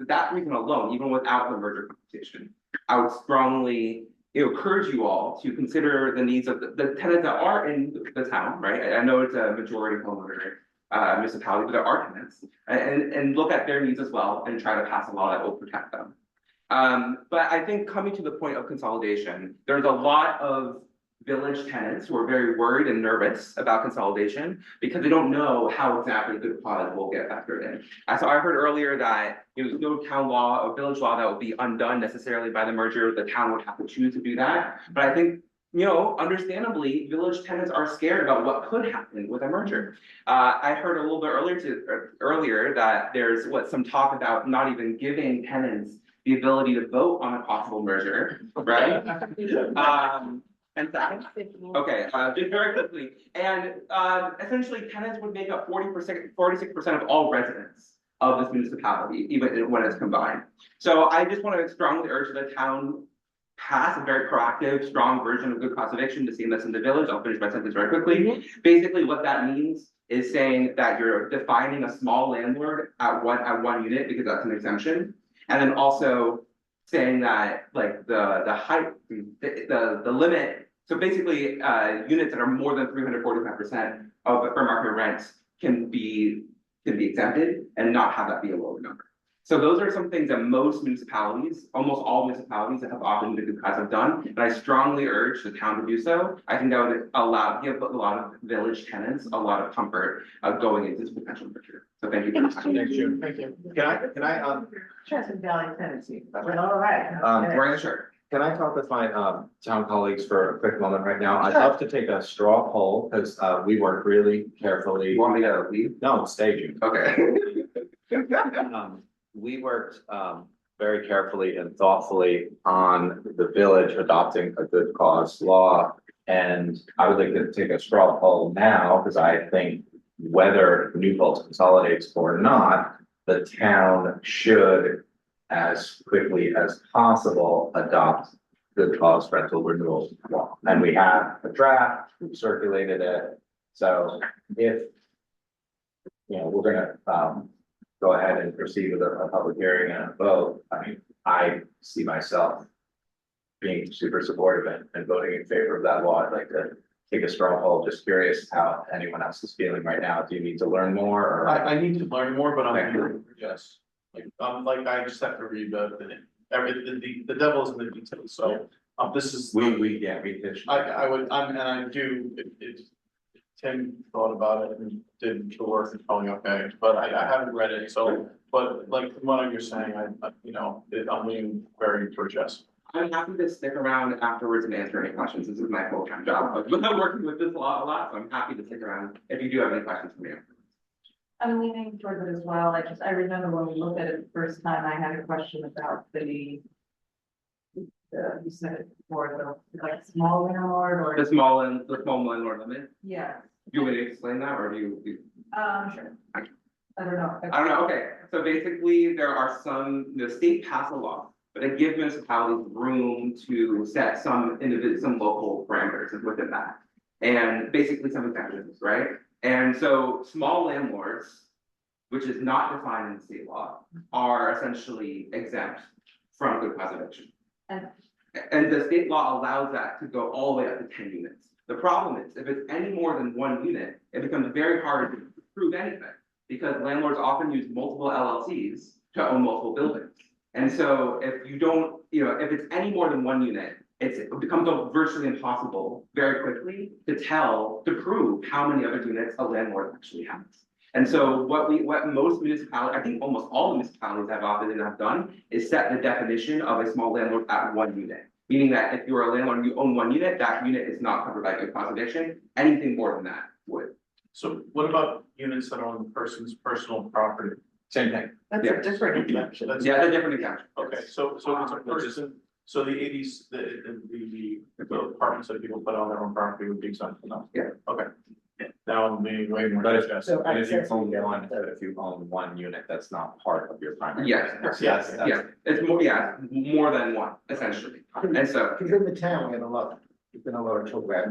that reason alone, even without the merger conversation, I would strongly encourage you all to consider the needs of the tenants that are in the town, right? I know it's a majority homeowner municipality, but there are tenants, and look at their needs as well and try to pass a law that will protect them. But I think coming to the point of consolidation, there's a lot of village tenants who are very worried and nervous about consolidation because they don't know how exactly good cause will get factored in. So I heard earlier that there's no town law or village law that would be undone necessarily by the merger. The town would have to choose to do that. But I think, understandably, village tenants are scared about what could happen with a merger. I heard a little bit earlier that there's some talk about not even giving tenants the ability to vote on a possible merger, right? And second, okay, just very quickly, and essentially tenants would make up 46% of all residents of this municipality, even when it's combined. So I just want to strongly urge the town pass a very proactive, strong version of good cause eviction to see this in the village. I'll finish my sentence very quickly. Basically, what that means is saying that you're defining a small landlord at one unit because that's an exemption, and then also saying that like the height, the limit. So basically, units that are more than 345% of the fair market rents can be exempted and not have that be a lower number. So those are some things that most municipalities, almost all municipalities that have opted into good cause have done, and I strongly urge the town to do so. I think that would give a lot of village tenants a lot of comfort of going into this potential merger. So thank you for your time. Thanks, June. Thank you. Can I Chestnut Valley, Tennessee. All right. Wearing the shirt. Can I talk with my town colleagues for a quick moment right now? I'd love to take a straw poll, because we work really carefully. You want me to leave? No, stay, June. Okay. We worked very carefully and thoughtfully on the village adopting a good cause law. And I would like to take a straw poll now, because I think whether New Paltz consolidates or not, the town should, as quickly as possible, adopt good cause rental renewal law. And we have a draft, we've circulated it. So if, you know, we're gonna go ahead and proceed with a public hearing and a vote, I mean, I see myself being super supportive and voting in favor of that law. I'd like to take a straw poll. Just curious how anyone else is feeling right now. Do you need to learn more or? I need to learn more, but I'm Thank you. hearing yes. Like, I just have to read the devil's in the details, so, this is. We I would, and I do, Tim thought about it and did the work, it's probably okay, but I haven't read it, so, but like, from what you're saying, I'm leaning very towards yes. I'm happy to stick around afterwards and answer any questions. This is my full-time job, but I'm working with this law a lot, so I'm happy to stick around if you do have any questions for me. I'm leaning towards it as well. I remember when we looked at it the first time, I had a question about you said it before, the like small landlord or. The small landlord limit. Yeah. Do you want me to explain that, or do you? Sure. I don't know. I don't know, okay, so basically, there are some, the state passed a law, but it gives municipalities room to set some local parameters within that. And basically some exemptions, right? And so small landlords, which is not defined in the state law, are essentially exempt from good cause eviction. And the state law allows that to go all the way up to 10 units. The problem is, if it's any more than 1 unit, it becomes very hard to prove anything, because landlords often use multiple LLCs to own multiple buildings. And so if you don't, if it's any more than 1 unit, it becomes virtually impossible very quickly to prove how many other units a landlord actually has. And so what most municipalities, I think almost all the municipalities have opted in have done, is set the definition of a small landlord at 1 unit. Meaning that if you're a landlord and you own 1 unit, that unit is not covered by good cause eviction. Anything more than that would. So what about units that are on the person's personal property? Same thing. That's a different exemption. That's- Yeah, it's a different exemption. Okay, so it's a person, so the 80s, the apartments that people put on their own property would be exempt from that? Yeah. Okay. Now I'm being way more. But if, yes. but if you own one, but if you own 1 unit, that's not part of your primary. Yes, residence. yes, it's more than 1, essentially. And so, Because in the town, we have there's been a lot of talk about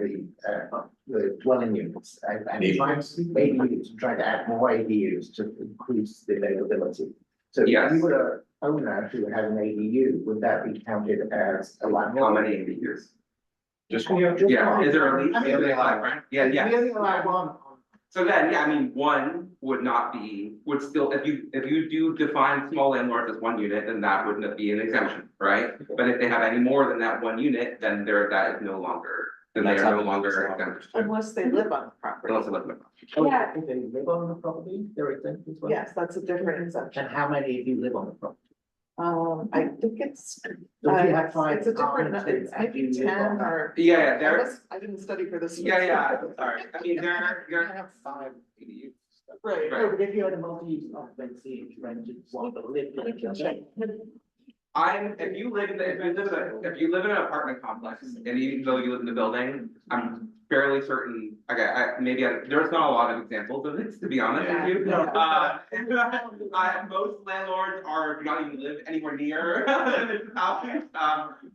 the dwelling units and trying to ADUs and trying to add more ADUs to increase the availability. So if Yes. you were an owner who had an ADU, would that be counted as a landlord? how many ADUs? Just Yeah, just Yeah, one. is there a lease? I mean, They allow, right? Yeah, yeah. We only allow one. So then, yeah, I mean, 1 would still, if you do define small landlords as 1 unit, then that wouldn't be an exemption, right? But if they have any more than that 1 unit, then that is no longer, then they are no longer exempt. Unless they live on the property. Unless they live in a- Oh, Yeah. if they live on the property, they're exempt as well? Yes, that's a different exemption. And how many of you live on the property? I think it's, So if you have 5 it's a different, apartments, it's maybe you live 10 on- or. Yeah, there, I didn't study for this. yeah, sorry, I mean, You have 5 ADUs. Right. No, but if you had a multi-use occupancy and you rented one to live in. You can check. if you live in an apartment complex, and even though you live in the building, I'm fairly certain, there's not a lot of examples of this, to be honest with you. Yeah. Most landlords do not even live anywhere near municipalities,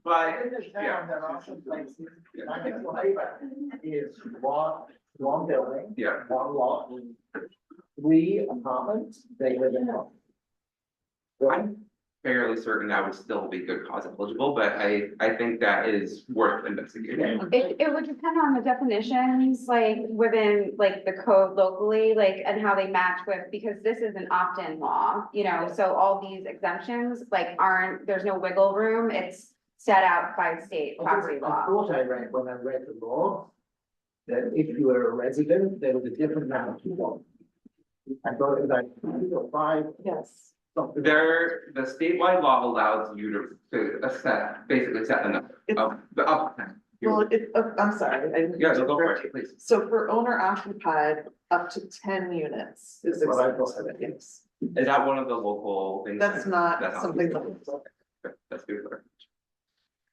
but, In the yeah. town, there are some places, I think Flavor is one building. Yeah. 1 lot, 3 apartments, they live in one. I'm fairly certain that would still be good cause eligible, but I think that is worth investigating. It would depend on the definitions, like within like the code locally, like and how they match with, because this is an opt-in law, so all these exemptions like there's no wiggle room, it's set out by state property I law. thought I read, when I read the law, that if you were a resident, there was a different number of people. I thought it was like 2 or 5. Yes. The statewide law allows you to basically set the number of the up. Well, I'm sorry. Yeah, go for it, please. So for owner occupied, up to 10 units is acceptable, yes. Is that one of the local things? That's not something that. That's good.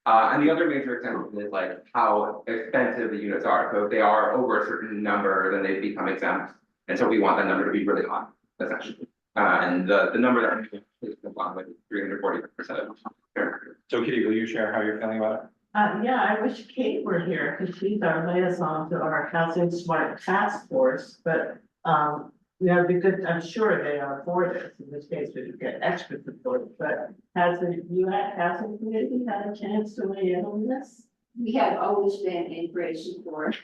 And the other major example is like how expensive the units are. So if they are over a certain number, then they become exempt. And so we want that number to be really high, essentially. And the number that is along with 340%. So Kitty, will you share how you're feeling about it? Yeah, I wish Kate were here, because she's our liaison to our housing smart task force, but, yeah, because I'm sure they are for this, in this case, we could get extra support, but has the U.S. housing committee had a chance to weigh in on this? We have always been in great support.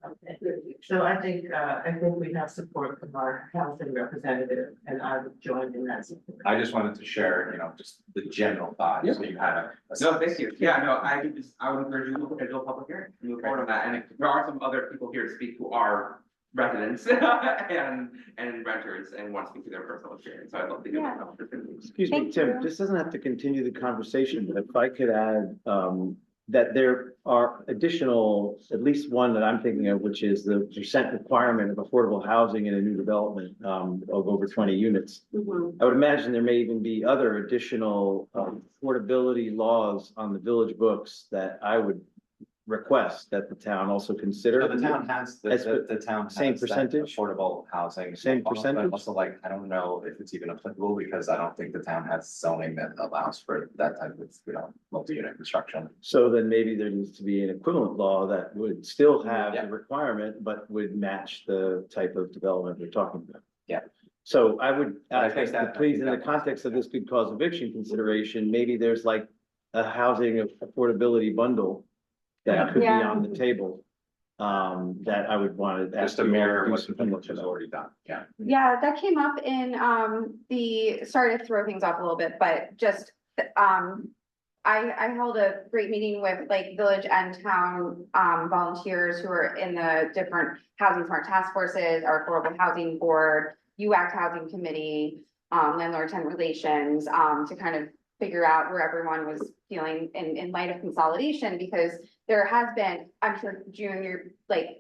Okay, so I think we have support from our housing representative, and I would join in that support. I just wanted to share, just the general thought, so you had a. No, thank you. Yeah, no, I would encourage you to schedule a public hearing, move forward on that. And there are some other people here to speak who are residents and renters and want to speak to their personal experience. So I'd love to give them an opportunity. Excuse me, Tim, this doesn't have to continue the conversation, but if I could add, that there are additional, at least one that I'm thinking of, which is the percent requirement of affordable housing in a new development, of over 20 units. I would imagine there may even be other additional, affordability laws on the village books that I would request that the town also consider. So the town has, the town has same that percentage? affordable housing. Same law, but percentage? Also, like, I don't know if it's even applicable, because I don't think the town has zoning that allows for that type of, multi-unit construction. So then maybe there needs to be an equivalent law that would still have the requirement, but would match the type of development we're talking about. Yeah. So I would, I I think think that- please, in the context of this good cause eviction consideration, maybe there's like a housing affordability bundle that could be Yeah. on the table, that I would want to ask. Just to you all to mirror do what some the homework village has about. already done, yeah. Yeah, that came up in, sorry to throw things off a little bit, but just, I held a great meeting with like village and town, volunteers who are in the different housing smart task forces, our affordable housing board, UAC housing committee, landlord tenant relations, to kind of figure out where everyone was feeling in light of consolidation, because there has been, I'm sure, June,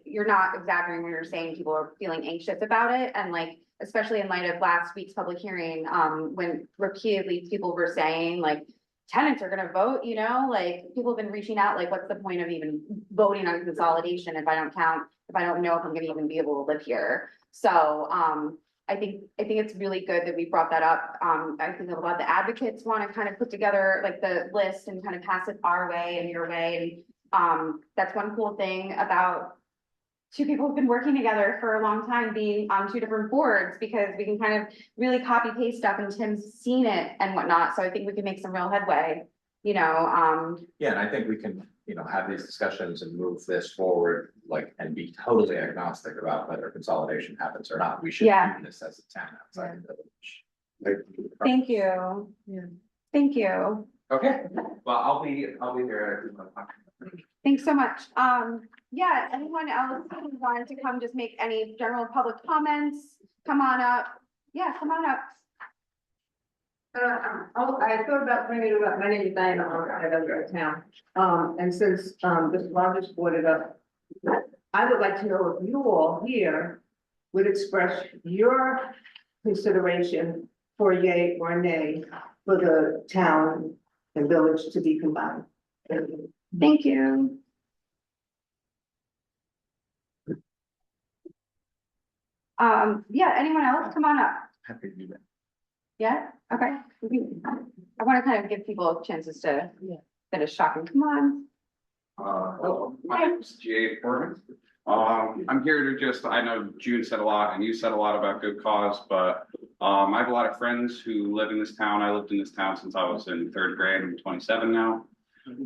you're not exaggerating when you're saying people are feeling anxious about it, and like, especially in light of last week's public hearing, when repeatedly people were saying like, tenants are gonna vote, like, people have been reaching out, like, what's the point of even voting on consolidation if I don't know if I'm gonna even be able to live here? So, I think it's really good that we brought that up. I think a lot of the advocates want to kind of put together like the list and kind of pass it our way and your way. And that's one cool thing about two people who've been working together for a long time being on two different boards, because we can kind of really copy paste stuff, and Tim's seen it and whatnot. So I think we can make some real headway, Yeah, and I think we can, have these discussions and move this forward, and be totally agnostic about whether consolidation happens or not. We should Yeah. do this as a town outside the village. Thank you. Yeah. Thank you. Okay, well, I'll be here. Thanks so much. Yeah, anyone else who wanted to come just make any general public comments, come on up. Yeah, come on up. I thought about bringing it up. My name is Diana, I live in town. And since, this largest brought it up, I would like to know if you all here would express your consideration for yay or nay for the town and village to be combined. Thank you. Yeah, anyone else? Come on up. Happy to do that. Yeah, okay. I want to kind of give people chances to finish talking. Come on. Hello, my name is Jay Furman. I'm here to I know June said a lot and you said a lot about good cause, but I have a lot of friends who live in this town. I lived in this town since I was in third grade. I'm 27 now.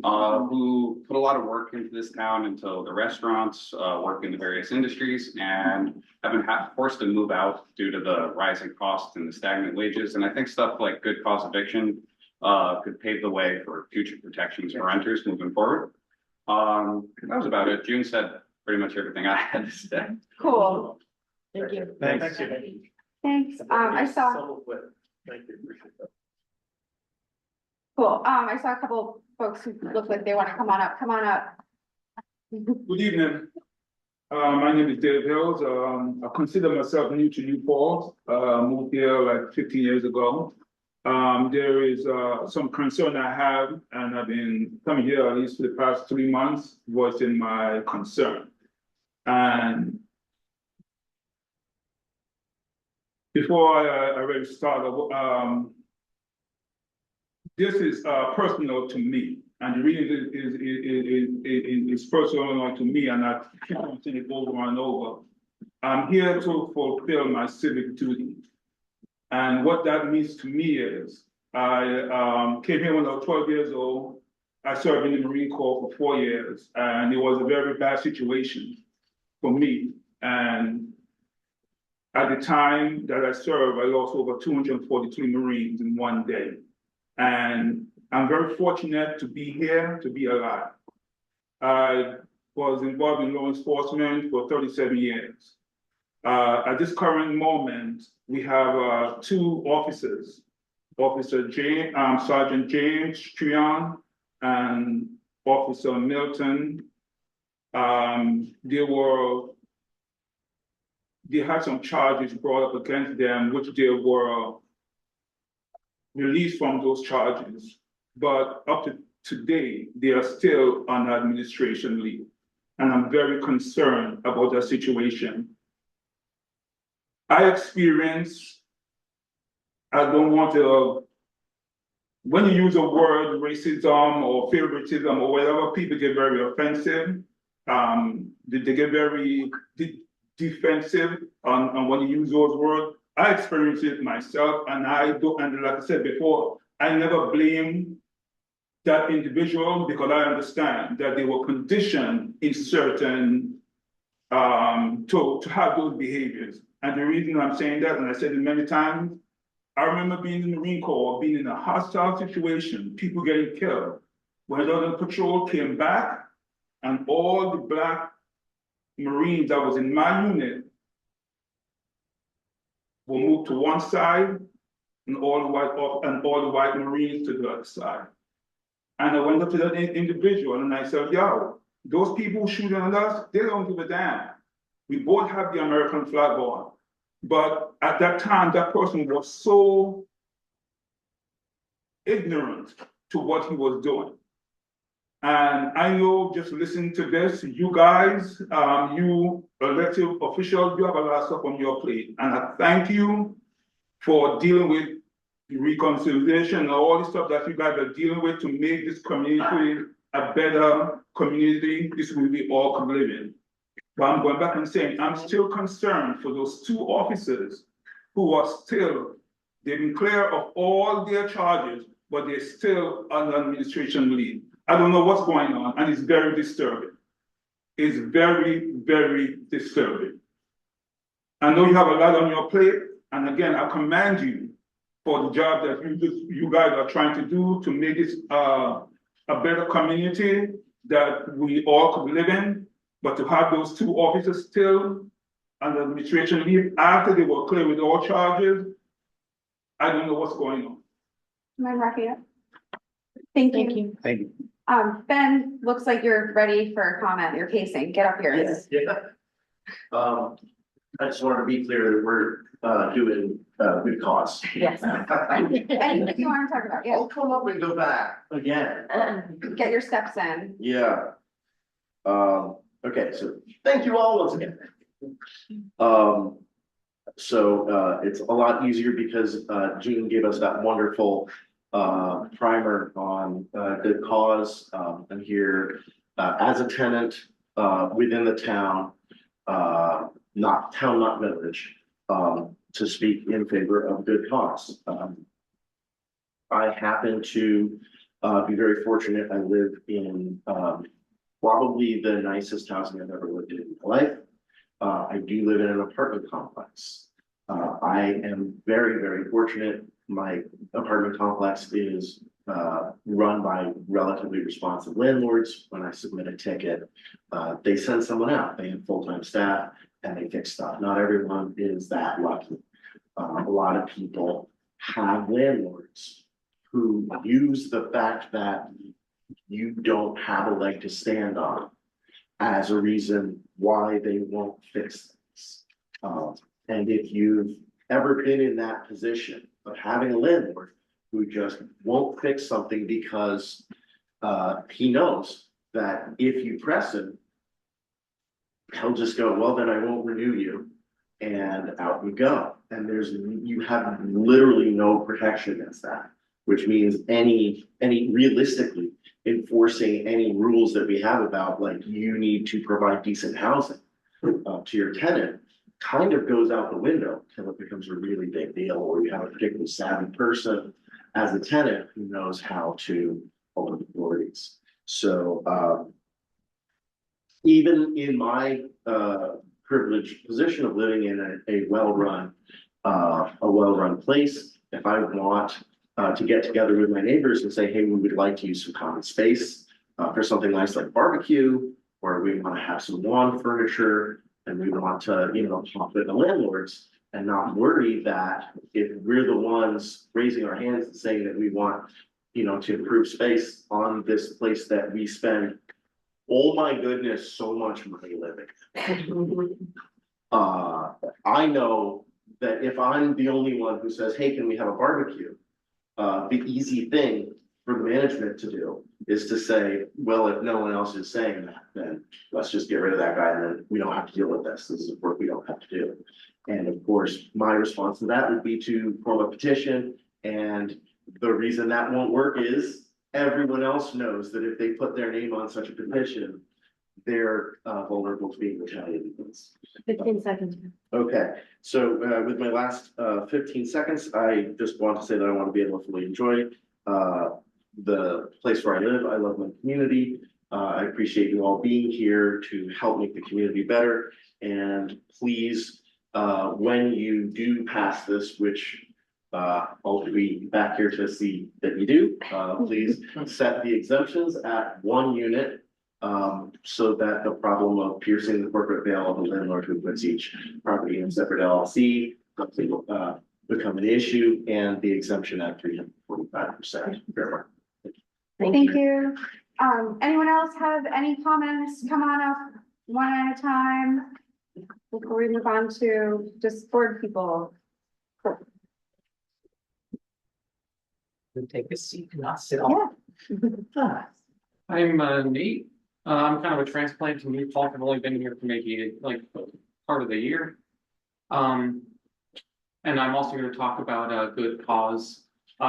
Who put a lot of work into this town, into the restaurants, work in the various industries, and have been forced to move out due to the rising costs and the stagnant wages. And I think stuff like good cause eviction could pave the way for future protections for renters moving forward. That was about it. June said pretty much everything I had to say. Cool. Thank you. Thanks. Thanks. I saw. So with Thank you, appreciate that. Cool. I saw a couple folks who look like they want to come on up. Come on up. Good evening. My name is Dave Hills. I consider myself new to New Paltz. Moved here like 15 years ago. There is some concern I have, and I've been coming here at least for the past 3 months, voicing my concern. And before I really start, this is personal to me. And the reason is personal to me, and I keep on saying it over and over. I'm here to fulfill my civic duty. And what that means to me is, I came here when I was 12 years old. I served in the Marine Corps for 4 years, and it was a very bad situation for me. And at the time that I served, I lost over 243 Marines in one day. And I'm very fortunate to be here, to be alive. I was involved in law enforcement for 37 years. At this current moment, we have 2 officers, Sergeant James Trion and Officer Milton. They had some charges brought up against them, which they were released from those charges. But up to today, they are still on administration leave. And I'm very concerned about that situation. I don't want to, when you use a word, racism or favoritism or whatever, people get very offensive. They get very defensive on when you use those words. I experienced it myself, and and like I said before, I never blame that individual because I understand that they were conditioned in certain to have those behaviors. And the reason I'm saying that, and I said it many times, I remember being in the Marine Corps, being in a hostile situation, people getting killed. When the other patrol came back, and all the Black Marines that was in my unit were moved to one side, and all the white Marines to the other side. And I went up to that individual and I said, yo, those people shooting at us, they don't give a damn. We both have the American flag on. But at that time, that person was so ignorant to what he was doing. And I know, just listening to this, you guys, you elected officials, you have a lot of stuff on your plate. And I thank you for dealing with the reconciliation and all the stuff that you guys are dealing with to make this community a better community. This will be all could live in. But I'm going back and saying, I'm still concerned for those 2 officers who are still, they've been clear of all their charges, but they're still on administration leave. I don't know what's going on, and it's very disturbing. It's very, very disturbing. I know you have a lot on your plate, and again, I commend you for the job that you guys are trying to do to make this a better community that we all could live in. But to have those 2 officers still on administration leave after they were clear with all charges, I don't know what's going on. Am I wrapping up? Thank you. Thank you. Ben, looks like you're ready for a comment. You're pacing. Get up here. Yes, yeah. I just wanted to be clear that we're doing good cause. Yes. Anything you want to talk about? Yeah. I'll come up and go back again. Get your steps in. Yeah. Okay, so thank you all once again. It's a lot easier because Jean gave us that wonderful primer on good cause. I'm here as a tenant within the town, not village, to speak in favor of good cause. I happen to be very fortunate. I live in probably the nicest housing I've ever lived in my life. I do live in an apartment complex. I am very, very fortunate. My apartment complex is run by relatively responsive landlords. When I submit a ticket, they send someone out. They have full-time staff and they fix stuff. Not everyone is that lucky. A lot of people have landlords who use the fact that you don't have a leg to stand on as a reason why they won't fix things. And if you've ever been in that position of having a landlord who just won't fix something because he knows that if you press him, he'll just go, well, then I won't renew you, and out you go. And you have literally no protection against that, which means any realistically enforcing any rules that we have about, like, you need to provide decent housing to your tenant kind of goes out the window until it becomes a really big deal, or you have a particularly savvy person as a tenant who knows how to hold authorities. So even in my privileged position of living in a well-run place, if I want to get together with my neighbors and say, hey, we would like to use some common space for something nice like barbecue, or we want to have some lawn furniture, and we want to, talk with the landlords and not worry that if we're the ones raising our hands and saying that we want, to improve space on this place that we spend, oh my goodness, so much money living. I know that if I'm the only one who says, hey, can we have a barbecue? The easy thing for the management to do is to say, well, if no one else is saying that, then let's just get rid of that guy, and then we don't have to deal with this. This is work we don't have to do. And of course, my response to that would be to form a petition. And the reason that won't work is everyone else knows that if they put their name on such a petition, they're vulnerable to being retaliated against. 15 seconds. Okay, so with my last 15 seconds, I just want to say that I want to be able to fully enjoy the place where I live. I love my community. I appreciate you all being here to help make the community better. And please, when you do pass this, which I'll be back here to see that you do, please set the exemptions at 1 unit. So that the problem of piercing the corporate veil of the landlord who puts each property in a separate LLC doesn't become an issue, and the exemption at 345%. Fair market. Thank you. Anyone else have any comments? Come on up one at a time before we move on to just board people. Take a seat and not sit on. Yeah. I'm Nate. I'm kind of a transplant to New Paltz. I've only been here for maybe like part of the year. And I'm also going to talk about a good cause,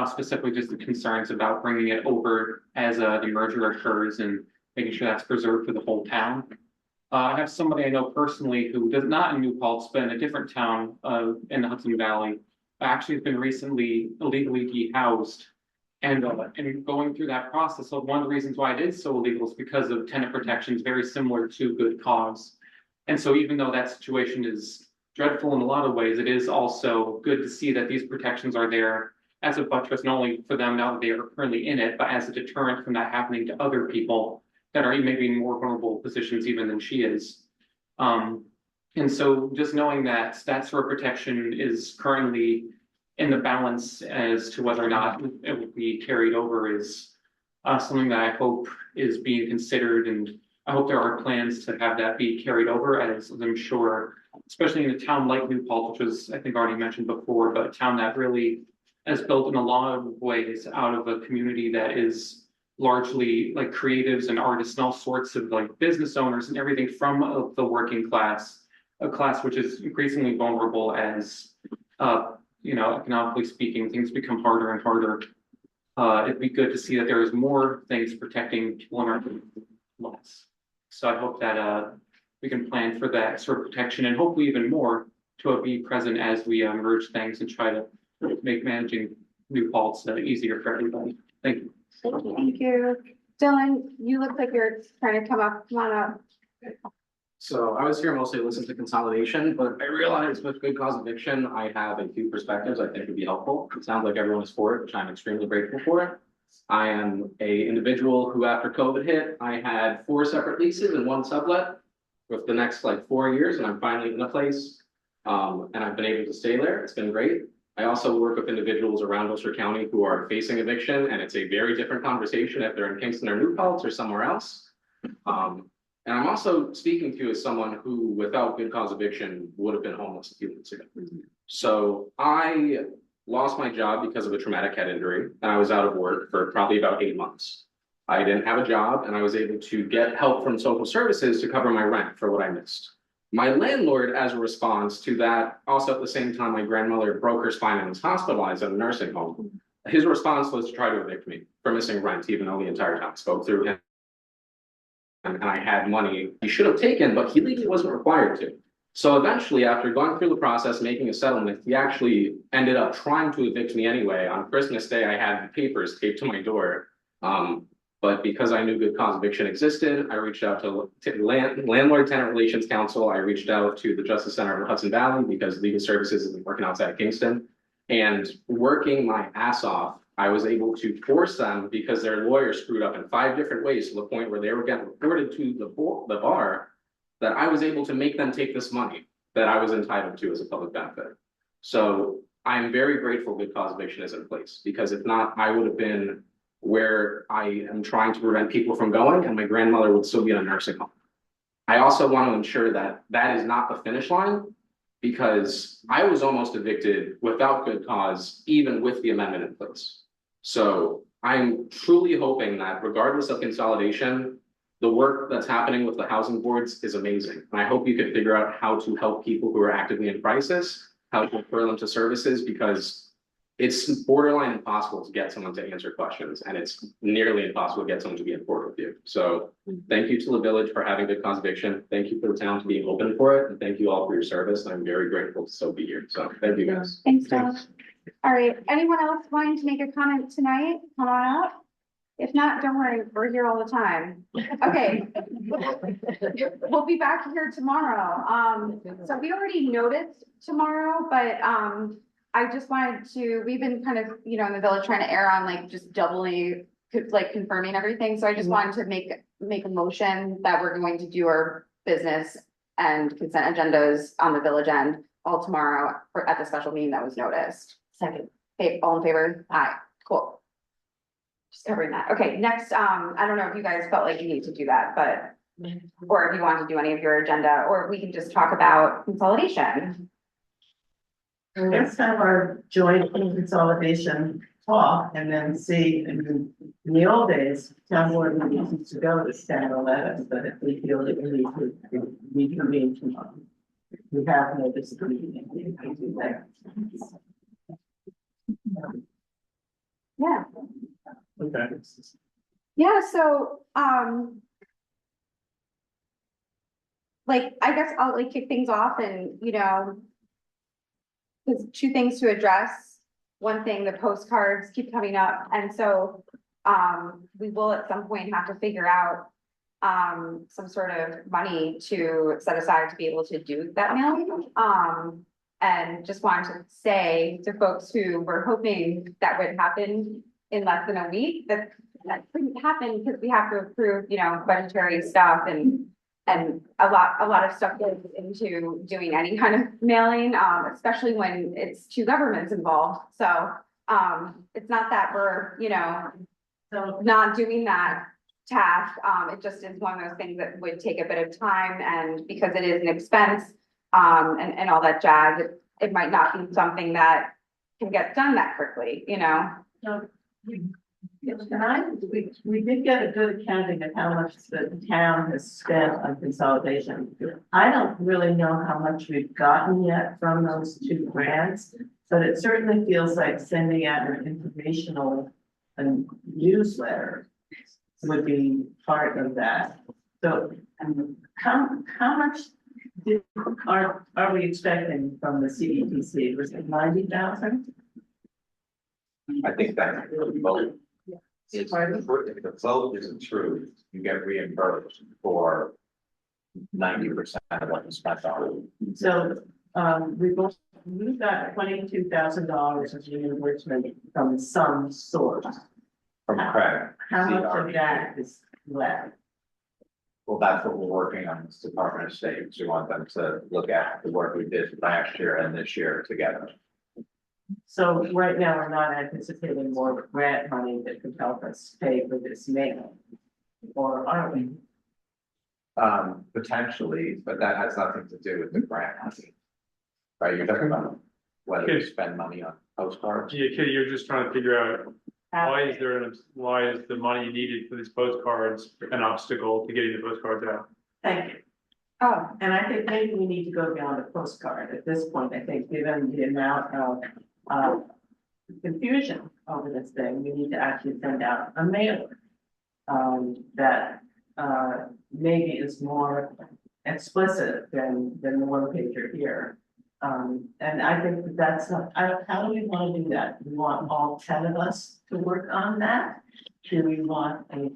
specifically just the concerns about bringing it over as the merger occurs and making sure that's preserved for the whole town. I have somebody I know personally who does not in New Paltz, but in a different town in the Hudson Valley, actually has been recently illegally dehoused. And going through that process, so one of the reasons why it is so illegal is because of tenant protections, very similar to good cause. And so even though that situation is dreadful in a lot of ways, it is also good to see that these protections are there as a buttress, not only for them now that they are currently in it, but as a deterrent from that happening to other people that are maybe in more vulnerable positions even than she is. And so just knowing that that sort of protection is currently in the balance as to whether or not it will be carried over is something that I hope is being considered, and I hope there are plans to have that be carried over, as I'm sure, especially in a town like New Paltz, which was I think already mentioned before, but a town that really has built in a lot of ways out of a community that is largely like creatives and artists and all sorts of like business owners and everything from the working class, a class which is increasingly vulnerable as economically speaking, things become harder and harder. It'd be good to see that there is more things protecting people in our community less. So I hope that we can plan for that sort of protection and hopefully even more to be present as we merge things and try to make managing New Paltz easier for everybody. Thank you. Thank you. Dylan, you look like you're trying to come up. Come on up. So I was here mostly to listen to Consolidation, but I realized with good cause eviction, I have a few perspectives I think would be helpful. It sounds like everyone is for it, which I'm extremely grateful for. I am a individual who after COVID hit, I had 4 separate leases and 1 sublet with the next like 4 years, and I'm finally in a place. And I've been able to stay there. It's been great. I also work with individuals around Ulster County who are facing eviction, and it's a very different conversation if they're in Kingston or New Paltz or somewhere else. And I'm also speaking to as someone who, without good cause eviction, would have been homeless a few months ago. So I lost my job because of a traumatic head injury, and I was out of work for probably about 8 months. I didn't have a job, and I was able to get help from social services to cover my rent for what I missed. My landlord, as a response to that, also at the same time, my grandmother broke her spine and was hospitalized at a nursing home. His response was to try to evict me for missing rent, even though the entire town spoke through him. And I had money he should have taken, but he legally wasn't required to. So eventually, after going through the process, making a settlement, he actually ended up trying to evict me anyway. On Christmas Day, I had papers taped to my door. But because I knew good cause eviction existed, I reached out to Landlord Tenant Relations Council. I reached out to the Justice Center of the Hudson Valley because legal services isn't working outside of Kingston. And working my ass off, I was able to force them, because their lawyer screwed up in 5 different ways to the point where they were getting reported to the bar, that I was able to make them take this money that I was entitled to as a public benefit. So I'm very grateful good cause eviction is in place, because if not, I would have been where I am trying to prevent people from going, and my grandmother would still be in a nursing home. I also want to ensure that that is not the finish line, because I was almost evicted without good cause, even with the amendment in place. So I'm truly hoping that regardless of consolidation, the work that's happening with the housing boards is amazing. And I hope you could figure out how to help people who are actively in crisis, how to refer them to services, because it's borderline impossible to get someone to answer questions, and it's nearly impossible to get someone to be in court with you. So thank you to the village for having good cause eviction. Thank you for the town to being open for it. And thank you all for your service. I'm very grateful to still be here. So thank you guys. Thanks, Josh. All right, anyone else wanting to make a comment tonight? Come on up. If not, don't worry, we're here all the time. Okay. We'll be back here tomorrow. So we already noticed tomorrow, but I just wanted to, we've been kind of, you know, in the village trying to err on like just doubly, like confirming everything. So I just wanted to make a motion that we're going to do our business and consent agendas on the village end all tomorrow at the special meeting that was noticed. Second. Okay, all in favor? Aye, cool. Just covering that. Okay, next, I don't know if you guys felt like you need to do that, but, or if you want to do any of your agenda, or we can just talk about consolidation. Let's have our joint consolidation talk and then see, in the old days, town board meetings used to go to 10 or 11, but if we feel that we need to reconvene tomorrow, we have no disagreement. We can do that. Yeah. Okay. Yeah, so, like, I guess I'll like kick things off and, you know, there's 2 things to address. One thing, the postcards keep coming up, and so, we will at some point have to figure out, some sort of money to set aside to be able to do that mailing. And just wanted to say to folks who were hoping that would happen in less than a week, that couldn't happen because we have to approve, you know, budgetary stuff and a lot of stuff goes into doing any kind of mailing, especially when it's 2 governments involved. So, it's not that we're, you know, not doing that task. It just is one of those things that would take a bit of time, and because it is an expense, and all that jazz, it might not be something that can get done that quickly, you know? We did get a good accounting of how much the town has spent on consolidation. I don't really know how much we've gotten yet from those 2 grants, but it certainly feels like sending out an informational newsletter would be part of that. So how much are we expecting from the CETC? Was it 90,000? I think that the vote is, if the vote isn't true, you get reimbursed for 90% of what you spent on. So, we've got $22,000 of reimbursement from some source. From Craig. How much of that is left? Well, that's what we're working on, this Department of State. We want them to look at the work we did last year and this year together. So right now, we're not anticipating more grant money that could help us pay for this mail. Or are we? Potentially, but that has nothing to do with the grant money. Right, you're talking about whether to spend money on postcards. Yeah, Kitty, you're just trying to figure out why is the money needed for these postcards an obstacle to getting the postcards out? Thank you. Oh, And I think maybe we need to go beyond a postcard at this point. I think given the amount of confusion over this thing, we need to actually send out a mailer. That maybe is more explicit than the one pager here. And I think that's not, how do we want to do that? Do we want all 10 of us to work on that? Do we want a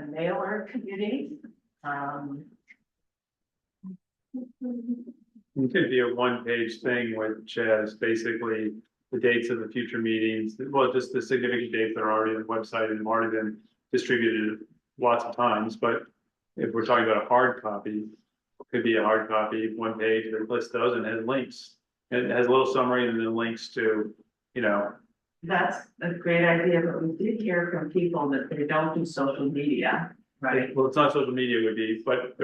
mailer committee? It could be a one-page thing which has basically the dates of the future meetings, well, just the significant dates that are already on the website and have already been distributed lots of times, but if we're talking about a hard copy, it could be a hard copy, one page that lists those and has links. And it has a little summary and then links to, you know. That's a great idea, but we did hear from people that they don't do social media, right? Well, it's not social media would be, but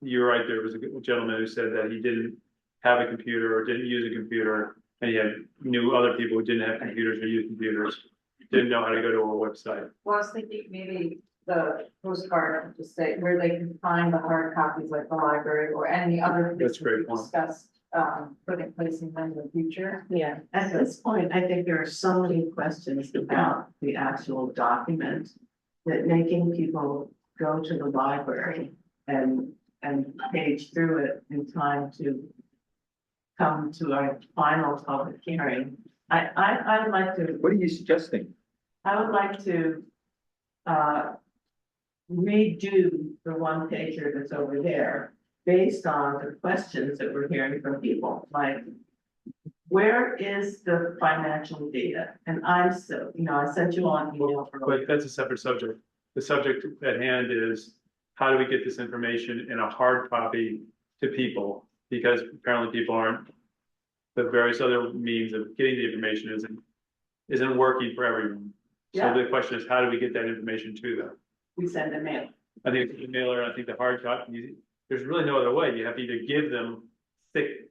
you're right, there was a gentleman who said that he didn't have a computer or didn't use a computer. And he knew other people who didn't have computers or use computers, didn't know how to go to a website. Well, I was thinking maybe the postcard, just say where they can find the hard copies, like the library or any other. That's a great we point. Discussed, putting placing them in the future. Yeah, at this point, I think there are so many questions about the actual document that making people go to the library and page through it in time to come to our final public hearing. I'd like to. What are you suggesting? I would like to redo the one pager that's over there based on the questions that we're hearing from people, like where is the financial data? And I'm so, I sent you on email. But that's a separate subject. The subject at hand is how do we get this information in a hard copy to people? Because apparently people aren't, the various other means of getting the information isn't working for everyone. So the question is, how do we get that information to them? We send a mail. I think the mailer, I think the hard copy, there's really no other way. You have to either give them thick,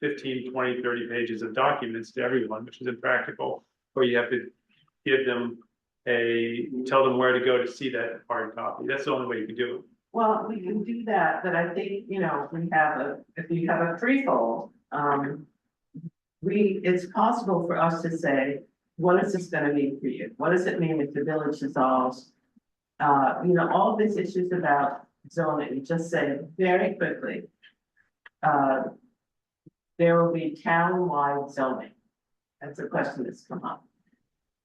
15, 20, 30 pages of documents to everyone, which is impractical, or you have to give them tell them where to go to see that hard copy. That's the only way you can do it. Well, we can do that, but I think, if you have a threefold, it's possible for us to say, what is this gonna mean for you? What does it mean if the village dissolves? All of these issues about zoning, just say very quickly. There will be town-wide zoning. That's a question that's come up.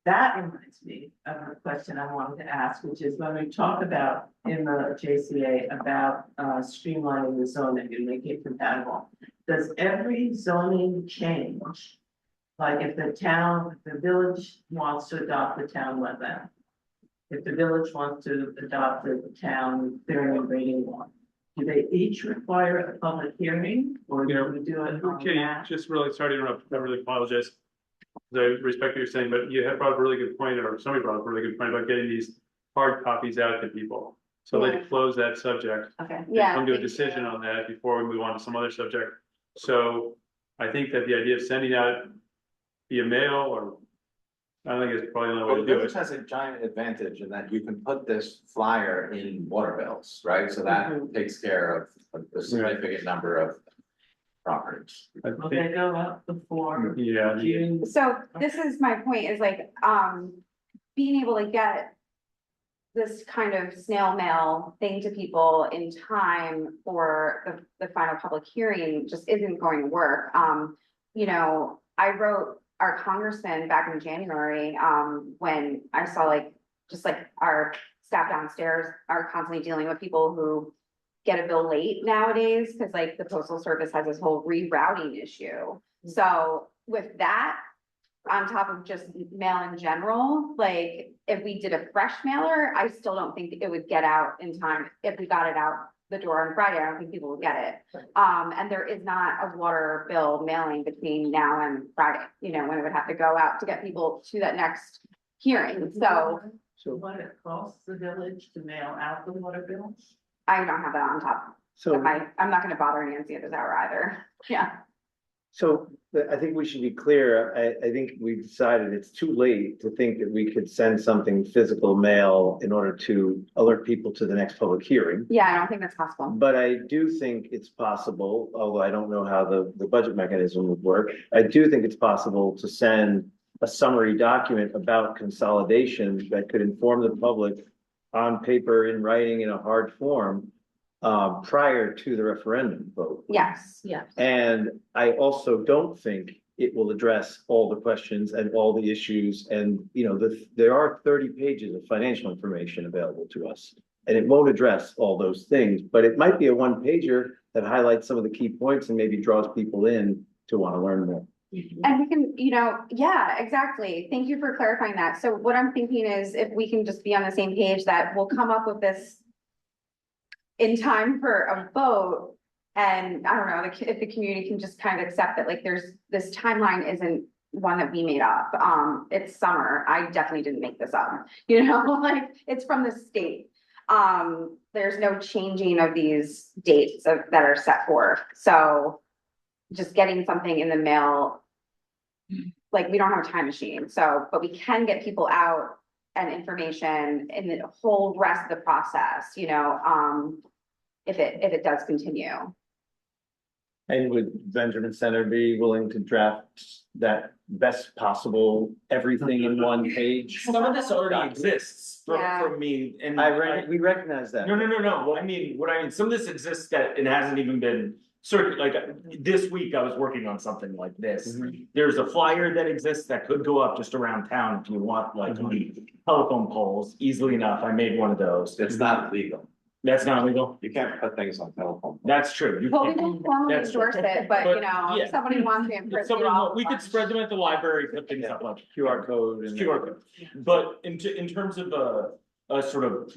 That reminds me of a question I wanted to ask, which is when we talk about in the JCA about streamlining the zoning and making it compatible. Does every zoning change? Like if the village wants to adopt the town wetland. If the village wants to adopt the town clearing and grading law. Do they each require a public hearing or do we do it on Kitty, that? just really sorry to interrupt. I really apologize. I respect what you're saying, but you have brought up a really good point, or somebody brought up a really good point about getting these hard copies out to people. So let's close that subject. Okay. Yeah. Come to a decision on that before we move on to some other subject. So I think that the idea of sending out via mail or I don't think it's probably the only way Well, to do village it. has a giant advantage in that you can put this flyer in water bills, right? So that takes care of a significant number of properties. Will they go out before June? So this is my point is like, being able to get this kind of snail mail thing to people in time for the final public hearing just isn't going to work. I wrote our congressman back in January, when I saw just our staff downstairs are constantly dealing with people who get a bill late nowadays, because the postal service has this whole rerouting issue. So with that, on top of just mail in general, like, if we did a fresh mailer, I still don't think it would get out in time. If we got it out the door on Friday, I don't think people would get it. And there is not a water bill mailing between now and Friday, you know, when it would have to go out to get people to that next hearing, so So what it costs the village to mail out the water bills? I don't have that on top of So, I'm not gonna bother Nancy at this hour either, yeah. so I think we should be clear. I think we've decided it's too late to think that we could send something physical mail in order to alert people to the next public hearing. Yeah, I don't think that's possible. But I do think it's possible, although I don't know how the budget mechanism would work. I do think it's possible to send a summary document about consolidation that could inform the public on paper, in writing, in a hard form, prior to the referendum vote. Yes. Yes. And I also don't think it will address all the questions and all the issues. And, you know, there are 30 pages of financial information available to us. And it won't address all those things, but it might be a one pager that highlights some of the key points and maybe draws people in to want to learn more. And we can, you know, yeah, exactly. Thank you for clarifying that. So what I'm thinking is if we can just be on the same page that we'll come up with this in time for a vote. And I don't know, if the community can just kind of accept that, like, this timeline isn't one that we made up. It's summer. I definitely didn't make this up, you know, like, it's from the state. There's no changing of these dates that are set forth. So just getting something in the mail, like, we don't have a time machine, so, but we can get people out and information in the whole rest of the process, you know, if it does continue. And would Benjamin Center be willing to draft that best possible, everything in one page? Some of this already exists Yeah. from me and. We recognize that. No. What I mean, some of this exists that it hasn't even been like this week I was working on something like this. Mm-hmm. There's a flyer that exists that could go up just around town if you want, like telephone poles, easily enough. I made one of those. It's not legal. That's not legal. You can't put things on telephone. That's true. You Well, we can't- won't formally that's true. endorse it, but you know, yeah. if somebody wants to. If somebody we could spread them at the library, put things up like QR code and. QR code. But in terms of a sort of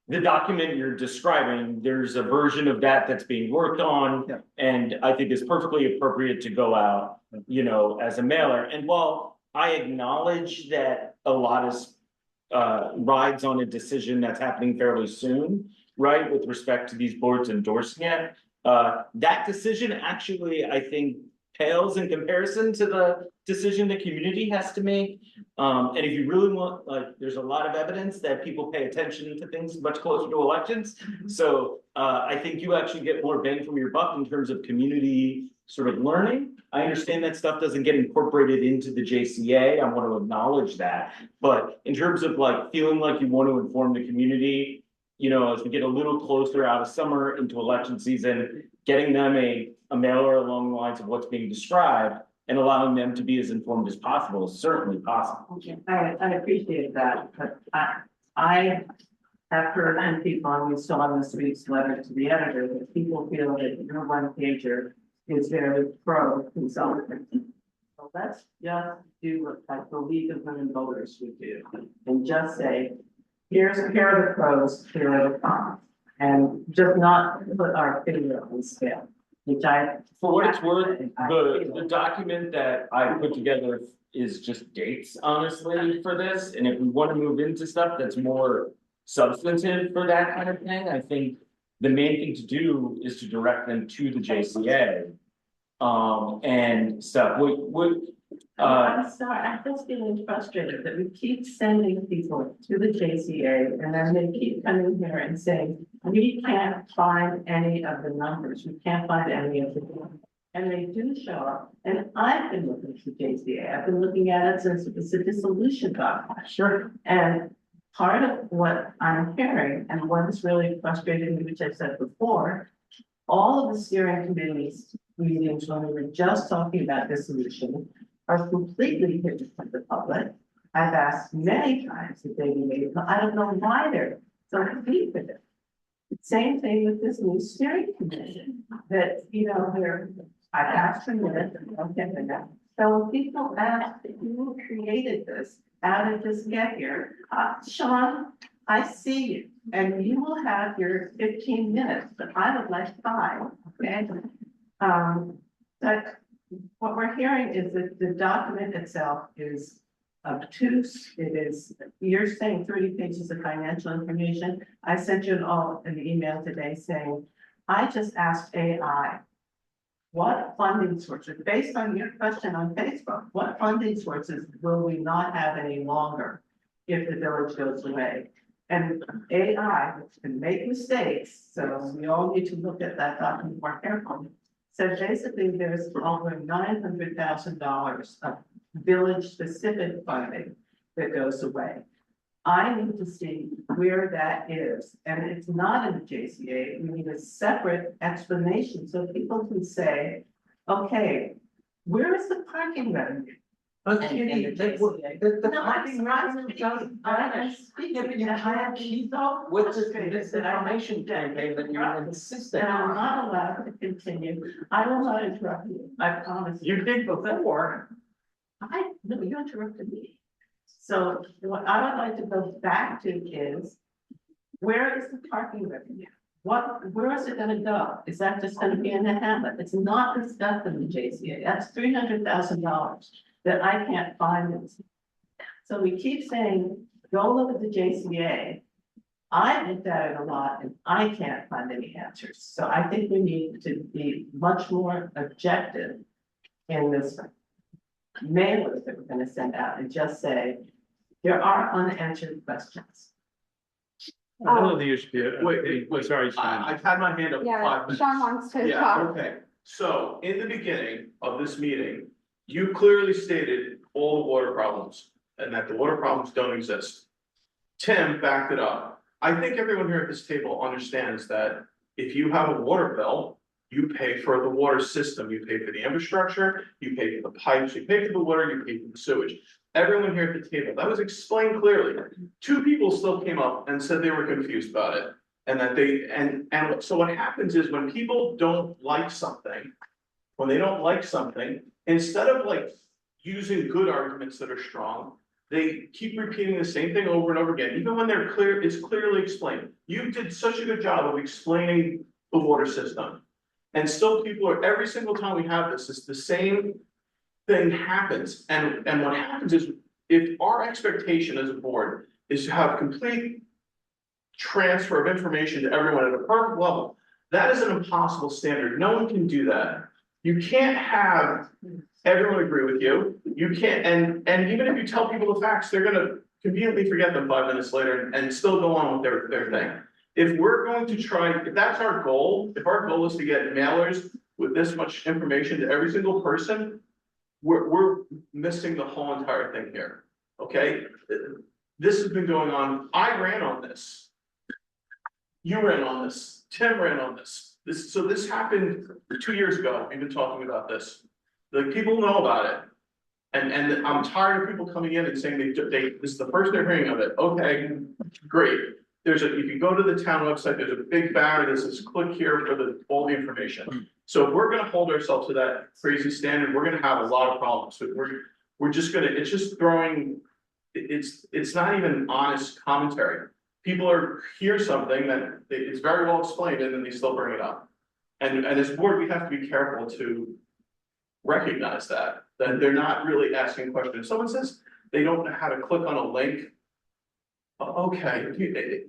the document you're describing, there's a version of that that's being worked on. Yeah. And I think is perfectly appropriate to go out, you know, as a mailer. And while I acknowledge that a lot is rides on a decision that's happening fairly soon, right, with respect to these boards endorsing it, that decision actually, I think, pales in comparison to the decision the community has to make. And if you really want, like, there's a lot of evidence that people pay attention to things much closer to elections. So I think you actually get more bang for your buck in terms of community sort of learning. I understand that stuff doesn't get incorporated into the JCA. I want to acknowledge that. But in terms of like feeling like you want to inform the community, you know, as we get a little closer out of summer into election season, getting them a mailer along the lines of what's being described and allowing them to be as informed as possible is certainly possible. I appreciate that, but I have heard from people, and we saw in this week's letter to the editor, that people feel that your one pager is very pro consolidation. So let's just do what I believe the women voters would do, and just say, here are the pros, here are the cons, and just not put our finger on the scale. Which for what it's worth, the document that I put together is just dates, honestly, for this. And if we want to move into stuff that's more substantive for that kind of thing, I think the main thing to do is to direct them to the JCA. And stuff. I'm sorry, I'm just feeling frustrated that we keep sending people to the JCA and then they keep coming here and saying, we can't find any of the numbers, we can't find any of the. And they do show up, and I've been looking at the JCA, I've been looking at it since it was a dissolution document. Sure. And part of what I'm hearing, and what is really frustrating me, which I said before, all of the steering committees meetings when we were just talking about dissolution are completely hidden from the public. I've asked many times if they be made, but I don't know why they're so complete with it. Same thing with this new steering committee, that, you know, I've asked for minutes and don't get them. So people ask, who created this? How did this get here? Sean, I see you, and you will have your 15 minutes, but I would like 5, okay? But what we're hearing is that the document itself is obtuse. It is, you're saying 30 pages of financial information. I sent you an email today saying, I just asked AI, what funding sources, based on your question on Facebook, what funding sources will we not have any longer if the village goes away? And AI, which can make mistakes, so we all need to look at that document more carefully. So basically, there's over $900,000 of village-specific funding that goes away. I need to see where that is, and it's not in the JCA. We need a separate explanation so people can say, okay, where is the parking revenue? Okay, The parking revenue doesn't vanish. Yeah, but you can't keep up with this misinformation campaign that you're insisting And I'm on. not allowed to continue. I will not interrupt you, I promise. You did before. No, you interrupted me. So what I would like to go back to is, where is the parking revenue? Where is it gonna go? Is that just gonna be in the hamlet? It's not discussed in the JCA. That's $300,000 that I can't find. So we keep saying, go look at the JCA. I looked at it a lot and I can't find any answers. So I think we need to be much more objective in this mailers that we're gonna send out and just say, there are unanswered questions. I don't think it should be. Wait, Sorry, Sean. I've had my hand up Yeah, 5 minutes. Sean wants to Yeah, talk. okay, so in the beginning of this meeting, you clearly stated all the water problems and that the water problems don't exist. Tim backed it up. I think everyone here at this table understands that if you have a water bill, you pay for the water system, you pay for the infrastructure, you pay for the pipes, you pay for the water, you pay for the sewage. Everyone here at the table, that was explained clearly. 2 people still came up and said they were confused about it. And that and so what happens is when people don't like something, when they don't like something, instead of like using good arguments that are strong, they keep repeating the same thing over and over again, even when they're clear, it's clearly explained. You did such a good job of explaining the water system. And still people are, every single time we have this, it's the same thing happens. And what happens is, if our expectation as a board is to have complete transfer of information to everyone at a perfect level, that is an impossible standard. No one can do that. You can't have everyone agree with you. You can't, and even if you tell people the facts, they're gonna conveniently forget them 5 minutes later and still go on with their thing. If we're going to try, if that's our goal, if our goal is to get mailers with this much information to every single person, we're missing the whole entire thing here, okay? This has been going on, I ran on this. You ran on this, Tim ran on this. So this happened 2 years ago, we've been talking about this. The people know about it. And I'm tired of people coming in and saying this is the first they're hearing of it. Okay, great. If you go to the town website, there's a big banner that says click here for all the information. So if we're gonna hold ourselves to that crazy standard, we're gonna have a lot of problems. So we're just gonna, it's just throwing, it's not even honest commentary. People hear something that it's very well explained and then they still bring it up. And as a board, we have to be careful to recognize that they're not really asking questions. Someone says they don't know how to click on a link. Okay, okay,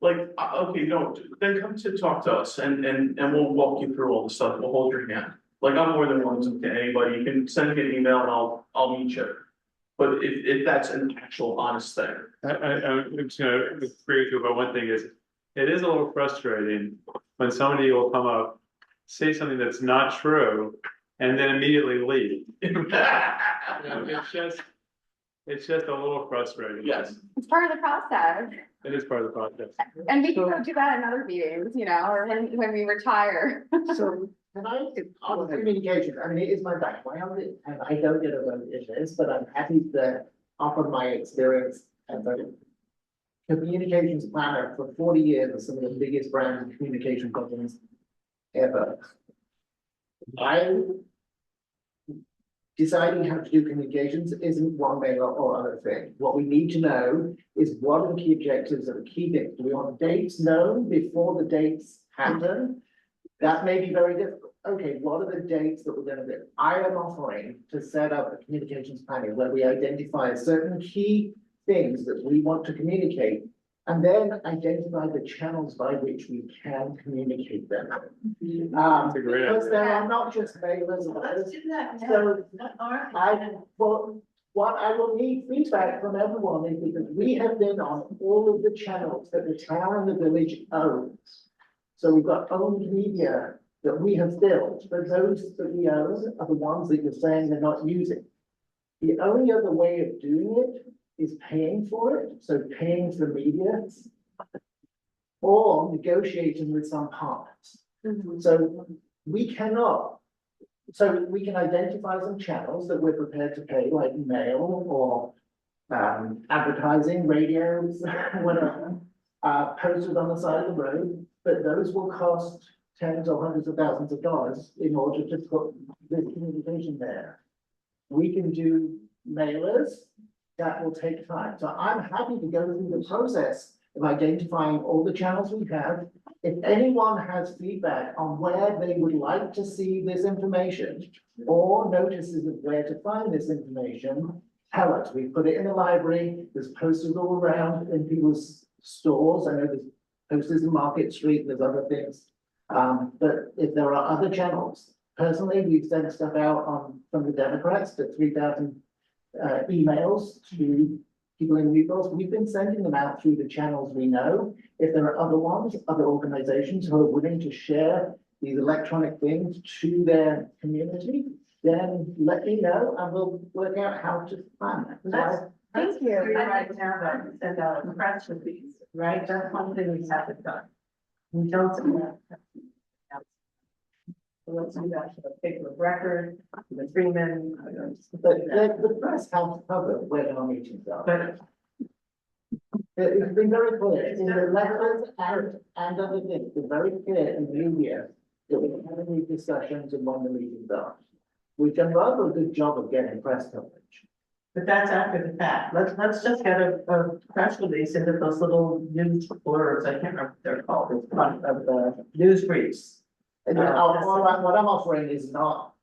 like, okay, no, then come to talk to us and we'll walk you through all the stuff. We'll hold your hand. Like, I'm more than welcome to anybody. You can send me an email and I'll meet you. But if that's an actual honest thing. I'm just gonna agree with you about one thing is, it is a little frustrating when somebody will come up, say something that's not true, and then immediately leave. It's just a little frustrating. Yes. It's part of the process. It is part of the process. And we can go do that in other meetings, or when we retire. So, can I, on communication, I mean, it is my background, and I don't get a vote in this, but I'm happy to offer my experience as a communications planner for 40 years with some of the biggest brands and communication companies ever. I deciding how to do communications isn't one thing or other thing. What we need to know is what are the key objectives of the key dates. Do we want dates known before the dates happen? That may be very difficult. Okay, what are the dates that we're gonna do? I am offering to set up a communications planning where we identify certain key things that we want to communicate and then identify the channels by which we can communicate them. That's a great Because idea. there are not just mailers and Let's others. do that now. So Not our- what I will need feedback from everyone is because we have been on all of the channels that the town and the village owns. So we've got owned media that we have built, but those that we own are the ones that you're saying they're not using. The only other way of doing it is paying for it, so paying for media. Or negotiating with some partners. So we cannot. So we can identify some channels that we're prepared to pay, like mail or advertising, radios, whatever. Posted on the side of the road, but those will cost tens or hundreds of thousands of dollars in order to put this communication there. We can do mailers, that will take time. So I'm happy to go through the process of identifying all the channels we have. If anyone has feedback on where they would like to see this information or notices of where to find this information, tell us. We put it in the library, there's posters all around in people's stores. I know there's posters in Market Street, there's other things. But if there are other channels, personally, we've sent stuff out from the Democrats, the 3,000 emails to people in Newport. We've been sending them out through the channels we know. If there are other ones, other organizations who are willing to share these electronic things to their community, then let me know and we'll work out how to plan that. Thank you. Right now, that send out a press release, right? That's one thing we haven't done. We don't do that. So let's do that for the paper of record, the Freeman. The press has covered where our meetings are. But It's been very clear in the letters and other things, it's very clear in the media that we're having these discussions and when the meetings are. We've done rather a good job of getting press coverage. But that's after the fact. Let's just get a press release into those little news blurbs. I can't remember what they're called, in front of the news briefs. And what I'm offering is not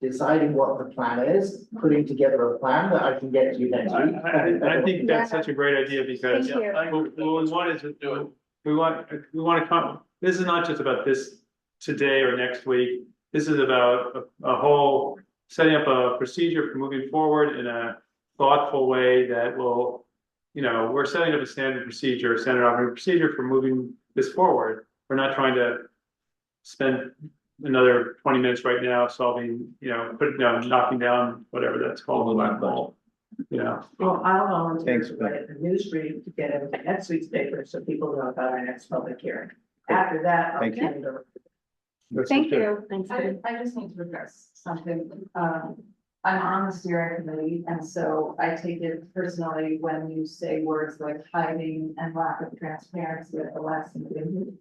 deciding what the plan is, putting together a plan that I can get to you next week. I think that's such a great idea because Thank you. what we want is we want to come, this is not just about this today or next week. This is about a whole setting up a procedure for moving forward in a thoughtful way that will, we're setting up a standard operating procedure for moving this forward. We're not trying to spend another 20 minutes right now solving, knocking down whatever that's called, the black hole. Well, I'll volunteer Thanks, to write the news brief to get into next week's paper so people know about our next public hearing. After that, I'll Thank you. turn it over. Thank you. Thanks. I just need to address something. I'm on the steering committee, and so I take it personally when you say words like hiding and lack of transparency at the last meeting.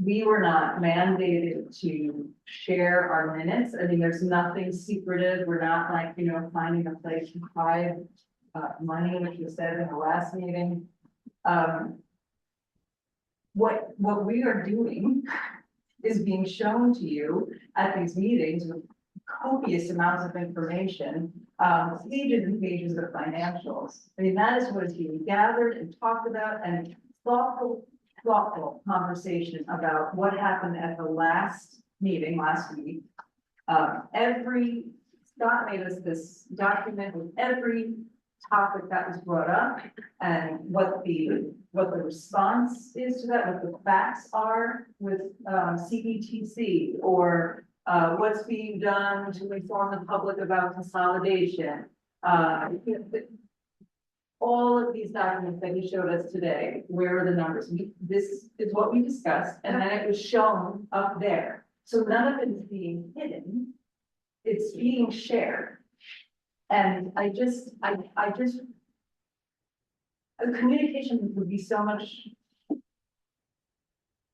We were not mandated to share our minutes. I mean, there's nothing secretive. We're not like, finding a place to hide money, which was said in the last meeting. What we are doing is being shown to you at these meetings with copious amounts of information, pages and pages of financials. I mean, that is what is being gathered and talked about, and thoughtful conversation about what happened at the last meeting last week. Scott made us this document with every topic that was brought up and what the response is to that, what the facts are with CBTC, or what's being done to inform the public about consolidation. All of these documents that he showed us today, where are the numbers? This is what we discussed, and then it was shown up there. So none of it is being hidden. It's being shared. And the communication would be so much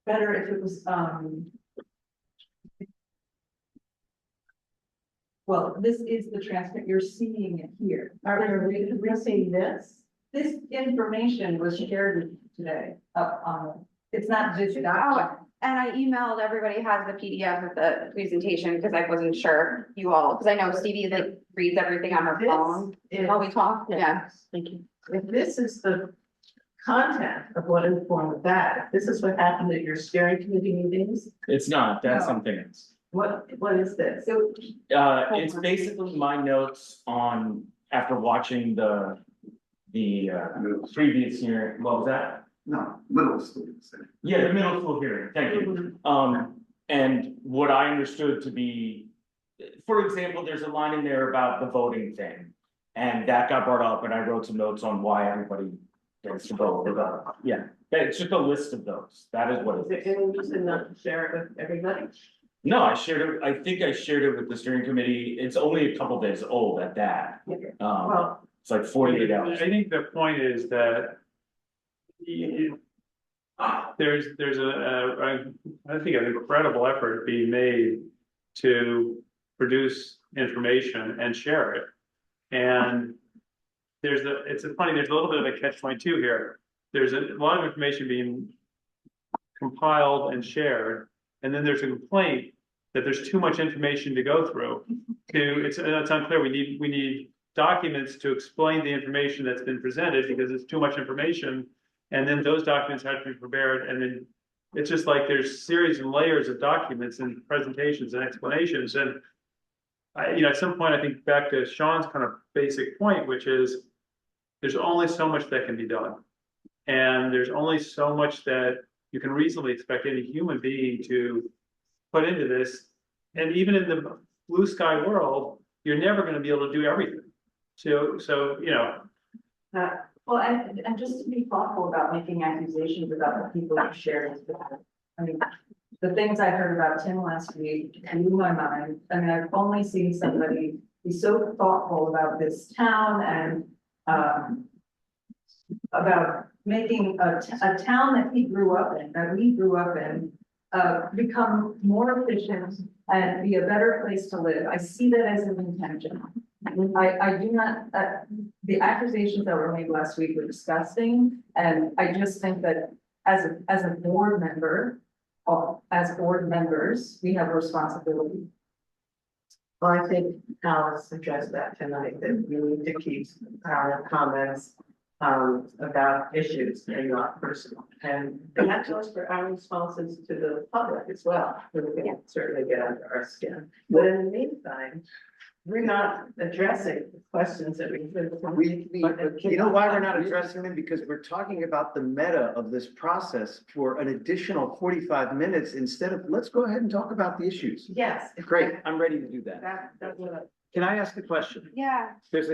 better if it was, Well, this is the transcript, you're seeing it here. Are we seeing this? This information was shared with you today, it's not just document. Oh, and I emailed everybody has the PDF of the presentation because I wasn't sure you all, because I know Stevie like reads everything on her phone while we talk. Yeah. Thank you. If this is the content of what informed that, if this is what happened at your steering committee meetings, It's not, that's No. something else. what is this? So It's basically my notes on, after watching the previous hearing, what was that? No, middle school. Yeah, the middle school hearing, thank you. And what I understood to be, for example, there's a line in there about the voting thing. And that got brought up and I wrote some notes on why everybody gets to vote about it. Yeah, it's just a list of those. That is what Is it there is. any reason not to share it with everybody? No, I shared it, I think I shared it with the steering committee. It's only a couple days old at that. Well, It's like 48 hours. I think the point is that there's I think an incredible effort being made to produce information and share it. And there's there's a little bit of a catch-22 here. There's a lot of information being compiled and shared, and then there's a complaint that there's too much information to go through. It's unclear. We need documents to explain the information that's been presented because it's too much information. And then those documents have to be prepared, and then it's just like there's series and layers of documents and presentations and explanations. And at some point, I think back to Sean's kind of basic point, which is there's only so much that can be done. And there's only so much that you can reasonably expect any human being to put into this. And even in the blue sky world, you're never going to be able to do everything. So well, and just to be thoughtful about making accusations about the people who shared it. I mean, the things I heard about Tim last week blew my mind. I mean, I've only seen somebody be so thoughtful about this town and about making a town that he grew up in, that we grew up in, become more efficient and be a better place to live. I see that as an intention. I do not, the accusations that were made last week were disgusting, and I just think that as a board member, or as board members, we have a responsibility. well, I think Alice addressed that tonight, that we need to keep our comments about issues and not personal. And that goes for our responses to the public as well, who can certainly get under our skin. But in the meantime, we're not addressing the questions that You know why we're not addressing them? Because we're talking about the meta of this process for an additional 45 minutes instead of, let's go ahead and talk about the issues. Yes. Great, I'm ready to do that. That's what. Can I ask a question? Yeah. There's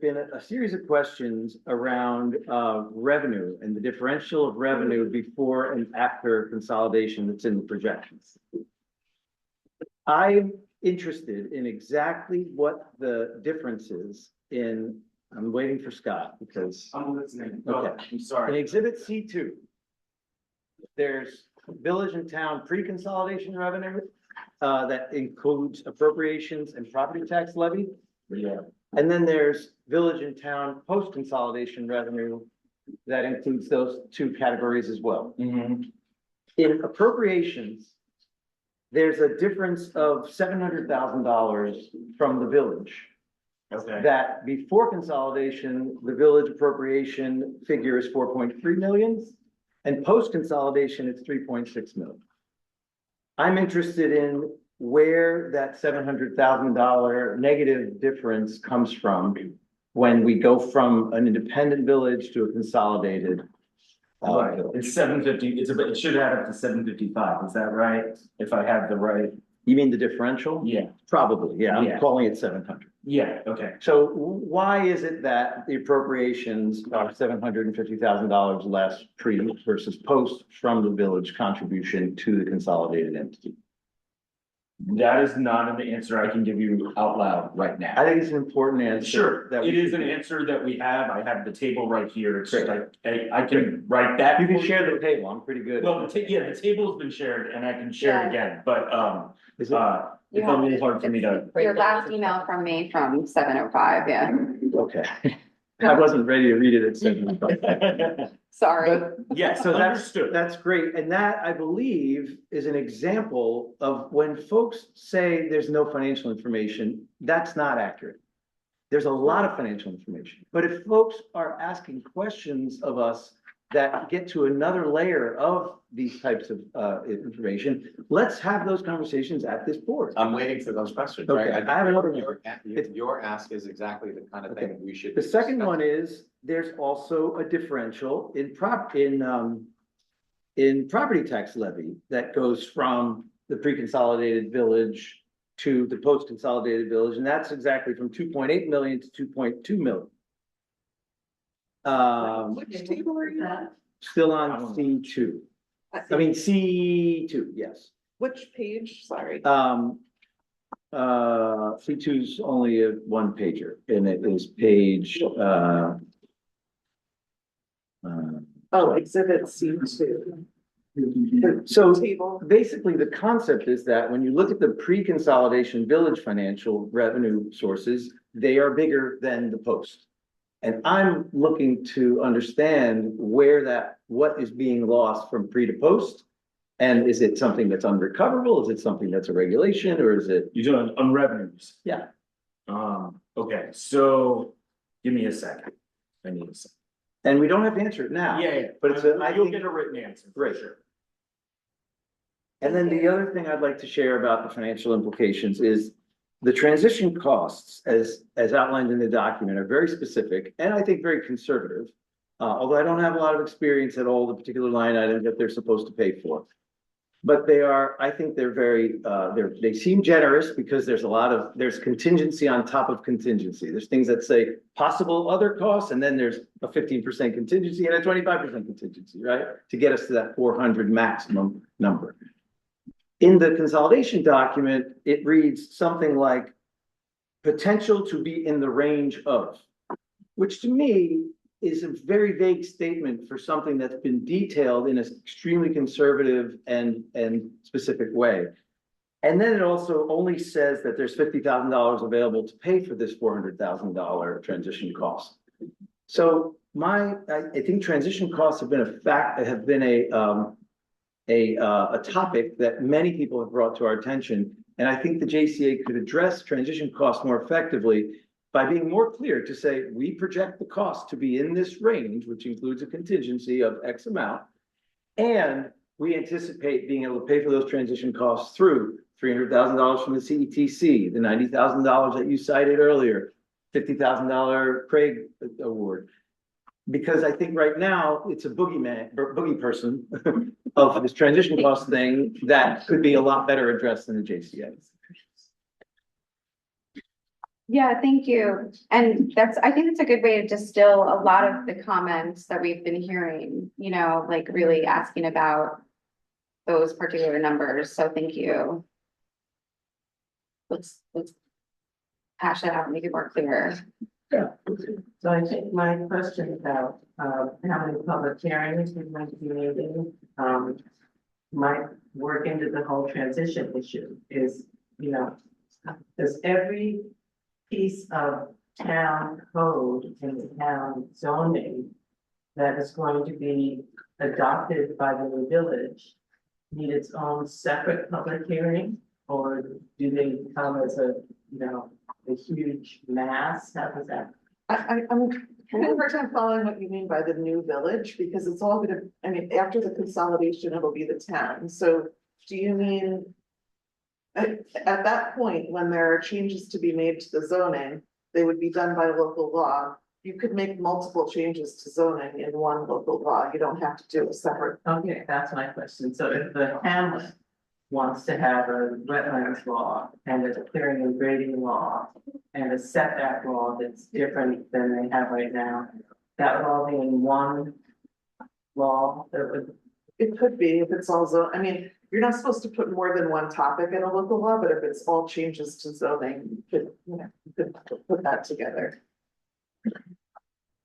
been a series of questions around revenue and the differential of revenue before and after consolidation that's in the projections. I'm interested in exactly what the difference is in, I'm waiting for Scott because. I'm listening. Okay. I'm sorry. In Exhibit C2, there's village and town pre-consolidation revenue that includes appropriations and property tax levy. Yeah. And then there's village and town post-consolidation revenue that includes those two categories as well. Mm-hmm. In appropriations, there's a difference of $700,000 from the village. Okay. That before consolidation, the village appropriation figure is 4.3 million, and post-consolidation, it's 3.6 million. I'm interested in where that $700,000 negative difference comes from when we go from an independent village to a consolidated. It's 750, it should add up to 755, is that right? If I have the right. You mean the differential? Yeah. Probably, yeah, Yeah. I'm calling it 700. Yeah, okay. So why is it that the appropriations are $750,000 less pre versus post from the village contribution to the consolidated entity? That is not an answer I can give you out loud right now. I think it's an important answer. Sure, that it we is should an do. answer that we have. I have the table right here. It's just I can write that. You can for share the table, I'm pretty good. Well, the table's been shared and I can share it again, but, Is it? it's a little hard for me to. Your last email from me from 7:05, yeah, Okay. I wasn't ready to read it at 7:05. sorry. Yeah, So understood. that's great. And that, I believe, is an example of when folks say there's no financial information, that's not accurate. There's a lot of financial information, but if folks are asking questions of us that get to another layer of these types of information, let's have those conversations at this board. I'm waiting for those questions, Okay, right? I have another one. Your ask is exactly the kind of thing we should. The second one is, there's also a differential in property tax levy that goes from the pre-consolidated village to the post-consolidated village, and that's exactly from 2.8 million to 2.2 million. Which table are you at? Still on C2. I mean, C2, yes. Which page? Sorry. C2 is only a one pager, and it is page, Oh, exhibit C2. So Table. basically, the concept is that when you look at the pre-consolidation village financial revenue sources, they are bigger than the post. And I'm looking to understand what is being lost from pre to post. And is it something that's unrecoverable? Is it something that's a regulation, or is it? You're doing on revenues. Yeah. Okay, so give me a second. I need a second. And we don't have to answer it now. Yeah, But it's you'll get a written answer. Great. Sure. And then the other thing I'd like to share about the financial implications is the transition costs, as outlined in the document, are very specific and I think very conservative. Although I don't have a lot of experience at all the particular line items that they're supposed to pay for. But I think they're very, they seem generous because there's contingency on top of contingency. There's things that say possible other costs, and then there's a 15% contingency and a 25% contingency, right? To get us to that 400 maximum number. In the consolidation document, it reads something like potential to be in the range of, which to me is a very vague statement for something that's been detailed in an extremely conservative and specific way. And then it also only says that there's $50,000 available to pay for this $400,000 transition cost. So I think transition costs have been a topic that many people have brought to our attention. And I think the JCA could address transition costs more effectively by being more clear to say, we project the cost to be in this range, which includes a contingency of X amount. And we anticipate being able to pay for those transition costs through $300,000 from the CETC, the $90,000 that you cited earlier, $50,000 Craig Award. Because I think right now it's a boogie person of this transition cost thing that could be a lot better addressed than the JCA. Yeah, thank you. And I think it's a good way to distill a lot of the comments that we've been hearing, like really asking about those particular numbers. So thank you. Let's hash that out and make it more clear. Yeah. So I think my question about, how many public hearings we might be needing, might work into the whole transition issue is, does every piece of town code and the town zoning that is going to be adopted by the new village need its own separate public hearing? Or do they come as a huge mass? How does that? I'm kind of hard time following what you mean by the new village, because it's all after the consolidation, it'll be the town. So do you mean at that point, when there are changes to be made to the zoning, they would be done by local law? You could make multiple changes to zoning in one local law. You don't have to do a separate. Okay, that's my question. So if the hamlet wants to have a wetlands law and a clearing and grading law and a setback law that's different than they have right now, that would all be in one law? It could be if it's also, you're not supposed to put more than one topic in a local law, but if it's all changes to zoning, you could, you could put that together.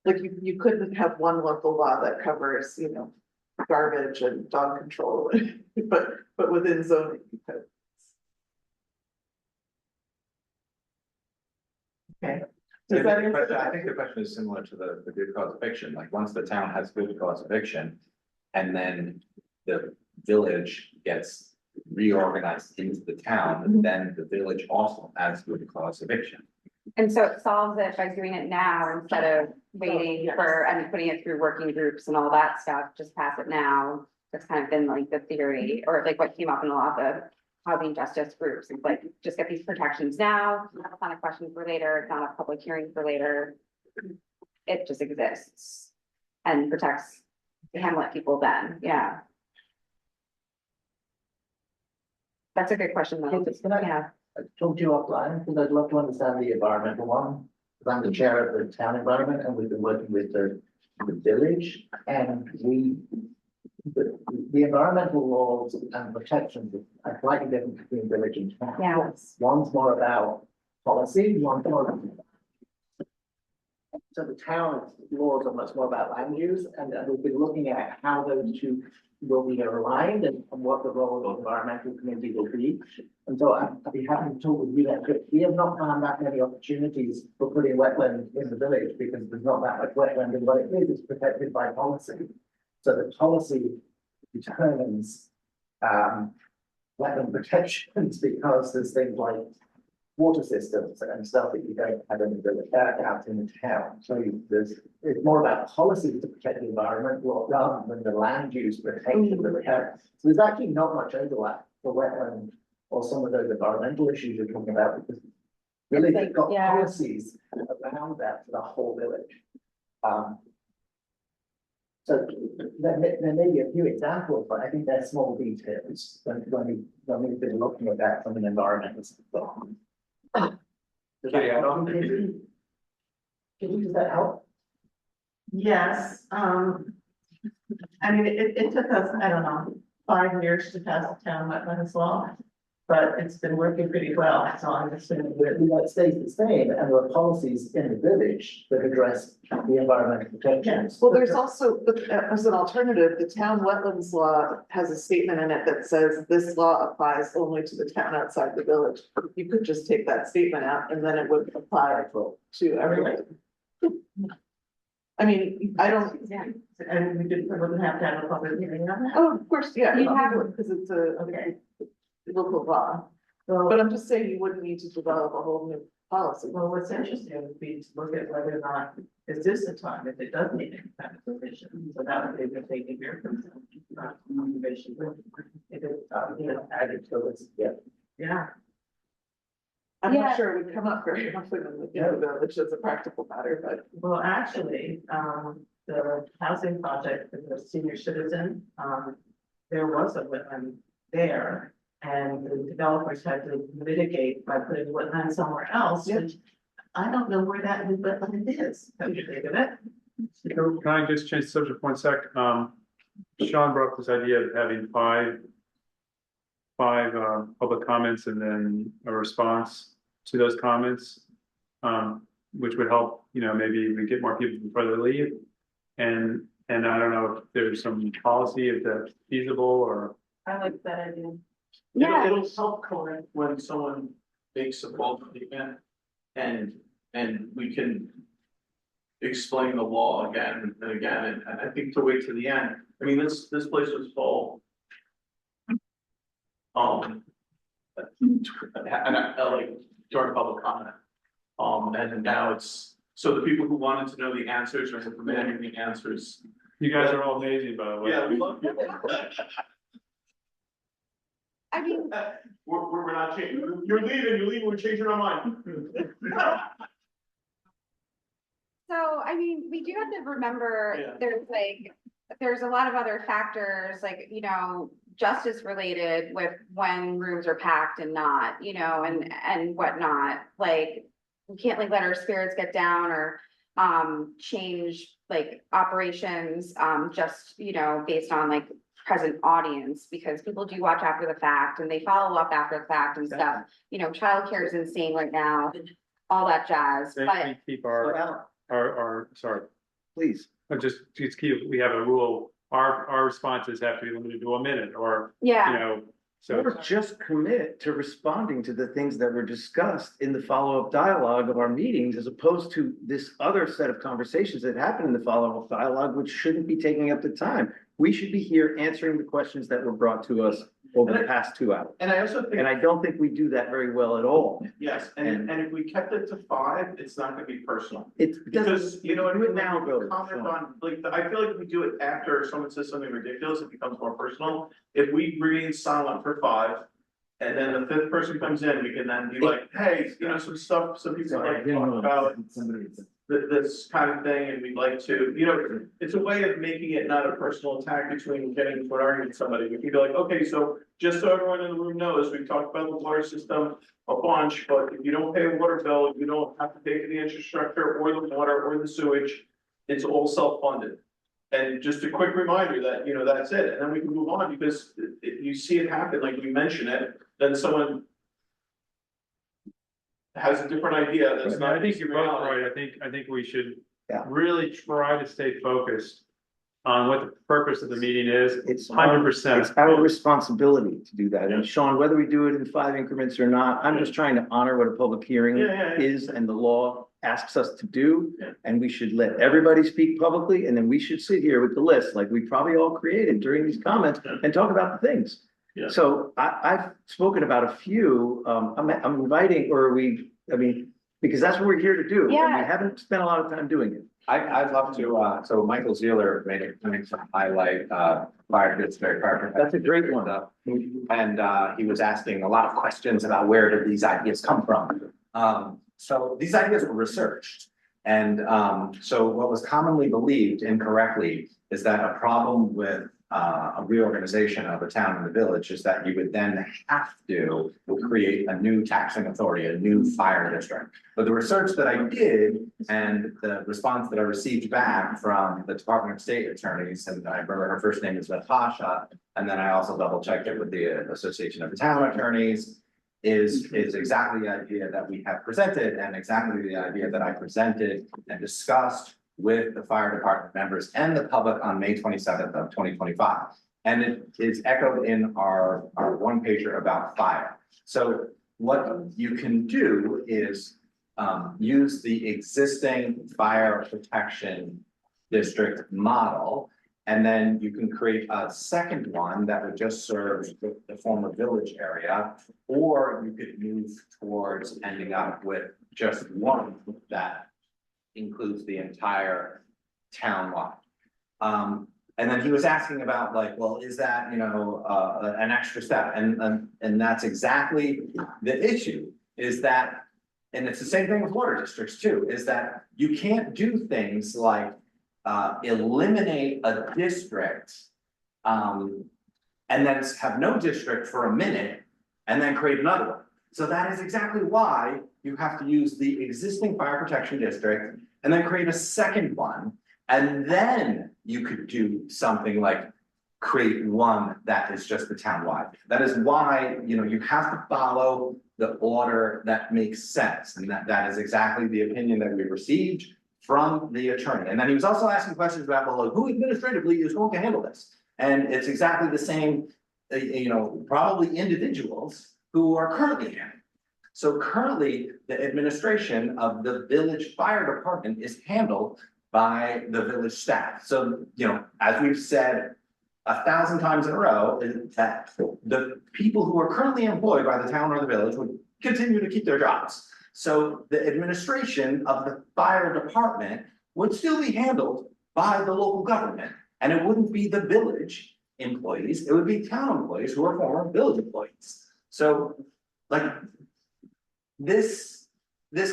Like you couldn't have one local law that covers, garbage and dog control, but within zoning, you could. Okay. Does that answer the I think the question is similar to the good cause eviction, like once the town has good cause eviction. And then the village gets reorganized into the town, then the village also has good cause eviction. And so it solves it by doing it now instead of waiting for, and putting it through working groups and all that stuff, just pass it now. That's kind of been like the theory, or like what came up in a lot of the housing justice groups, it's like, just get these protections now, it's not a question for later, it's not a public hearing for later. It just exists and protects the Hamlet people then, yeah. That's a good question though, Can I talk to you offline, because I'd love to understand the environmental one. Because I'm the chair of the town environment and we've been working with the village, and the environmental laws and protections are slightly different between village and town. Yeah. One's more about policy, one's more about. So the town laws are much more about land use, and we've been looking at how those two will be aligned and what the role of the environmental committee will be. And so I'd be happy to talk with you that, but we have not found that many opportunities for putting wetland in the village because there's not that much wetland, and what it is protected by policy. So the policy determines wetland protections because there's things like water systems and stuff that you don't have in the village, out in the town. So it's more about policy to protect the environment rather than the land use protection that we have. So there's actually not much overlap for wetland or some of those environmental issues you're talking about, because really they've got policies around that for the whole village. So there may be a few examples, but I think they're small details when we've been looking at that from an environmental standpoint. Does that help? Yes, I mean, it took us, I don't know, 5 years to pass the town wetlands law. But it's been working pretty well, so I'm assuming that stays the same, and there are policies in the village that address the environmental protection. Well, there's also, as an alternative, the town wetlands law has a statement in it that says this law applies only to the town outside the village. You could just take that statement out and then it would apply to everyone. I mean, I don't. And we wouldn't have to have a public hearing on that. Oh, of course, yeah, You have because it's a local law. But I'm just saying you wouldn't need to develop a whole new policy. Well, what's interesting would be to look at whether or not, is this the time if it does need any kind of provision? So that would be the taking care of motivation. If it, added to it, yeah. Yeah. I'm not sure it would come up very often in the village as a practical matter, but. Well, actually, the housing project for the senior citizen, there was a wetland there. And the developers had to mitigate by putting wetland somewhere else, which I don't know where that new wetland is. Have you think of it? Can I just change the subject for 1 sec? Sean brought up this idea of having five public comments and then a response to those comments. Which would help, maybe we get more people before they leave. And I don't know if there's some policy, if that's feasible or. I like that idea. It'll help correct when someone makes a bold statement and we can explain the law again and again, and I think to wait to the end. I mean, this place was full. And like during public comment. And now it's, so the people who wanted to know the answers are demanding the answers. You guys are all amazing, by the way. Yeah, we love you. I mean, We're not changing. You're leaving, we're changing our mind. so, I mean, we do have to remember, there's a lot of other factors, like, justice related with when rooms are packed and not, and whatnot. Like, we can't let our spirits get down or change like operations, just, based on like present audience, because people do watch after the fact and they follow up after the fact and stuff. You know, childcare is insane right now, all that jazz, They but keep sorry, Please. but just keep, we have a rule, our responses have to be limited to a minute, or, you yeah. know, so. Or just commit to responding to the things that were discussed in the follow-up dialogue of our meetings, as opposed to this other set of conversations that happen in the follow-up dialogue, which shouldn't be taking up the time. We should be here answering the questions that were brought to us over the past 2 hours. And I also think. And I don't think we do that very well at all. Yes, and if we kept it to 5, it's not gonna be personal. It's Because, you know what I mean, now like, goes. comment on, like, I feel like if we do it after someone says something ridiculous, it becomes more personal. If we remain silent for 5, and then the 5th person comes in, we can then be like, hey, you know, some stuff, some people like to talk about this kind of thing, and we'd like to, you know, it's a way of making it not a personal attack between getting into an argument with somebody. We can be like, okay, so just so everyone in the room knows, we've talked about the water system a bunch, but if you don't pay a water bill, you don't have to pay for the infrastructure or the water or the sewage. It's all self-funded. And just a quick reminder that, you know, that's it, and then we can move on, because you see it happen, like you mention it, then someone has a different idea that's not. I think you're both right. I think we should Yeah. really try to stay focused on what the purpose of the meeting is. It's 100%. It's our responsibility to do that. And Sean, whether we do it in 5 increments or not, I'm just trying to honor what a public hearing is and the law asks us to do. Yeah. And we should let everybody speak publicly, and then we should sit here with the list like we probably all created during these comments and talk about the things. Yeah. So I've spoken about a few, I'm inviting, because that's what we're here to do. And Yeah. we haven't spent a lot of time doing it. I'd love to, so Michael Zeller made a point to highlight, fire district, fire protection. That's a great one. And, he was asking a lot of questions about where did these ideas come from. So these ideas were researched. And, so what was commonly believed incorrectly is that a problem with, a reorganization of a town and the village is that you would then have to create a new taxing authority, a new fire district. But the research that I did and the response that I received back from the Department of State attorneys, and I remember her first name is Natasha, and then I also double checked it with the Association of Town Attorneys, is exactly the idea that we have presented, and exactly the idea that I presented and discussed with the fire department members and the public on May 27th of 2025. And it is echoed in our one pager about fire. So what you can do is use the existing fire protection district model, and then you can create a second one that would just serve the former village area, or you could move towards ending up with just one that includes the entire town lot. And then he was asking about like, well, is that, you know, an extra step? And that's exactly the issue, is that, and it's the same thing with water districts too, is that you can't do things like eliminate a district and then have no district for a minute and then create another one. So that is exactly why you have to use the existing fire protection district and then create a second one. And then you could do something like create one that is just the townwide. That is why, you know, you have to follow the order that makes sense. And that is exactly the opinion that we received from the attorney. And then he was also asking questions about, well, who administratively is going to handle this? And it's exactly the same, you know, probably individuals who are currently handling. So currently, the administration of the village fire department is handled by the village staff. So, you know, as we've said 1,000 times in a row, is that the people who are currently employed by the town or the village would continue to keep their jobs. So the administration of the fire department would still be handled by the local government. And it wouldn't be the village employees, it would be town employees who are former village employees. So like this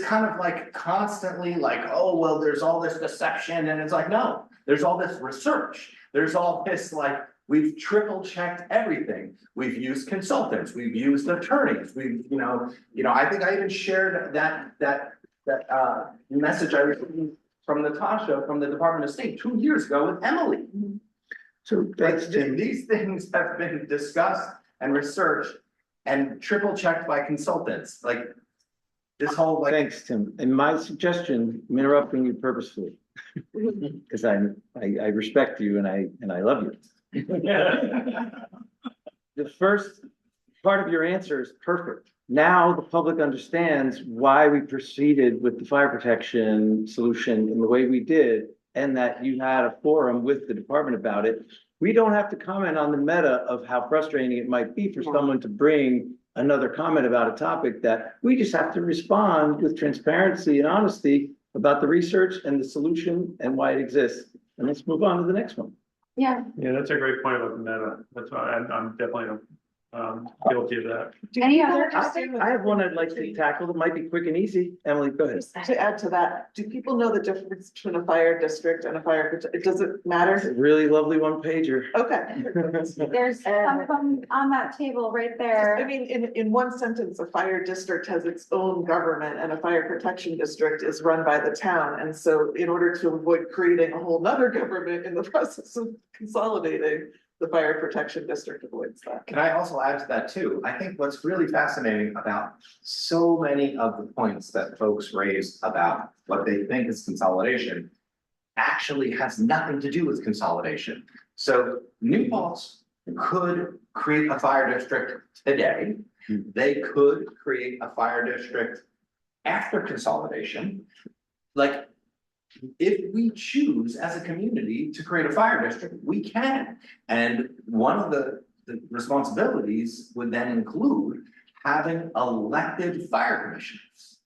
kind of like constantly like, oh, well, there's all this deception, and it's like, no, there's all this research. There's all this like, we've triple checked everything. We've used consultants, we've used attorneys, we've, you know, I think I even shared that message I received from Natasha from the Department of State 2 years ago with Emily. So thanks, Tim. These things have been discussed and researched and triple checked by consultants, like this whole like. Thanks, Tim. And my suggestion, I'm interrupting you purposefully, because I respect you and I love you. The first part of your answer is perfect. Now the public understands why we proceeded with the fire protection solution in the way we did, and that you had a forum with the department about it. We don't have to comment on the meta of how frustrating it might be for someone to bring another comment about a topic. That we just have to respond with transparency and honesty about the research and the solution and why it exists. And let's move on to the next one. Yeah. Yeah, that's a great point about the meta. That's why I'm definitely guilty of that. Any other I have one I'd like to tackle that might be quick and easy. Emily, go ahead. To add to that, do people know the difference between a fire district and a fire, does it matter? It's a really lovely one pager. Okay. There's some of them on that table right there. I mean, in one sentence, a fire district has its own government and a fire protection district is run by the town. And so in order to avoid creating a whole nother government in the process of consolidating, the fire protection district avoids that. Can I also add to that too? I think what's really fascinating about so many of the points that folks raised about what they think is consolidation actually has nothing to do with consolidation. So New Paltz could create a fire district today. They could create a fire district after consolidation. Like, if we choose as a community to create a fire district, we can. And one of the responsibilities would then include having elected fire commissioners.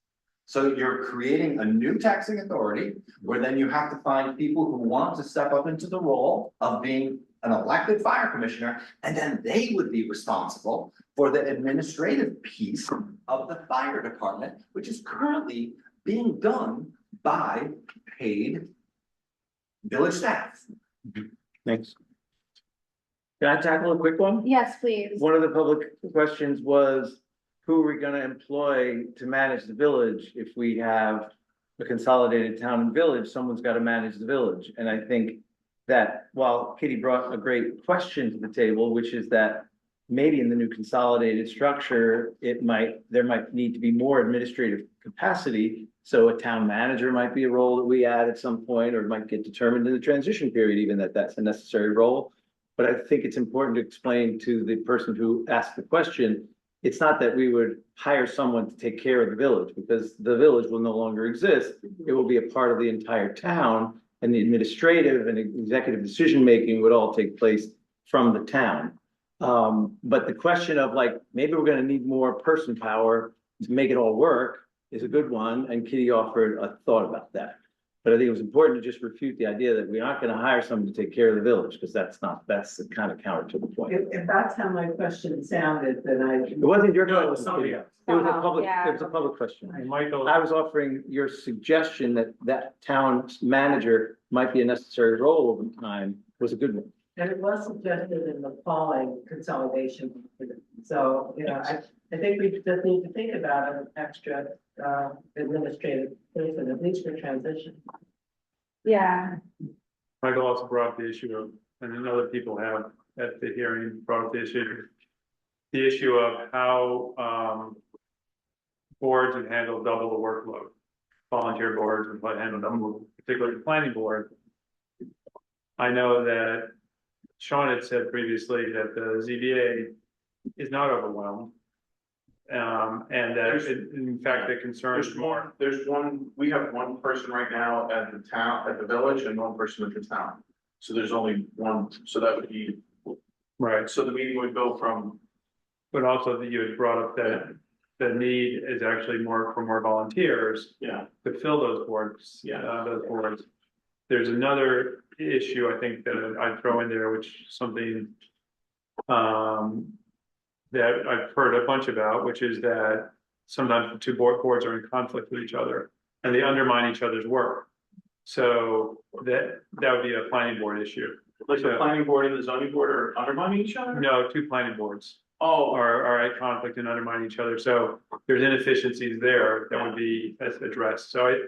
So you're creating a new taxing authority where then you have to find people who want to step up into the role of being an elected fire commissioner, and then they would be responsible for the administrative piece of the fire department, which is currently being done by paid village staff. Thanks. Can I tackle a quick one? Yes, please. One of the public questions was, who are we gonna employ to manage the village? If we have a consolidated town and village, someone's gotta manage the village. And I think that while Kitty brought a great question to the table, which is that maybe in the new consolidated structure, there might need to be more administrative capacity. So a town manager might be a role that we add at some point, or it might get determined in the transition period, even that that's a necessary role. But I think it's important to explain to the person who asked the question, it's not that we would hire someone to take care of the village, because the village will no longer exist. It will be a part of the entire town, and the administrative and executive decision-making would all take place from the town. But the question of like, maybe we're gonna need more person power to make it all work is a good one, and Kitty offered a thought about that. But I think it was important to just refute the idea that we're not gonna hire someone to take care of the village, because that's the kind of counter to the point. If that's how my question sounded, then I. It wasn't your No, it question. was somebody else. It was a Oh, public, yeah. it was a public question. And Michael, I was offering your suggestion that that town manager might be a necessary role over time was a good one. And it was suggested in the following consolidation. So, you know, I think we just need to think about an extra administrative person, at least for transition. Yeah. Michael also brought up the issue of, and then other people have at the hearing brought up the issue of how boards would handle double the workload. Volunteer boards would handle double, particularly the planning board. I know that Sean had said previously that the ZBA is not overwhelmed. And that in fact, it concerns more. We have one person right now at the town, at the village, and one person at the town. So there's only one, so that would be, Right, so the meeting would go from. but also that you had brought up that the need is actually more for more volunteers. Yeah. To fill those boards. Those boards. There's another issue I think that I'd throw in there, which is something that I've heard a bunch about, which is that sometimes the two boards are in conflict with each other and they undermine each other's work. So that would be a planning board issue. Like the planning board and the zoning board are undermining each other? No, two planning boards Oh, are at conflict and undermine each other. So there's inefficiencies there that would be addressed. So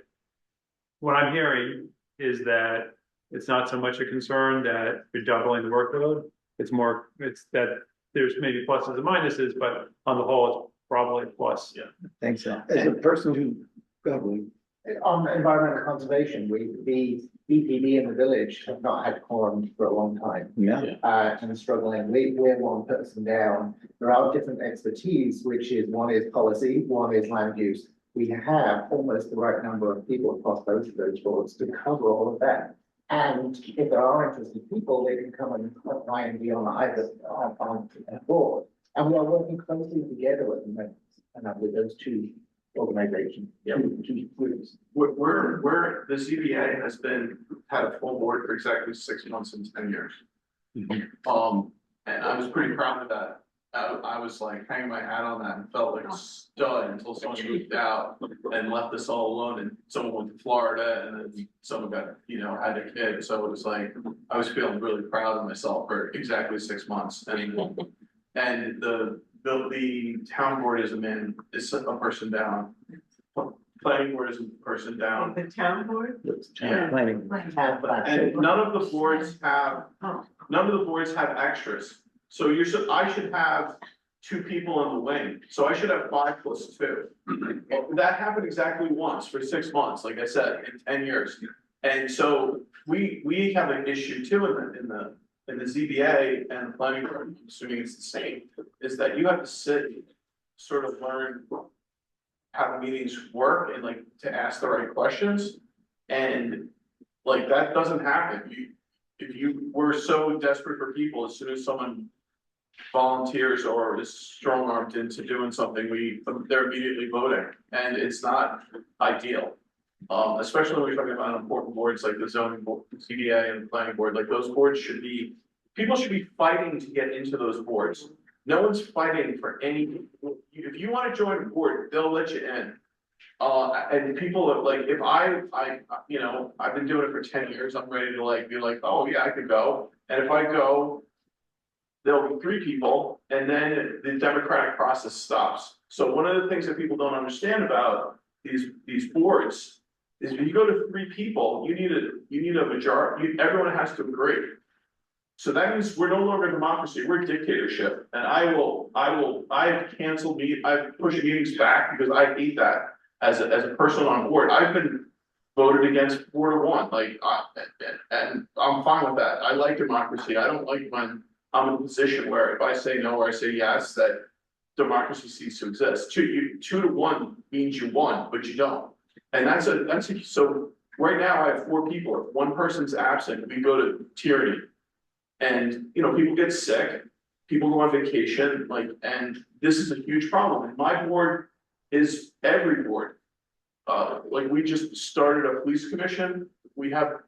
what I'm hearing is that it's not so much a concern that you're doubling the workload. It's more, it's that there's maybe pluses and minuses, but on the whole, it's probably a plus. Yeah. Thanks, Al. As a person who, probably, On environmental conservation, the EPD in the village have not had quorum for a long time. yeah, And struggling, we're one person down. There are different expertise, which is, one is policy, one is land use. We have almost the right number of people across both of those boards to cover all of that. And if there are interested people, they can come and apply and be on either, on a board. And we are working closely together at the moment, with those two organizations, two groups. We're, the ZBA has had a full board for exactly 6 months and 10 years. And I was pretty proud of that. I was like hanging my hat on that and felt like a stud until someone moved out and left us all alone, and someone went to Florida, and then someone got, had a kid. So it was like, I was feeling really proud of myself for exactly 6 months. And the town board is a person down. Planning board is a person down. The town board? Yeah. planning. And none of the boards have extras. So I should have 2 people in the wing, so I should have 5 plus 2. That happened exactly once for 6 months, like I said, in 10 years. And so we have an issue too in the ZBA and the planning board, assuming it's the same, is that you have to sit, sort of learn how the meetings work and like to ask the right questions. And like, that doesn't happen. If you were so desperate for people, as soon as someone volunteers or is strong-armed into doing something, they're immediately voting, and it's not ideal. Especially when we're talking about important boards like the zoning board, CDA and the planning board, like those boards people should be fighting to get into those boards. No one's fighting for any, if you want to join a board, they'll let you in. And people are like, if I've been doing it for 10 years, I'm ready to be like, oh yeah, I could go. And if I go, there'll be 3 people, and then the democratic process stops. So one of the things that people don't understand about these boards is when you go to 3 people, you need a majority, everyone has to agree. So that means we're no longer a democracy, we're a dictatorship. And I've canceled I've pushed meetings back because I hate that as a person on board. I've been voted against 4-1, and I'm fine with that. I like democracy. I don't like when I'm in a position where if I say no or I say yes, that democracy ceases to exist. 2-1 means you won, but you don't. And so right now I have 4 people. If one person's absent, we go to tyranny. And, people get sick, people go on vacation, and this is a huge problem. And my board is every board. We just started a police commission. We have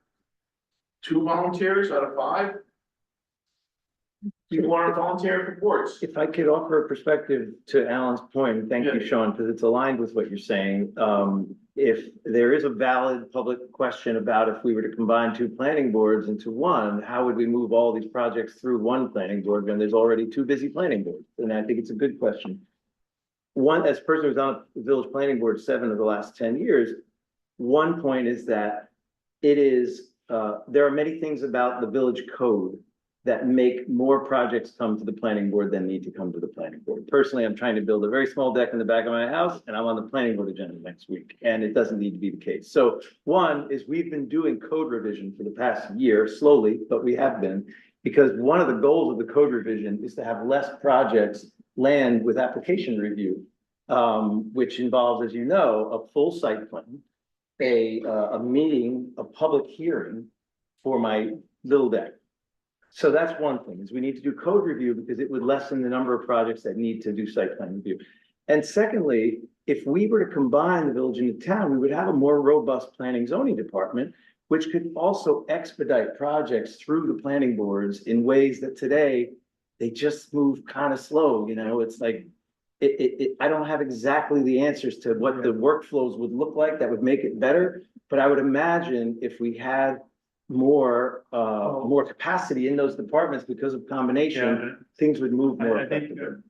2 volunteers out of 5. People want to volunteer for boards. If I could offer a perspective to Alan's point, and thank you, Sean, because it's aligned with what you're saying. If there is a valid public question about if we were to combine 2 planning boards into one, how would we move all these projects through one planning board when there's already 2 busy planning boards? And I think it's a good question. One, as a person who's on the village planning board 7 of the last 10 years, one point is that it is, there are many things about the village code that make more projects come to the planning board than need to come to the planning board. Personally, I'm trying to build a very small deck in the back of my house, and I'm on the planning board agenda next week, and it doesn't need to be the case. So one is we've been doing code revision for the past year, slowly, but we have been, because one of the goals of the code revision is to have less projects land with application review, which involves, as you know, a full site plan, a meeting, a public hearing for my little deck. So that's one thing, is we need to do code review because it would lessen the number of projects that need to do site plan review. And secondly, if we were to combine the village and the town, we would have a more robust planning zoning department, which could also expedite projects through the planning boards in ways that today they just move kind of slow. It's like, I don't have exactly the answers to what the workflows would look like that would make it better, but I would imagine if we had more capacity in those departments because of combination, things would move more I think, effectively.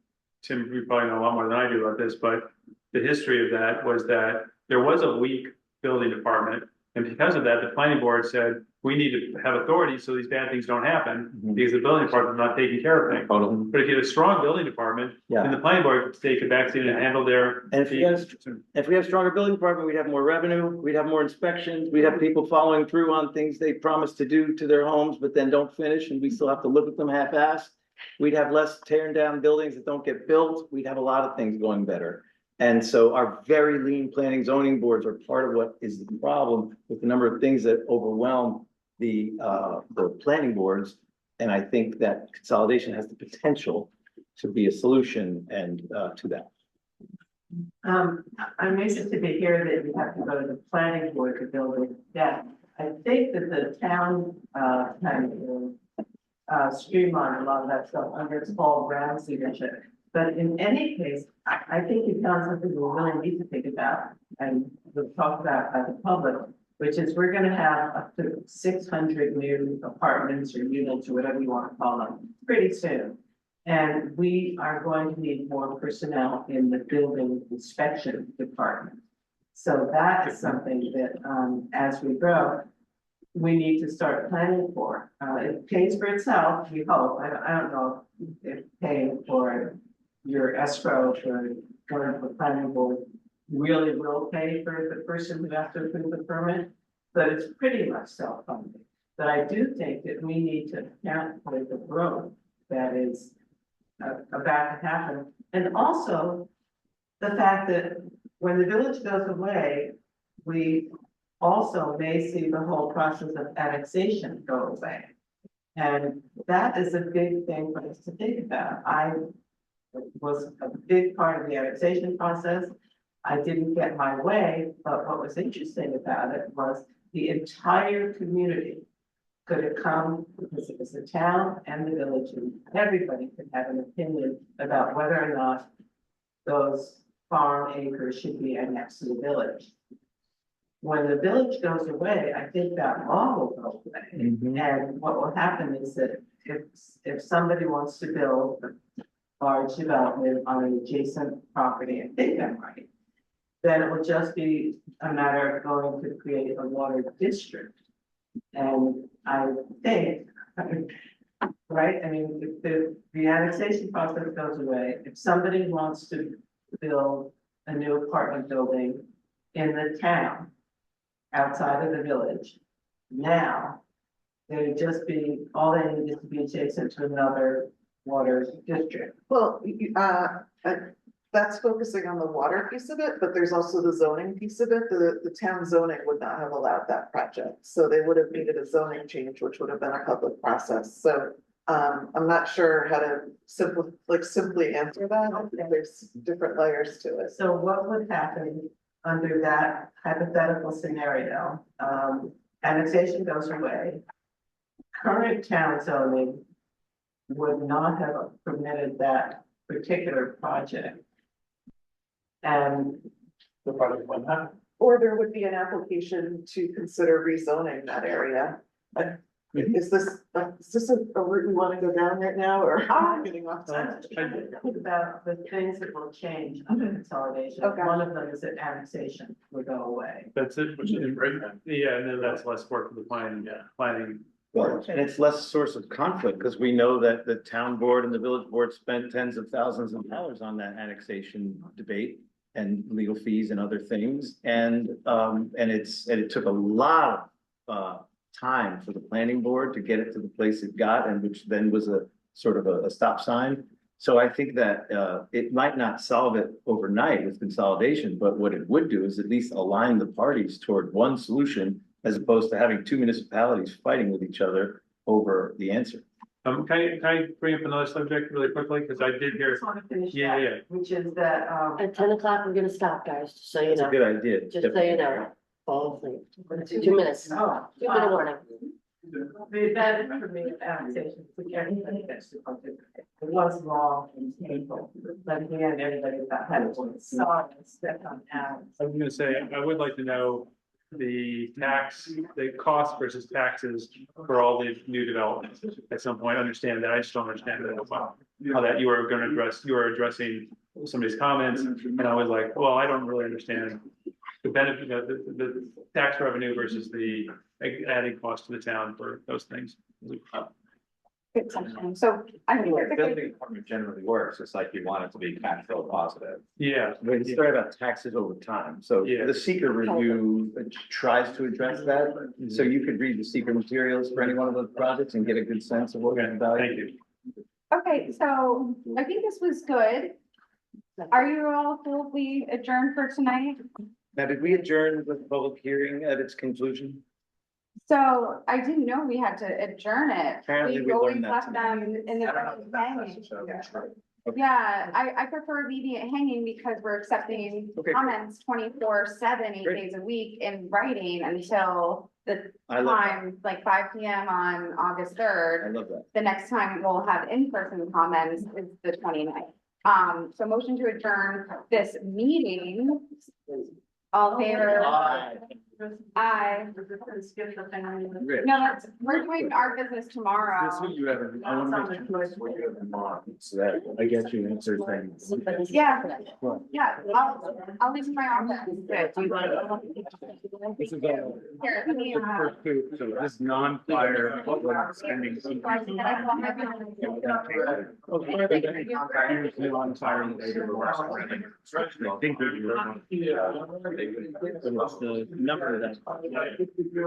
Tim, you probably know a lot more than I do about this, but the history of that was that there was a weak building department. And because of that, the planning board said, we need to have authority so these bad things don't happen, because the building department's not taking care of things. But if you have a strong building department, then the planning board could take a backseat and handle their. And if we have stronger building department, we'd have more revenue, we'd have more inspections, we'd have people following through on things they promised to do to their homes, but then don't finish, and we still have to live with them half-assed. We'd have less tearing down buildings that don't get built. We'd have a lot of things going better. And so our very lean planning zoning boards are part of what is the problem with the number of things that overwhelm the planning boards. And I think that consolidation has the potential to be a solution and to that. I'm amazed to hear that you have to go to the planning board to build it. Yeah, I think that the town, kind of, streamline a lot of that stuff under its Paul Brown signature. But in any case, I think it found something we really need to think about, and we've talked about by the public, which is we're gonna have up to 600 new apartments or units or whatever you want to call them pretty soon. And we are going to need more personnel in the building inspection department. So that is something that, as we grow, we need to start planning for. It pays for itself, we hope. I don't know if paying for your escrow for going to the planning board really will pay for the person who has to approve the permit, but it's pretty much self-funding. But I do think that we need to account for the growth that is about to happen. And also the fact that when the village goes away, we also may see the whole process of annexation go away. And that is a big thing for us to think about. I was a big part of the annexation process. I didn't get my way, but what was interesting about it was the entire community could have come, because it was the town and the village, and everybody could have an opinion about whether or not those farm acres should be annexed to the village. When the village goes away, I think that law will go away. And what will happen is that if somebody wants to build a large development on an adjacent property, I think I'm right, then it will just be a matter of going to create a water district. And I think, right, I mean, if the annexation process goes away, if somebody wants to build a new apartment building in the town, outside of the village, now, they would just be, all they need is to be adjacent to another water district. Well, that's focusing on the water piece of it, but there's also the zoning piece of it. The town zoning would not have allowed that project. So they would have needed a zoning change, which would have been a public process. So I'm not sure how to simply answer that. I think there's different layers to it. So what would happen under that hypothetical scenario? Annexation goes away. Current town zoning would not have permitted that particular project. And The project went up. Or there would be an application to consider rezoning that area. Is this a route we want to go down right now, or am I getting off I'm track? trying to think about the things that will change under consolidation. Okay. One of them is that annexation would go away. That's it, which is great. Yeah, and then that's less work for the planning. Well, and it's less source of conflict, because we know that the town board and the village board spent tens of thousands of dollars on that annexation debate and legal fees and other things. And it took a lot of time for the planning board to get it to the place it got, and which then was a sort of a stop sign. So I think that it might not solve it overnight with consolidation, but what it would do is at least align the parties toward one solution, as opposed to having two municipalities fighting with each other over the answer. Can I bring up another subject really quickly? Because I did I hear, just want to finish Yeah, that, yeah. which is that, At 10 o'clock, we're gonna stop, guys, just so you It's a know, good idea. just so you know. Fall asleep. 2 minutes. Oh, 2-minute warning. the advantage for me of annexation, which everybody gets to participate. It was long and painful, but in the end, everybody had to saw and step on out. I was gonna say, I would like to know the cost versus taxes for all these new developments at some point. I understand that. I just don't understand that well. How that you are addressing somebody's comments, and I was like, well, I don't really understand the benefit of the tax revenue versus the adding cost to the town for those things. Good section. So I think The it's a building good, department generally works, it's like you want it to be cash flow positive. Yeah. But it's talking about taxes over time, so Yeah. the seeker review tries to address that. So you could read the seeker materials for any one of those projects and get a good sense of what we're Thank about. you. okay, so I think this was good. Are you all cool if we adjourn for tonight? Now, did we adjourn the public hearing at its conclusion? So I didn't know we had to adjourn it. Apparently we We've always learned that left them in the room hanging. Yeah, I prefer leaving it hanging because we're accepting Okay. comments 24/7, 8 Great. days a week in writing until the I love that. time, like 5 PM on August I 3rd. love that. The next time we'll have in-person comments is the 29th. So motion to adjourn this meeting. All in favor? Aye. Skip the thing. Rich. No, that's, we're doing our business tomorrow. This is what you have, I want to make sure it's what you have in mind, so that I get you answer things. Yeah, yeah, I'll leave my office. This is Here, let me, so this non-fire spending. Usually on fire later. I think that you're. The number that.